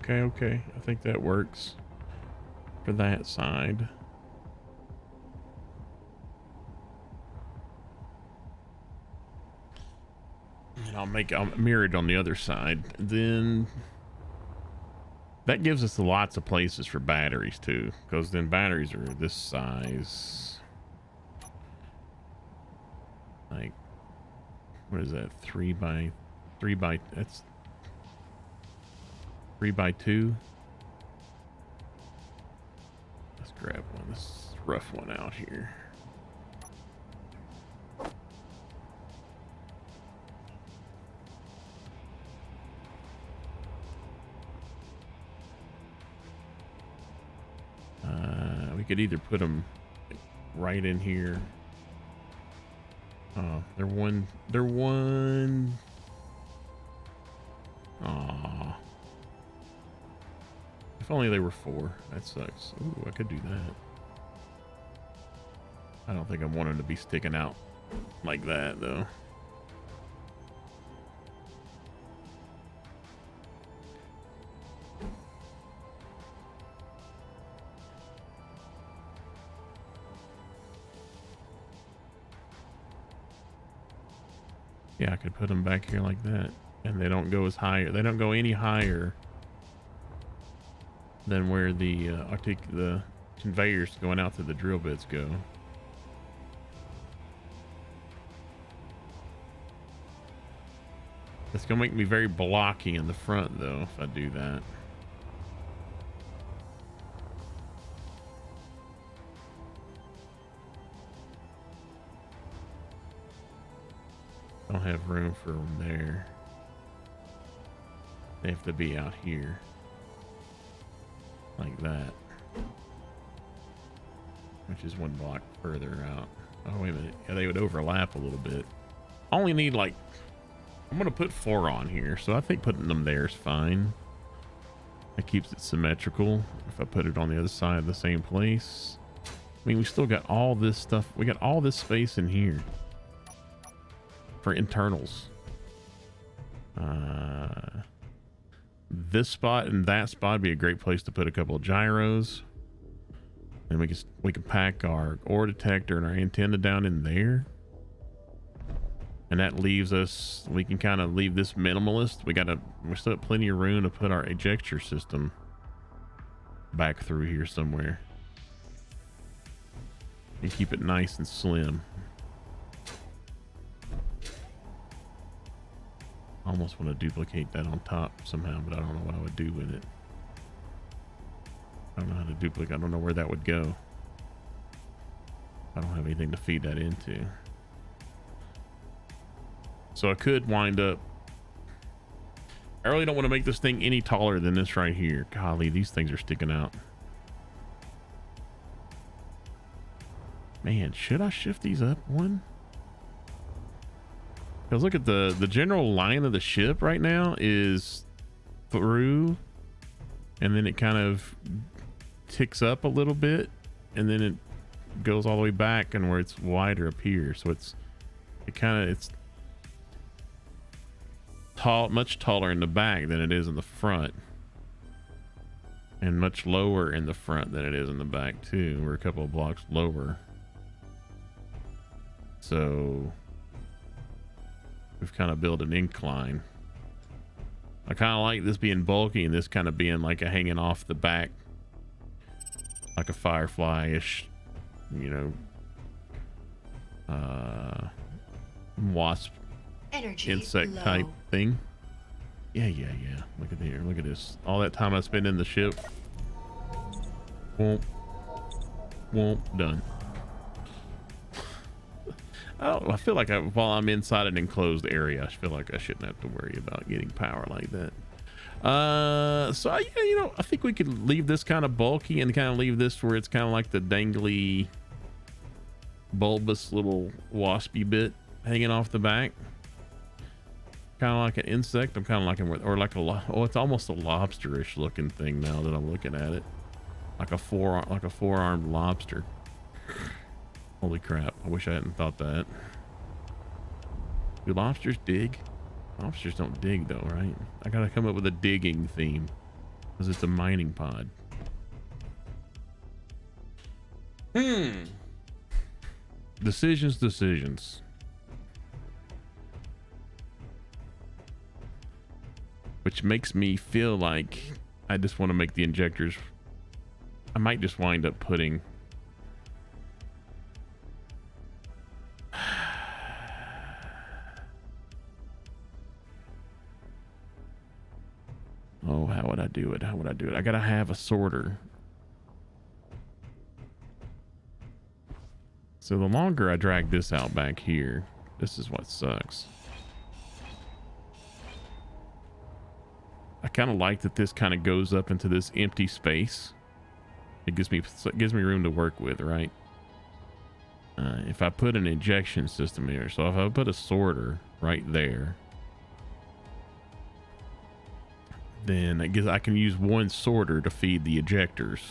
Okay. I think that works for that side. And I'll mirror it on the other side. Then that gives us lots of places for batteries too, because then batteries are this size. Like, what is that? 3 by that's 3 by 2. Let's grab one. This rough one out here. We could either put them right in here. Oh, they're one. Aw. If only they were 4. That sucks. Ooh, I could do that. I don't think I want them to be sticking out like that, though. Yeah, I could put them back here like that. And they don't go as high. They don't go any higher than where the conveyors going out to the drill bits go. It's gonna make me very blocky in the front though if I do that. Don't have room for them there. They have to be out here. Like that. Which is 1 block further out. Oh, wait a minute. Yeah, they would overlap a little bit. I only need like... I'm going to put 4 on here, so I think putting them there is fine. That keeps it symmetrical. If I put it on the other side of the same place. I mean, we still got all this stuff. We got all this space in here. For internals. This spot and that spot would be a great place to put a couple of gyros. And we can pack our ore detector and our antenna down in there. And that leaves us, we can kind of leave this minimalist. We still have plenty of room to put our ejector system back through here somewhere. And keep it nice and slim. almost want to duplicate that on top somehow, but I don't know what I would do with it. I don't know how to duplicate. I don't know where that would go. I don't have anything to feed that into. So I could wind up... I really don't want to make this thing any taller than this right here. Golly, these things are sticking out. Man, should I shift these up one? Because look at the general line of the ship right now is through, and then it kind of ticks up a little bit, and then it goes all the way back, and where it's wider up here. So it's tall, much taller in the back than it is in the front, and much lower in the front than it is in the back too. We're a couple of blocks lower. So we've kind of built an incline. I kind of like this being bulky and this kind of being like a hanging off the back, like a firefly-ish, you know, wasp Energy insect low. type thing. Yeah. Look at here. Look at this. All that time I spent in the ship. Womp. Done. I feel like while I'm inside an enclosed area, I feel like I shouldn't have to worry about getting power like that. So yeah, you know, I think we could leave this kind of bulky and kind of leave this where it's kind of like the dangly, bulbous little waspy bit hanging off the back. Kind of like an insect. I'm kind of liking or like it's almost a lobsterish looking thing now that I'm looking at it, like a four-armed lobster. Holy crap, I wish I hadn't thought that. Do lobsters dig? Lobsters don't dig though, right? I gotta come up with a digging theme because it's a mining pod. Decisions. Which makes me feel like I just want to make the injectors. I might just wind up putting... Oh, how would I do it? I gotta have a sorter. So the longer I drag this out back here, this is what sucks. I kind of like that this kind of goes up into this empty space. It gives me room to work with, right? If I put an injection system here, so if I put a sorter right there, then I can use one sorter to feed the ejectors,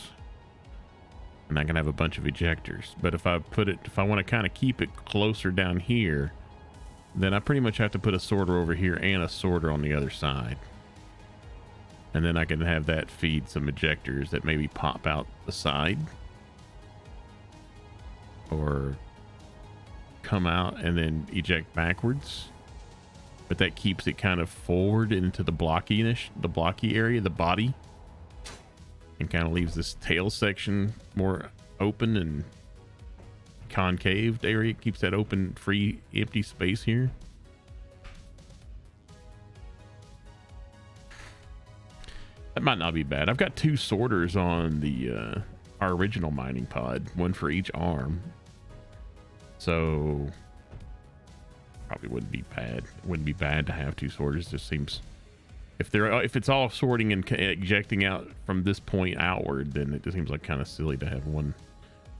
and I can have a bunch of ejectors. But if I want to kind of keep it closer down here, then I pretty much have to put a sorter over here and a sorter on the other side. And then I can have that feed some ejectors that maybe pop out the side or come out and then eject backwards. But that keeps it kind of forward into the blocky area, the body, and kind of leaves this tail section more open and concaved area. Keeps that open, free, empty space here. That might not be bad. I've got two sorters on the our original mining pod, one for each arm. So probably wouldn't be bad. It wouldn't be bad to have two sorters. Just seems if it's all sorting and ejecting out from this point outward, then it just seems like kind of silly to have one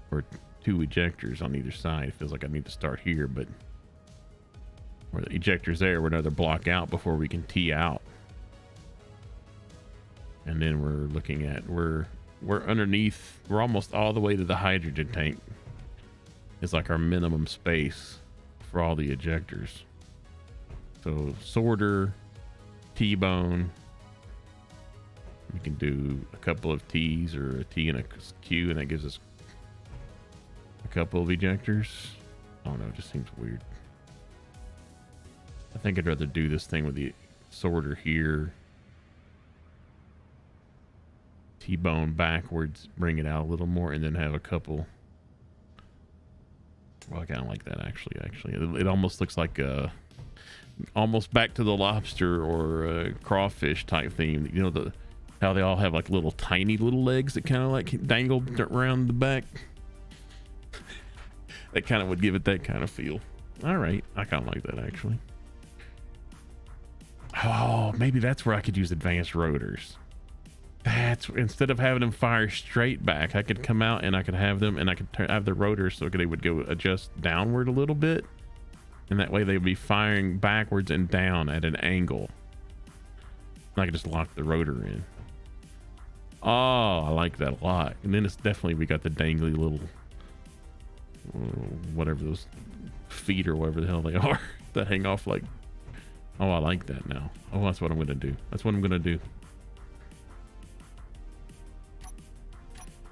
or two ejectors on either side. It feels like I need to start here, but where the ejectors there, we're another block out before we can tee out. And then we're looking at we're underneath, we're almost all the way to the hydrogen tank. It's like our minimum space for all the ejectors. So sorter, T-bone. We can do a couple of T's or a T and a Q, and that gives us a couple of ejectors. I don't know, it just seems weird. I think I'd rather do this thing with the sorter here. T-bone backwards, bring it out a little more, and then have a couple. Well, I kind of like that actually. It almost looks like almost back to the lobster or crawfish type theme. You know, how they all have like little tiny little legs that kind of like dangle around the back. That kind of would give it that kind of feel. All right, I kind of like that actually. Oh, maybe that's where I could use advanced rotors. That's instead of having them fire straight back, I could come out and I could have them, and I could have the rotors so they would go adjust downward a little bit, and that way they would be firing backwards and down at an angle. And I could just lock the rotor in. Oh, I like that a lot. And then it's definitely, we got the dangly little whatever those feet or whatever the hell they are that hang off like. Oh, I like that now. Oh, that's what I'm gonna do. That's what I'm gonna do.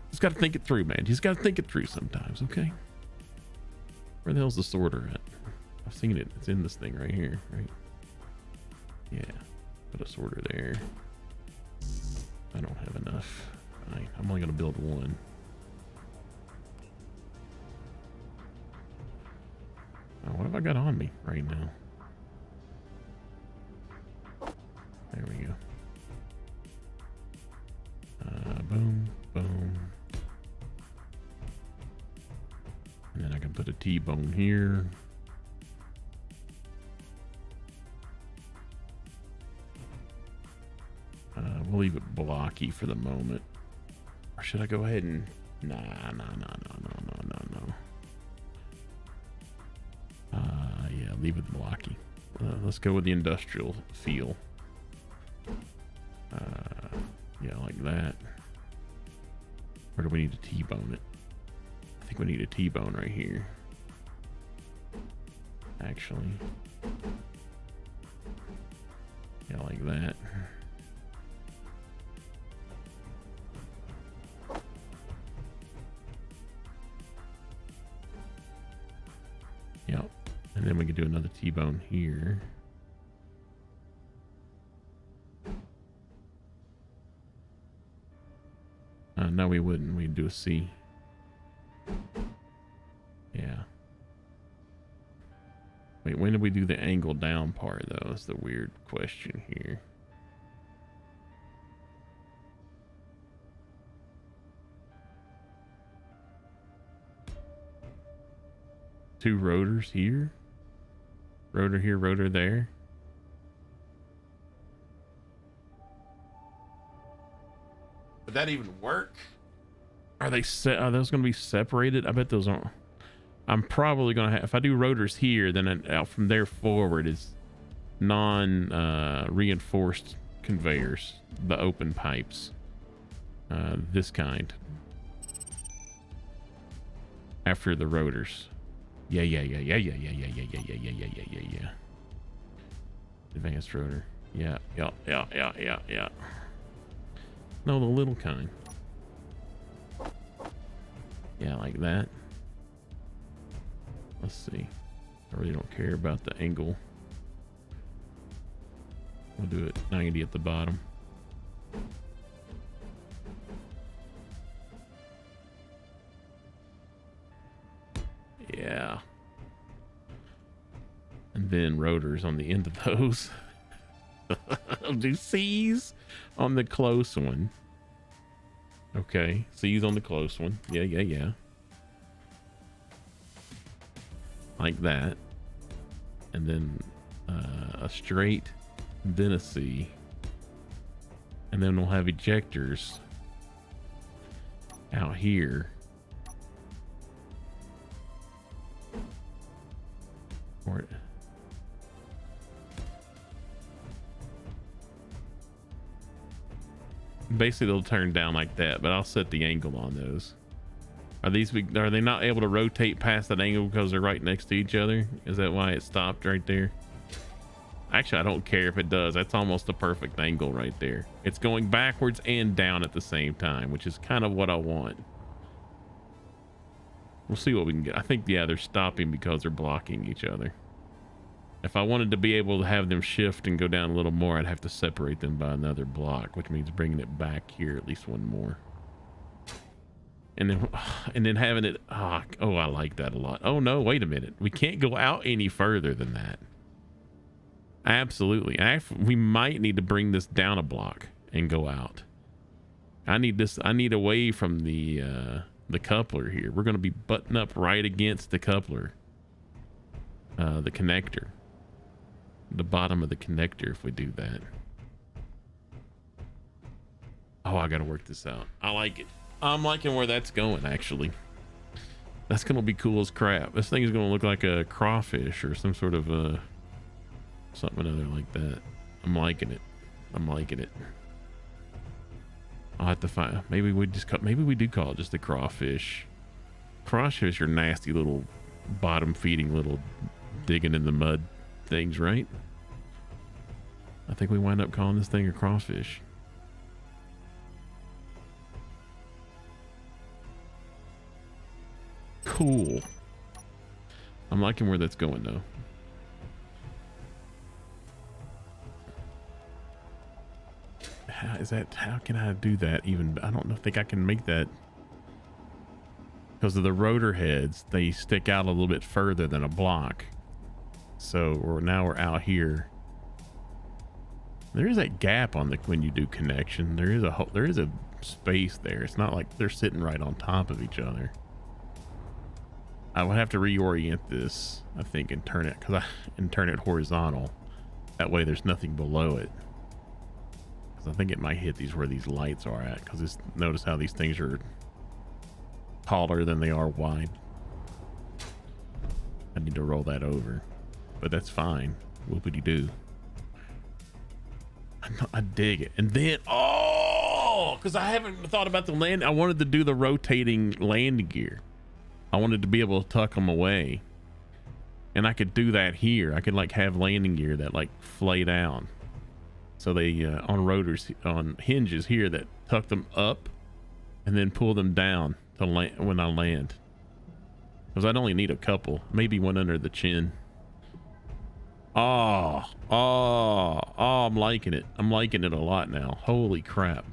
Just gotta think it through, man. You just gotta think it through sometimes, okay? Where the hell's the sorter at? I've seen it. It's in this thing right here, right? Yeah. Put a sorter there. I don't have enough. I'm only gonna build one. Oh, what have I got on me right now? There we go. Boom, boom. And then I can put a T-bone here. We'll leave it blocky for the moment. Or should I go ahead and... No. Yeah, leave it blocky. Let's go with the industrial feel. Yeah, like that. Or do we need to T-bone it? I think we need a T-bone right here. Actually. Yeah, like that. Yep. And then we can do another T-bone here. No, we wouldn't. We'd do a C. Yeah. Wait, when did we do the angle down part, though? That's the weird question here. Two rotors here. Rotor here, rotor there. Would that even work? Are they set? Are those going to be separated? I bet those aren't. I'm probably going to have, if I do rotors here, then out from there forward is non-reinforced conveyors, the open pipes, this kind. After the rotors. Yeah. Advanced rotor. Yeah. No, the little kind. Yeah, like that. Let's see. I really don't care about the angle. We'll do it 90 at the bottom. Yeah. And then rotors on the end of those. I'll do C's on the close one. Okay, C's on the close one. Yeah. Like that. And then a straight, then a C. And then we'll have ejectors out here. Or basically they'll turn down like that, but I'll set the angle on those. Are they not able to rotate past that angle because they're right next to each other? Is that why it stopped right there? Actually, I don't care if it does. That's almost the perfect angle right there. It's going backwards and down at the same time, which is kind of what I want. We'll see what we can get. I think, yeah, they're stopping because they're blocking each other. If I wanted to be able to have them shift and go down a little more, I'd have to separate them by another block, which means bringing it back here at least one more. And then having it, oh, I like that a lot. Oh no, wait a minute. We can't go out any further than that. Absolutely. We might need to bring this down a block and go out. I need away from the coupler here. We're going to be butting up right against the coupler. The connector. The bottom of the connector if we do that. Oh, I got to work this out. I like it. I'm liking where that's going, actually. That's going to be cool as crap. This thing is going to look like a crawfish or some sort of something other like that. I'm liking it. I'm liking it. I'll have to find. Maybe we do call it just a crawfish. Crawfish are nasty little bottom feeding little digging in the mud things, right? I think we wind up calling this thing a crawfish. Cool. I'm liking where that's going though. How can I do that even? I don't think I can make that because of the rotor heads. They stick out a little bit further than a block. So now we're out here. There is that gap on when you do connection. There is a space there. It's not like they're sitting right on top of each other. I would have to reorient this, I think, and turn it horizontal. That way there's nothing below it. I think it might hit where these lights are at, because notice how these things are taller than they are wide. I need to roll that over, but that's fine. Whoopity-doo. I dig it. And then, because I haven't thought about the land. I wanted to do the rotating landing gear. I wanted to be able to tuck them away, and I could do that here. I could like have landing gear that like flay down. So they on rotors, on hinges here that tuck them up and then pull them down to land when I land. Because I'd only need a couple, maybe one under the chin. Oh, I'm liking it. I'm liking it a lot now. Holy crap.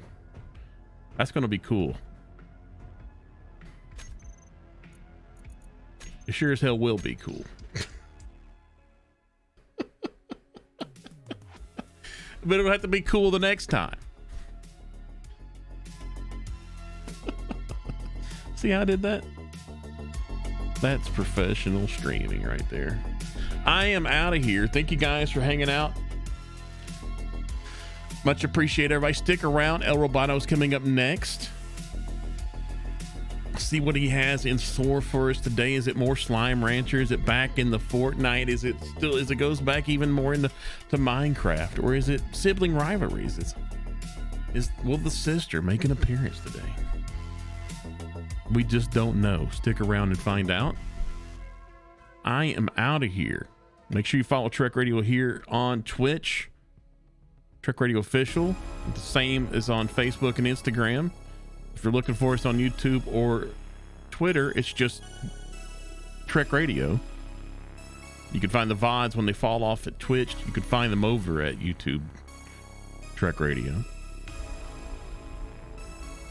That's going to be cool. It sure as hell will be cool. But it'll have to be cool the next time. See how I did that? That's professional streaming right there. I am out of here. Thank you guys for hanging out. Much appreciate everybody. Stick around. El Roboto's coming up next. See what he has in store for us today. Is it more Slime Rancher? Is it back in the Fortnite? Is it still, as it goes back even more into Minecraft? Or is it sibling rivalries? Will the sister make an appearance today? We just don't know. Stick around and find out. I am out of here. Make sure you follow Trek Radio here on Twitch. Trek Radio Official. The same as on Facebook and Instagram. If you're looking for us on YouTube or Twitter, it's just Trek Radio. You can find the VODs when they fall off at Twitch. You can find them over at YouTube, Trek Radio.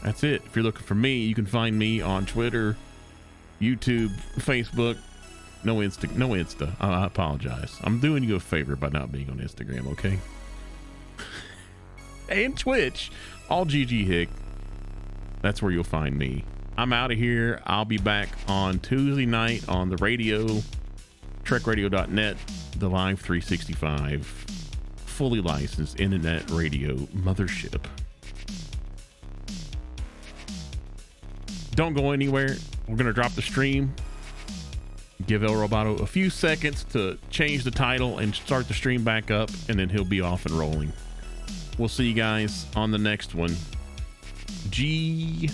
That's it. If you're looking for me, you can find me on Twitter, YouTube, Facebook. No Insta. I apologize. I'm doing you a favor by not being on Instagram, okay? And Twitch, all ggHick. That's where you'll find me. I'm out of here. I'll be back on Tuesday night on the radio, TrekRadio.net, the Live 365, fully licensed internet radio mothership. Don't go anywhere. We're going to drop the stream. Give El Roboto a few seconds to change the title and start the stream back up, and then he'll be off and rolling. We'll see you guys on the next one. GG.